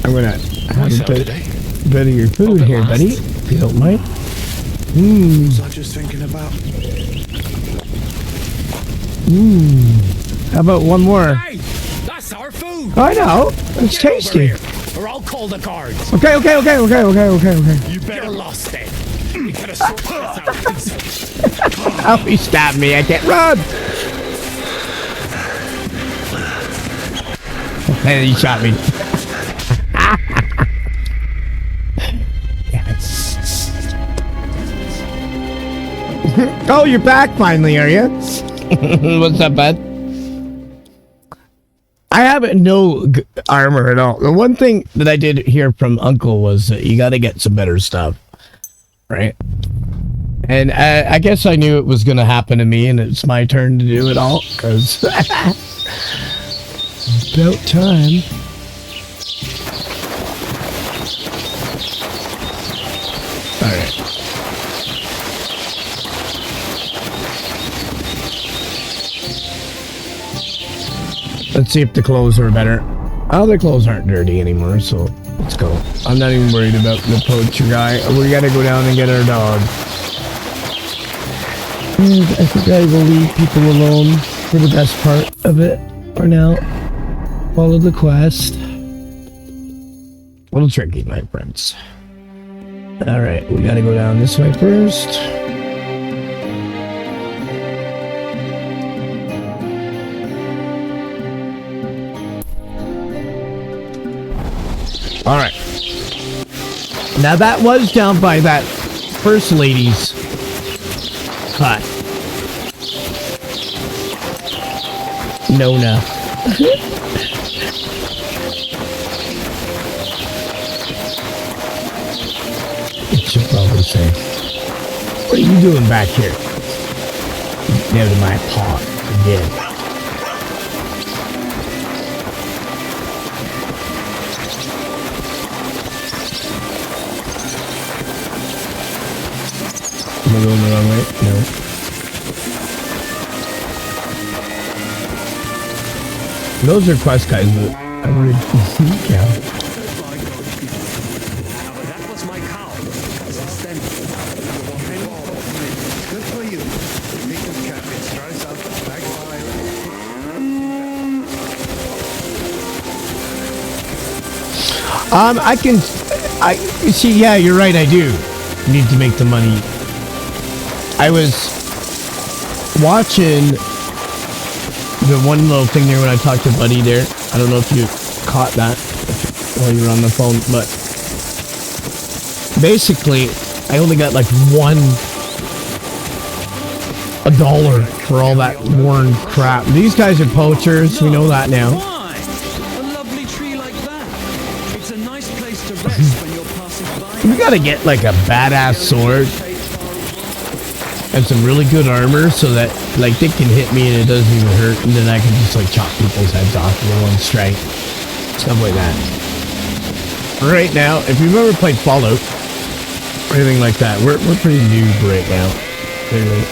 I'm gonna have a bit of your food here, buddy, if you don't mind. Was I just thinking about? How about one more? Hey, that's our food. I know. It's tasty. Or I'll call the guards. Okay. You better lost then. You could have sorted this out peacefully. Oh, he stabbed me. I can't run. And he shot me. Oh, you're back finally, are you? What's up, bud? I have no armor at all. The one thing that I did hear from Uncle was that you got to get some better stuff, right? And I guess I knew it was going to happen to me, and it's my turn to do it all, because about time. All right. Let's see if the clothes are better. Oh, the clothes aren't dirty anymore, so let's go. I'm not even worried about the poacher guy. We gotta go down and get our dog. And I think I will leave people alone for the best part of it for now. Follow the quest. A little tricky, my friends. Alright, we gotta go down this way first. Alright. Now that was down by that first lady's hut. Nona. It should probably say. What are you doing back here? Down to my paw again. Am I going the wrong way? No. Those are quest guys, but I already yeah. Good for you. Because Captain starts out the backfire. I see, yeah, you're right, I do need to make the money. I was watching the one little thing there when I talked to Buddy there. I don't know if you caught that while you were on the phone, but basically, I only got like $1 for all that worn crap. These guys are poachers, we know that now. Why? A lovely tree like that. It's a nice place to rest when you're passing by. We gotta get like a badass sword and some really good armor so that like they can hit me and it doesn't even hurt, and then I can just like chop people's heads off with one strike. Stuff like that. Right now, if you've ever played Fallout or anything like that, we're pretty noob right now. Clearly.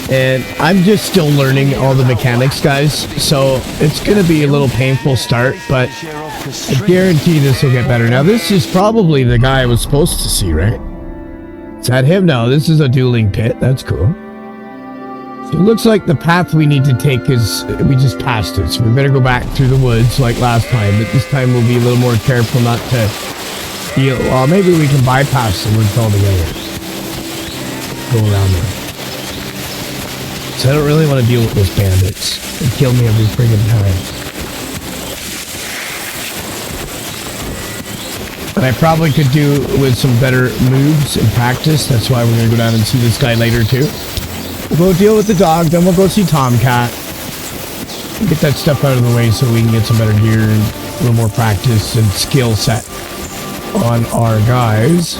And I'm just still learning all the mechanics, guys, so it's gonna be a little painful start, but I guarantee this will get better. Now this is probably the guy I was supposed to see, right? Is that him? No, this is a dueling pit. That's cool. So it looks like the path we need to take is, we just passed it, so we better go back through the woods like last time, but this time we'll be a little more careful not to deal. Well, maybe we can bypass the woods altogether. Go around there. So I don't really want to deal with those bandits. They kill me every friggin' time. And I probably could do with some better moves in practice. That's why we're going to go down and see this guy later too. We'll go deal with the dog, then we'll go see Tomcat. Get that stuff out of the way so we can get some better gear and a little more practice and skill set on our guys.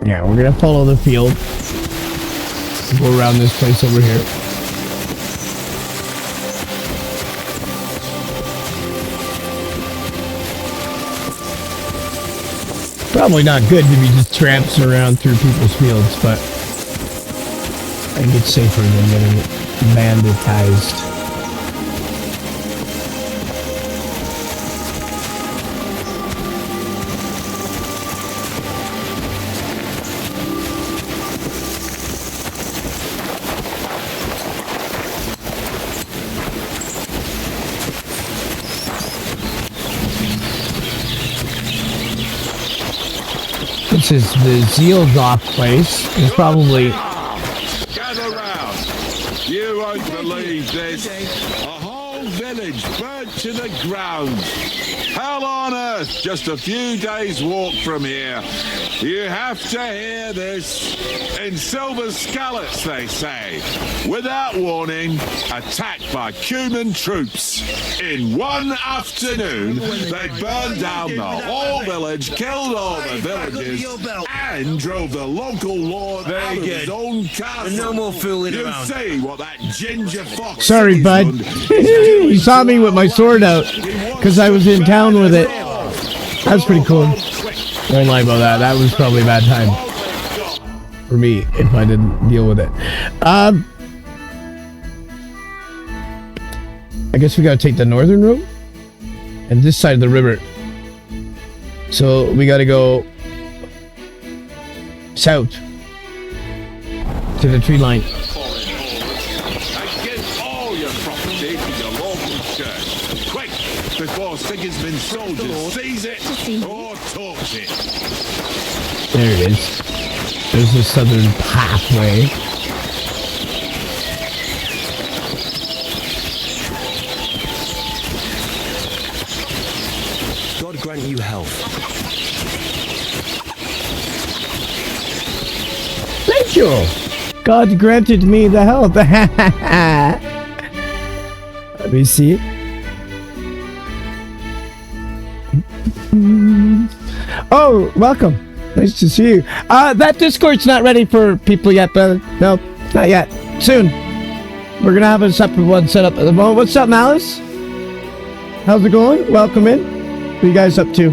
Yeah, we're gonna follow the field. Go around this place over here. Probably not good to be just tramping around through people's fields, but I think it's safer than getting banditized. This is the Zealdorf place. It's probably... Gather round. You won't believe this. A whole village burnt to the ground. Hell on earth, just a few days' walk from here. You have to hear this. In silver scallops, they say. Without warning, attacked by Cuman troops. In one afternoon, they burned down the whole village, killed all the villagers, and drove the local lord out of his own castle. No more fooling you around. see what that ginger fox... Sorry, bud. You saw me with my sword out because I was in town with it. That's pretty cool. Don't lie about that. That was probably a bad time for me if I didn't deal with it. I guess we gotta take the northern road and this side of the river. So we gotta go south to the tree line. Give all your property to your local church. Quick, before Sigismund Roman soldiers seize it or torch it. There it is. There's the southern pathway. God grant you health. Thank you. God granted me the health. Let me see. Oh, welcome. Nice to see you. That Discord's not ready for people yet, but no, not yet. Soon. We're gonna have a separate one set up at the moment. What's up, Malice? How's it going? Welcome in. What are you guys up to?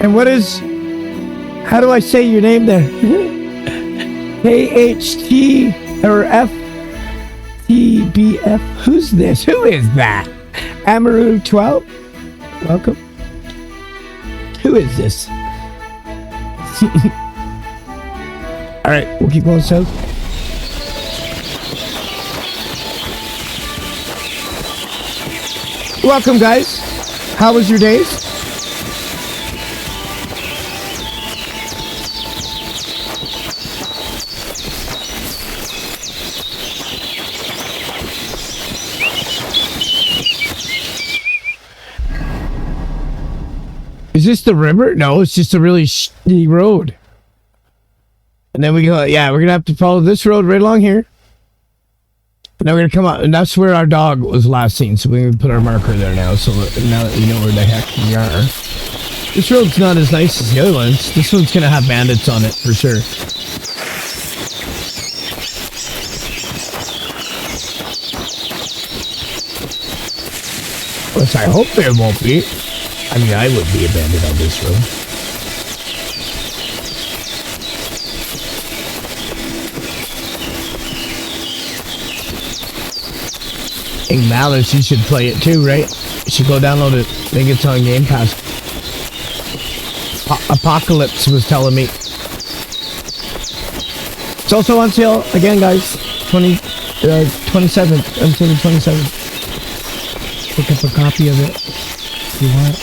And what is... How do I say your name there? KHT or FTBF? Who's this? Who is that? Amaru12? Welcome. Who is this? Alright, we'll keep going south. Welcome, guys. How was your days? Is this the river? No, it's just a really shitty road. And then we go, yeah, we're going to have to follow this road right along here. And then we're going to come out, and that's where our dog was last seen. So we're going to put our marker there now, so now that we know where the heck we are. This road's not as nice as the other ones. This one's going to have bandits on it, for sure. Which I hope there won't be. I mean, I would be a bandit on this road. Hey, Malice, you should play it too, right? You should go download it. I think it's on Game Pass. Apocalypse was telling me. It's also on sale again, guys. 27th until the 27th. Pick up a copy of it if you want.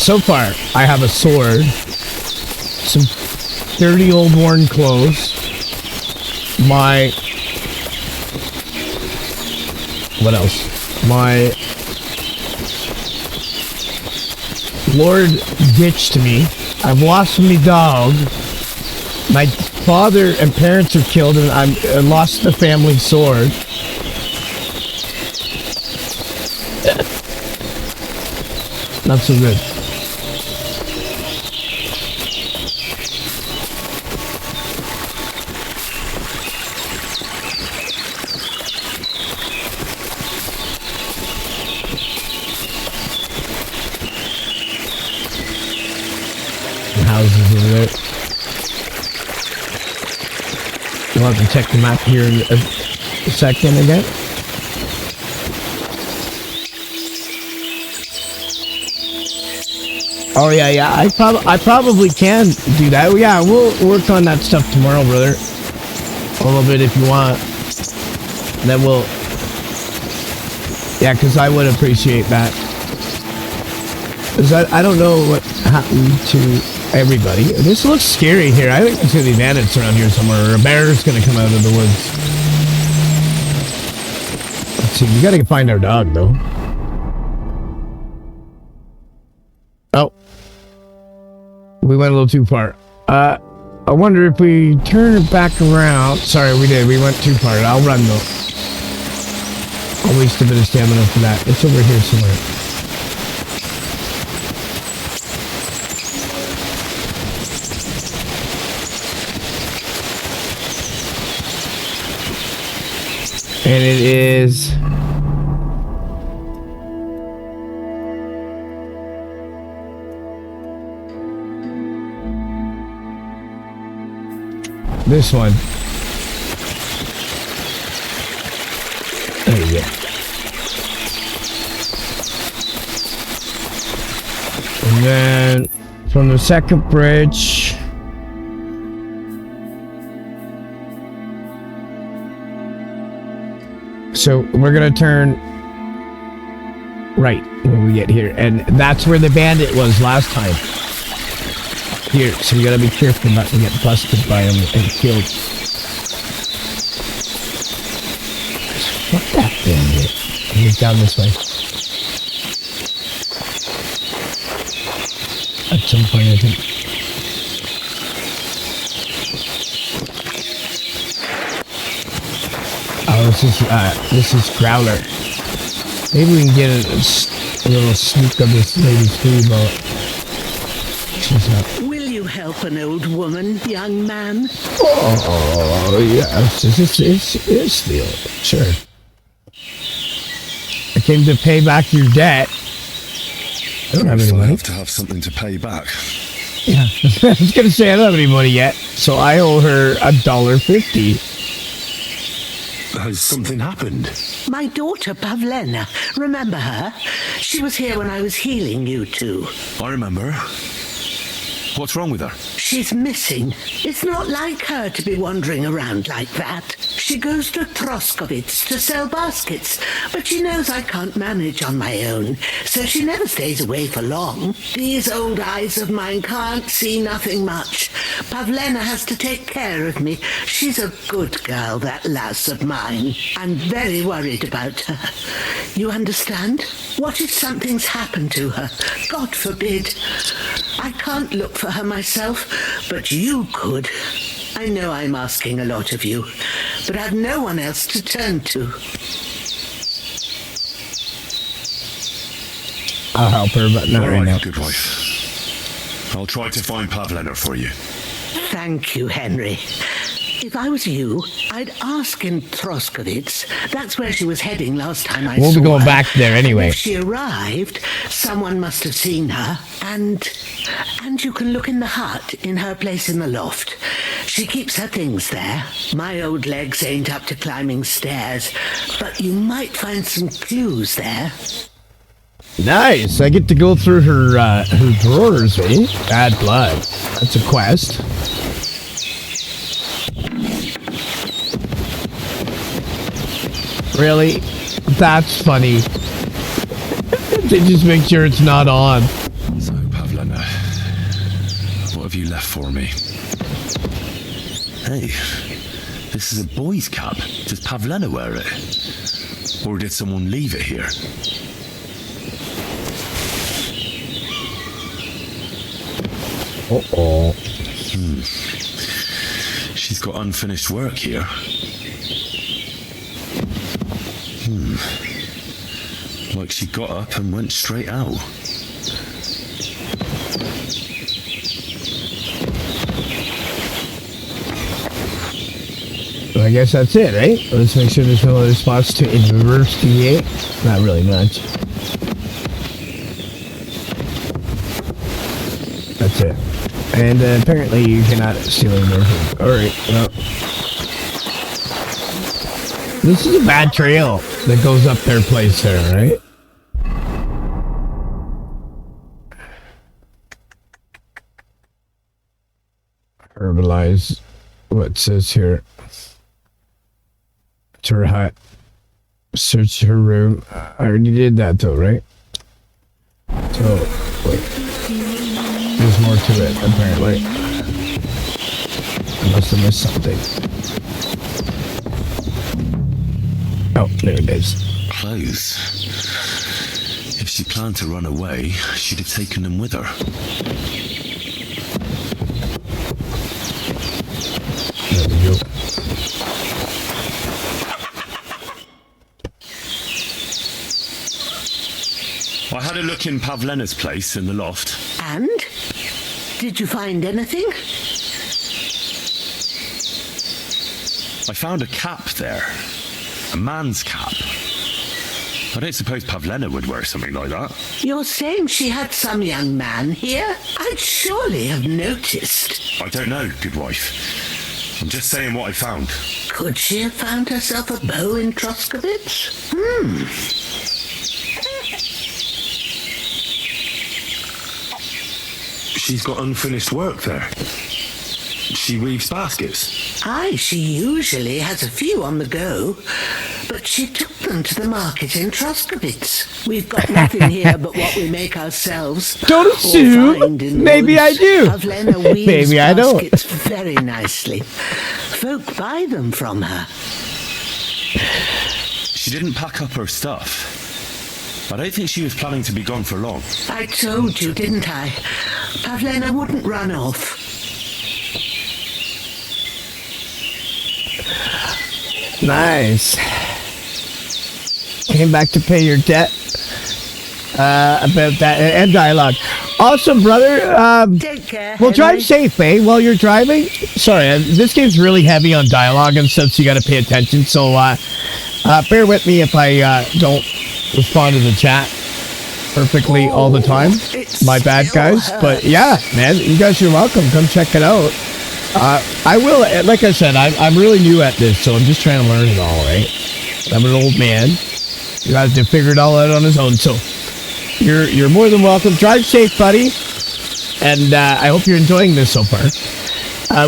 So far, I have a sword, some dirty old worn clothes, what else? My Lord ditched me. I've lost my dog. My father and parents are killed, and I lost the family sword. Not so good. The houses over there. We'll have to check the map here in a second again. Oh yeah, I probably can do that. Yeah, we'll work on that stuff tomorrow, brother. A little bit if you want. And then we'll... Yeah, because I would appreciate that. Because I don't know what happened to everybody. This looks scary here. I think there's going to be bandits around here somewhere, or a bear's going to come out of the woods. Let's see, we got to find our dog, though. Oh. We went a little too far. I wonder if we turn back around. Sorry, we did. We went too far. I'll run, though. I'll waste a bit of stamina for that. It's over here somewhere. And it is... this one. There you go. And then from the second bridge, So we're gonna turn right when we get here, and that's where the bandit was last time. Here, so we gotta be careful not to get busted by him and killed. Fuck that bandit. He's down this way. At some point, I think. Oh, this is Growler. Maybe we can get a little sneak of this lady's food while she's not. Will you help an old woman, young man? Oh, yes. It's the old. Sure. I came to pay back your debt. I don't have any money. I have to have something to pay back. Yeah. I was going to say I don't have any money yet, so I owe her $1.50. Has something happened? My daughter, Pavlena. Remember her? She was here when I was healing you two. I remember. What's wrong with her? She's missing. It's not like her to be wandering around like that. She goes to Troskovitz to sell baskets, but she knows I can't manage on my own, so she never stays away for long. These old eyes of mine can't see nothing much. Pavlena has to take care of me. She's a good girl, that lass of mine. I'm very worried about her. You understand? What if something's happened to her? God forbid. I can't look for her myself, but you could. I know I'm asking a lot of you, but I've no one else to turn to. I'll help her, but not right now. Good wife. I'll try to find Pavlena for you. Thank you, Henry. If I was you, I'd ask in Troskovitz. That's where she was heading last time I saw her. We'll be going back there anyway. If she arrived, someone must have seen her. And you can look in the hut in her place in the loft. She keeps her things there. My old legs ain't up to climbing stairs, but you might find some clues there. Nice. I get to go through her drawers, eh? Bad blood. That's a quest. Really? That's funny. They just make sure it's not on. So, Pavlena, what have you left for me? Hey, this is a boy's cap. Does Pavlena wear it? Or did someone leave it here? Uh-oh. She's got unfinished work here. Like she got up and went straight out. Well, I guess that's it, right? Let's make sure there's no other spots to investigate. Not really much. That's it. And apparently you cannot steal anymore. Alright, well. This is a bad trail that goes up their place there, right? Herbalize what it says here. To her hut. Search her room. I already did that though, right? So, wait. There's more to it, apparently. I must have missed something. Oh, there it is. Clothes. If she planned to run away, she'd have taken them with her. There we go. I had a look in Pavlena's place in the loft. And? Did you find anything? I found a cap there. A man's cap. I don't suppose Pavlena would wear something like that. You're saying she had some young man here? I'd surely have noticed. I don't know, good wife. I'm just saying what I found. Could she have found herself a bow in Troskovitz? She's got unfinished work there. she weaves baskets. Aye, she usually has a few on the go, but she took them to the market in Troskowitz. We've got nothing here but what we make ourselves. Don't assume. Maybe I do. Pavlena weaves Maybe I don't. baskets very nicely. Folk buy them from her. She didn't pack up her stuff. I don't think she was planning to be gone for long. I told you, didn't I? Pavlena wouldn't run off. Nice. Came back to pay your debt. About that and dialogue. Awesome, brother. Take care. Well, drive safe, eh? While you're driving. Sorry, this game's really heavy on dialogue and stuff, so you got to pay attention. So, bear with me if I don't respond to the chat perfectly all the time. My bad, guys. But yeah, man, you guys are welcome. Come check it out. I will, like I said, I'm really new at this, so I'm just trying to learn it all, right? I'm an old man. You have to figure it all out on his own, so you're more than welcome. Drive safe, buddy. And I hope you're enjoying this so far.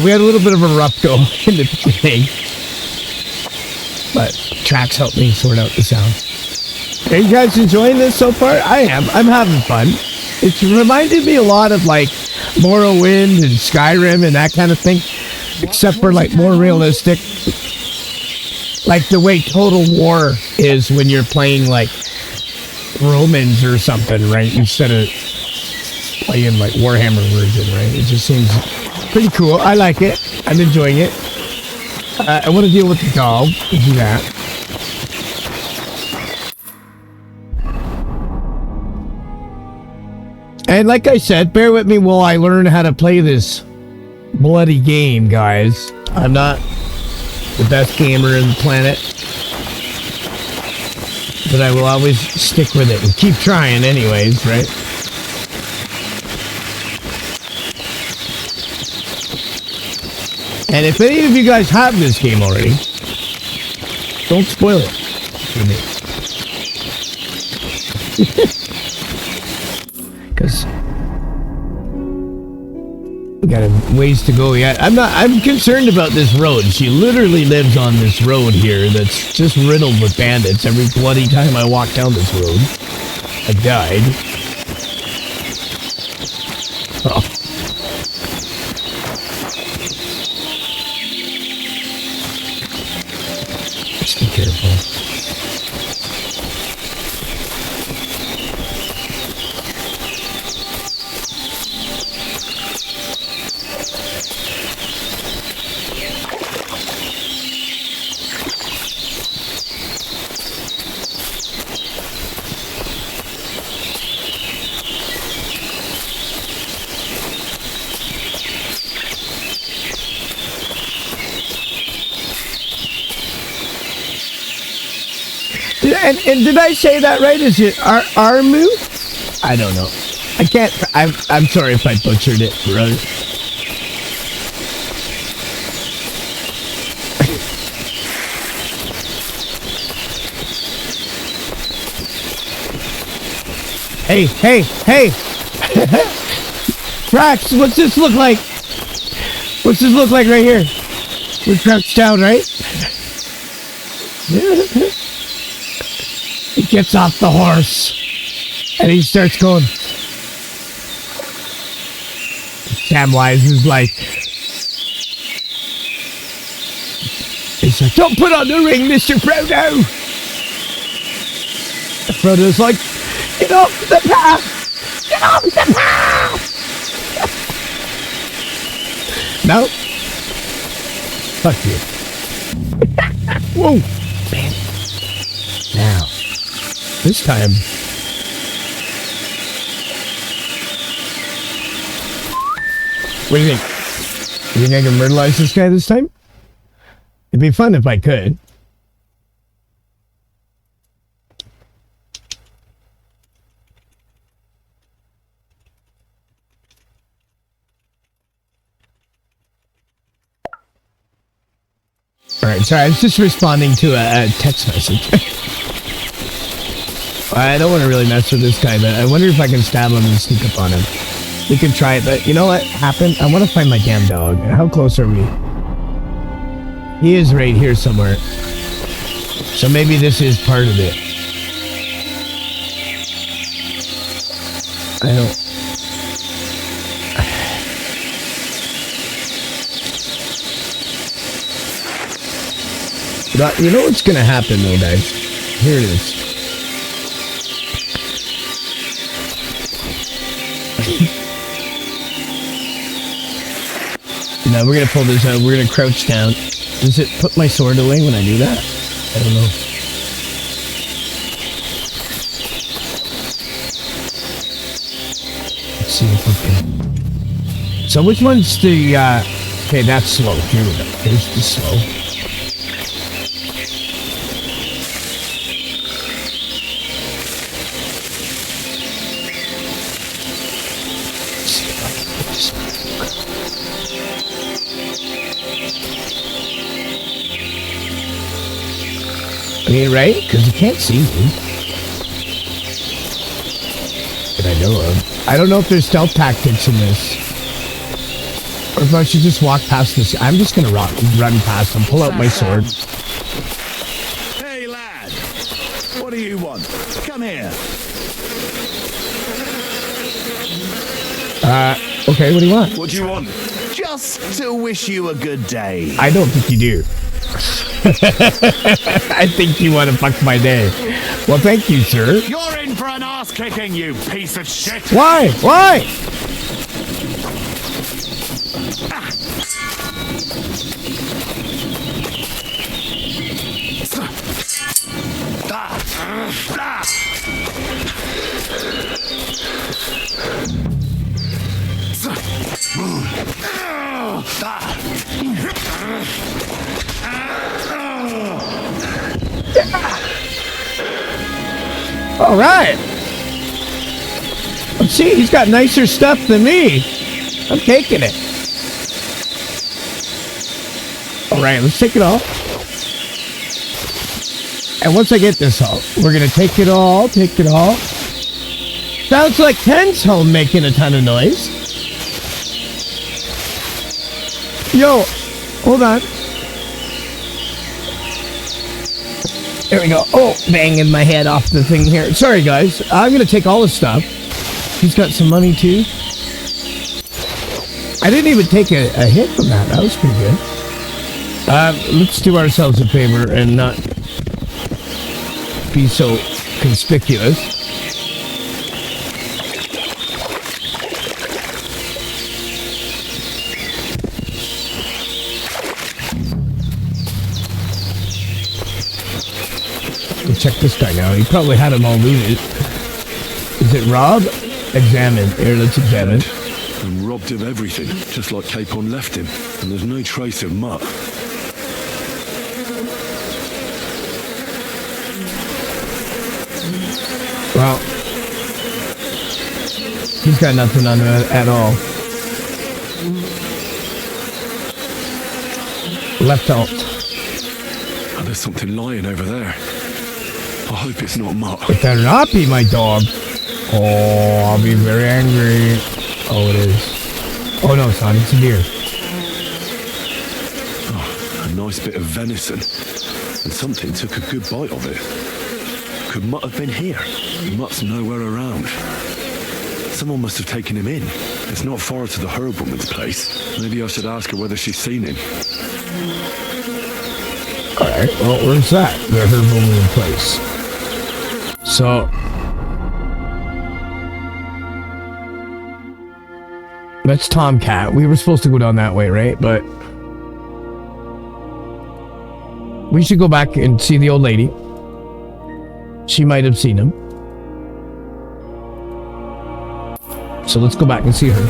We had a little bit of a rough go in the beginning, but tracks helped me sort out the sound. Are you guys enjoying this so far? I am. I'm having fun. It's reminded me a lot of like Morrowind and Skyrim and that kind of thing, except for like more realistic, like the way Total War is when you're playing like Romans or something, right? Instead of playing like Warhammer version, right? It just seems pretty cool. I like it. I'm enjoying it. I want to deal with the dog. We'll do that. And like I said, bear with me while I learn how to play this bloody game, guys. I'm not the best gamer in the planet, but I will always stick with it and keep trying anyways, right? And if any of you guys have this game already, don't spoil it for me. Because we got a ways to go yet. I'm concerned about this road. She literally lives on this road here that's just riddled with bandits. Every bloody time I walk down this road, I died. Oh. Just be careful. And did I say that right? Is it Armu? I don't know. I can't. I'm sorry if I butchered it, brother. Hey! Trax, what's this look like? What's this look like right here? We're crouched down, right? He gets off the horse and he starts going. Samwise is like, he's like, don't put on the ring, Mr. Frodo. Frodo's like, get off the path! Get off the path! No. Fuck you. Whoa. Man. Now. This time. What do you think? You think I can myrtleize this guy this time? It'd be fun if I could. Alright, sorry, I was just responding to a text message. I don't want to really mess with this guy, but I wonder if I can stab him and sneak up on him. We can try it, but you know what happened? I want to find my damn dog. How close are we? He is right here somewhere. So maybe this is part of it. I don't... But you know what's gonna happen though, guys? Here it is. Now we're gonna pull this out. We're gonna crouch down. Does it put my sword away when I do that? I don't know. Let's see if we can. So which one's the? Okay, that's slow. Here we go. Here's the slow. I mean, right? Because you can't see me. That I know of. I don't know if there's stealth tactics in this. Or if I should just walk past this. I'm just going to run past them, pull out my sword. Hey, lad. What do you want? Come here. Okay, what do you want? What do you want? Just to wish you a good day. I don't think you do. I think you want to fuck my day. Well, thank you, sir. You're in for an ass kicking, you piece of shit. Why? Why? All right. Let's see, he's got nicer stuff than me. I'm taking it. All right, let's take it all. And once I get this all, we're going to take it all, take it all. Sounds like Ken's home making a ton of noise. Yo, hold on. There we go. Oh, banging my head off the thing here. Sorry, guys. I'm going to take all his stuff. He's got some money, too. I didn't even take a hit from that. That was pretty good. Let's do ourselves a favor and not be so conspicuous. Check this guy now. He probably had them all looted. Is it Rob? Examine. Here, let's examine. And robbed of everything, just like Capon left him. And there's no trace of mutt. Well, he's got nothing on it at all. Left alt. Oh, there's something lying over there. I hope it's not mutt. It better not be my dog. Oh, I'll be very angry. Oh, it is. Oh, no, it's not. It's a deer. Oh, a nice bit of venison. And something took a good bite of it. Could Mutt have been here? Mutt's nowhere around. Someone must have taken him in. It's not far to the herb woman's place. Maybe I should ask her whether she's seen him. Alright, well, where's that? The herb woman's place. So... that's Tomcat. We were supposed to go down that way, right? But... we should go back and see the old lady. She might have seen him. So let's go back and see her.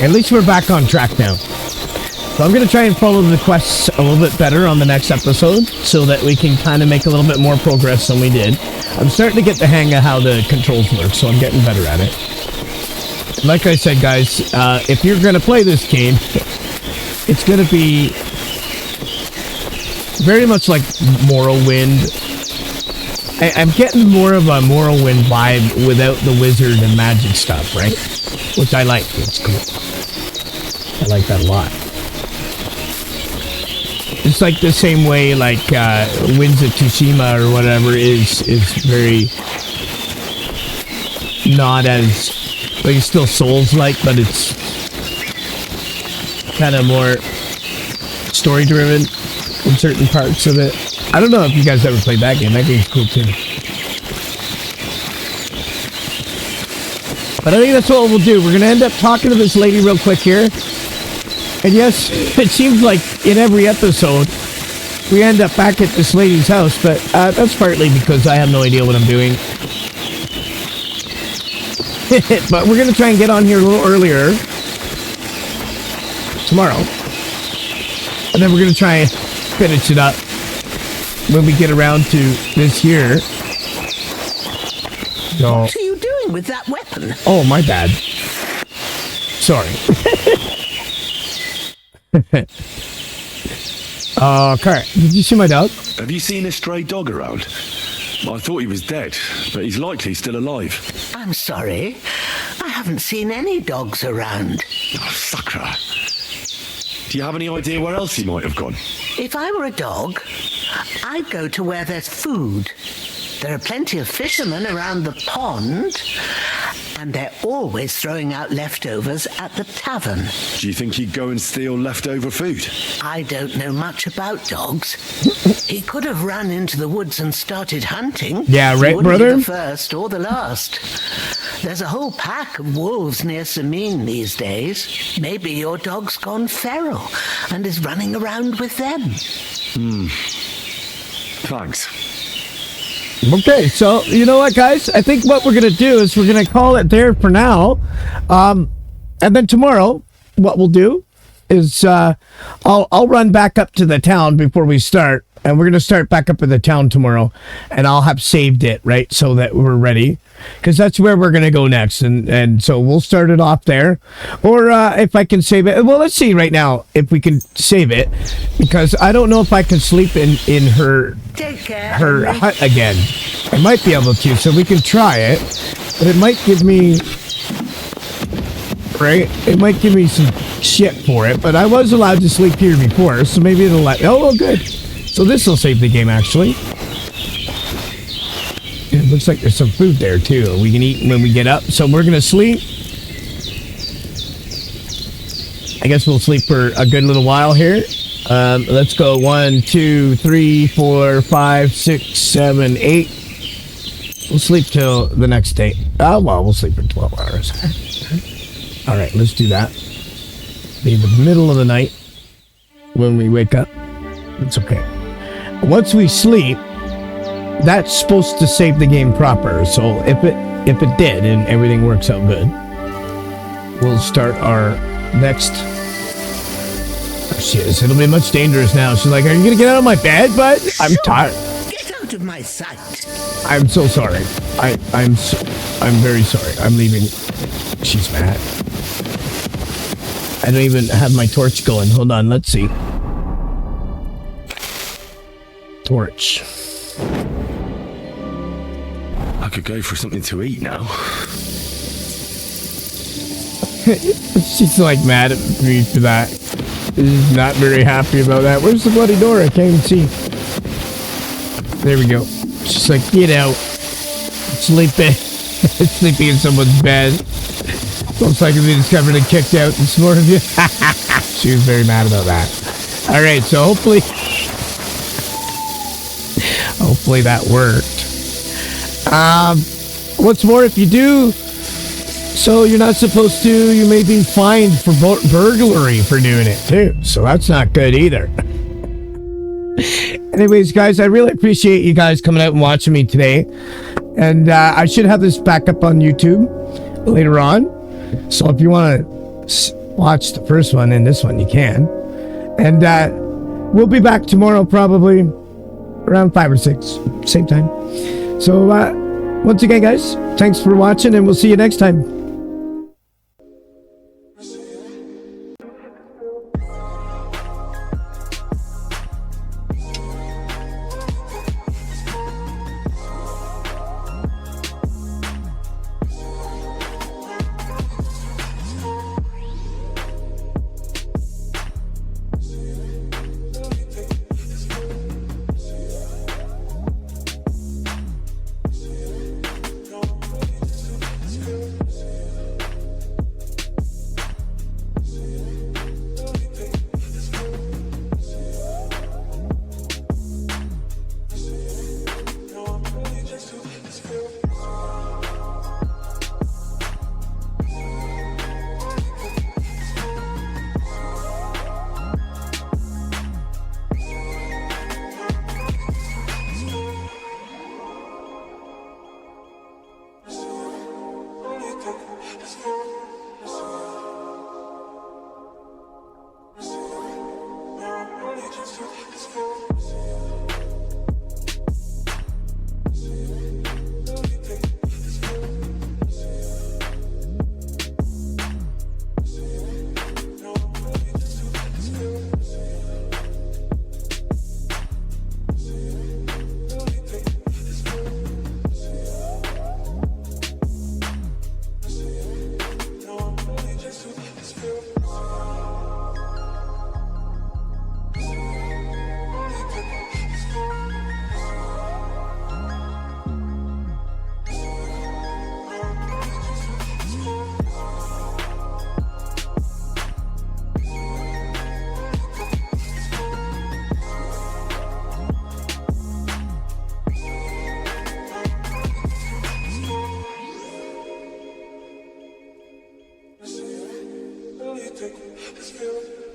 At least we're back on track now. So I'm going to try and follow the quests a little bit better on the next episode so that we can kind of make a little bit more progress than we did. I'm starting to get the hang of how the controls work, so I'm getting better at it. Like I said, guys, if you're going to play this game, it's going to be very much like Morrowind I'm getting more of a Morrowind vibe without the wizard and magic stuff, right? Which I like. It's cool. I like that a lot. It's like the same way like Winds of Tsushima or whatever is very not as like it's still Souls-like, but it's kind of more story-driven in certain parts of it. I don't know if you guys ever played that game. That game's cool too. But I think that's what we'll do. We're going to end up talking to this lady real quick here. And yes, it seems like in every episode, we end up back at this lady's house. But that's partly because I have no idea what I'm doing. But we're going to try and get on here a little earlier tomorrow. And then we're going to try and finish it up when we get around to this here. So, what are you doing with that weapon? Oh, my bad. Sorry. Kurt, did you see my dog? Have you seen a stray dog around? I thought he was dead, but he's likely still alive. I'm sorry. I haven't seen any dogs around. Oh, Sakra. Do you have any idea where else he might have gone? If I were a dog, I'd go to where there's food. There are plenty of fishermen around the pond, and they're always throwing out leftovers at the tavern. Do you think he'd go and steal leftover food? I don't know much about dogs. He could have run into the woods and started hunting. Yeah, right, he wouldn't brother? be the first or the last. There's a whole pack of wolves near Samin these days. Maybe your dog's gone feral and is running around with them. Thanks. Okay, so you know what, guys? I think what we're gonna do is we're gonna call it there for now, and then tomorrow, what we'll do is I'll run back up to the town before we start, and we're gonna start back up in the town tomorrow, and I'll have saved it right so that we're ready, because that's where we're gonna go next, and so we'll start it off there, or if I can save it. Well, let's see right now if we can save it, because I don't know if I can sleep in her hut again. I might be able to, so we can try it, but it might give me it might give me some shit for it, but I was allowed to sleep here before, so maybe it'll let. Oh, well, good. So this will save the game, actually. It looks like there's some food there too we can eat when we get up, so we're gonna sleep. I guess we'll sleep for a good little while here. Let's go 1, 2, 3, 4, 5, 6, 7, 8. We'll sleep till the next day. Oh, well, we'll sleep for 12 hours. All right, let's do that. Be the middle of the night when we wake up. It's okay. Once we sleep, that's supposed to save the game proper. So if it did and everything works out good, we'll start our next. Oh, shit, it'll be much dangerous now. She's like, "Are you gonna get out of my bed, bud? I'm tired." Get out of my sight. I'm so sorry. I'm very sorry. I'm leaving. She's mad. I don't even have my torch going. Hold on, let's see. Torch. I could go for something to eat now. She's like mad at me for that. She's not very happy about that. Where's the bloody door? I can't even see. There we go. She's like, get out. Sleeping. Sleeping in someone's bed. Looks like we discovered and kicked out this morning. She was very mad about that. Alright, so hopefully that worked. What's more, if you do so you're not supposed to, you may be fined for burglary for doing it too. So that's not good either. Anyways, guys, I really appreciate you guys coming out and watching me today. And I should have this back up on YouTube later on. So if you want to watch the first one and this one, you can. And we'll be back tomorrow probably around 5 or 6, same time. So once again, guys, thanks for watching, and we'll see you next time. take this feeling.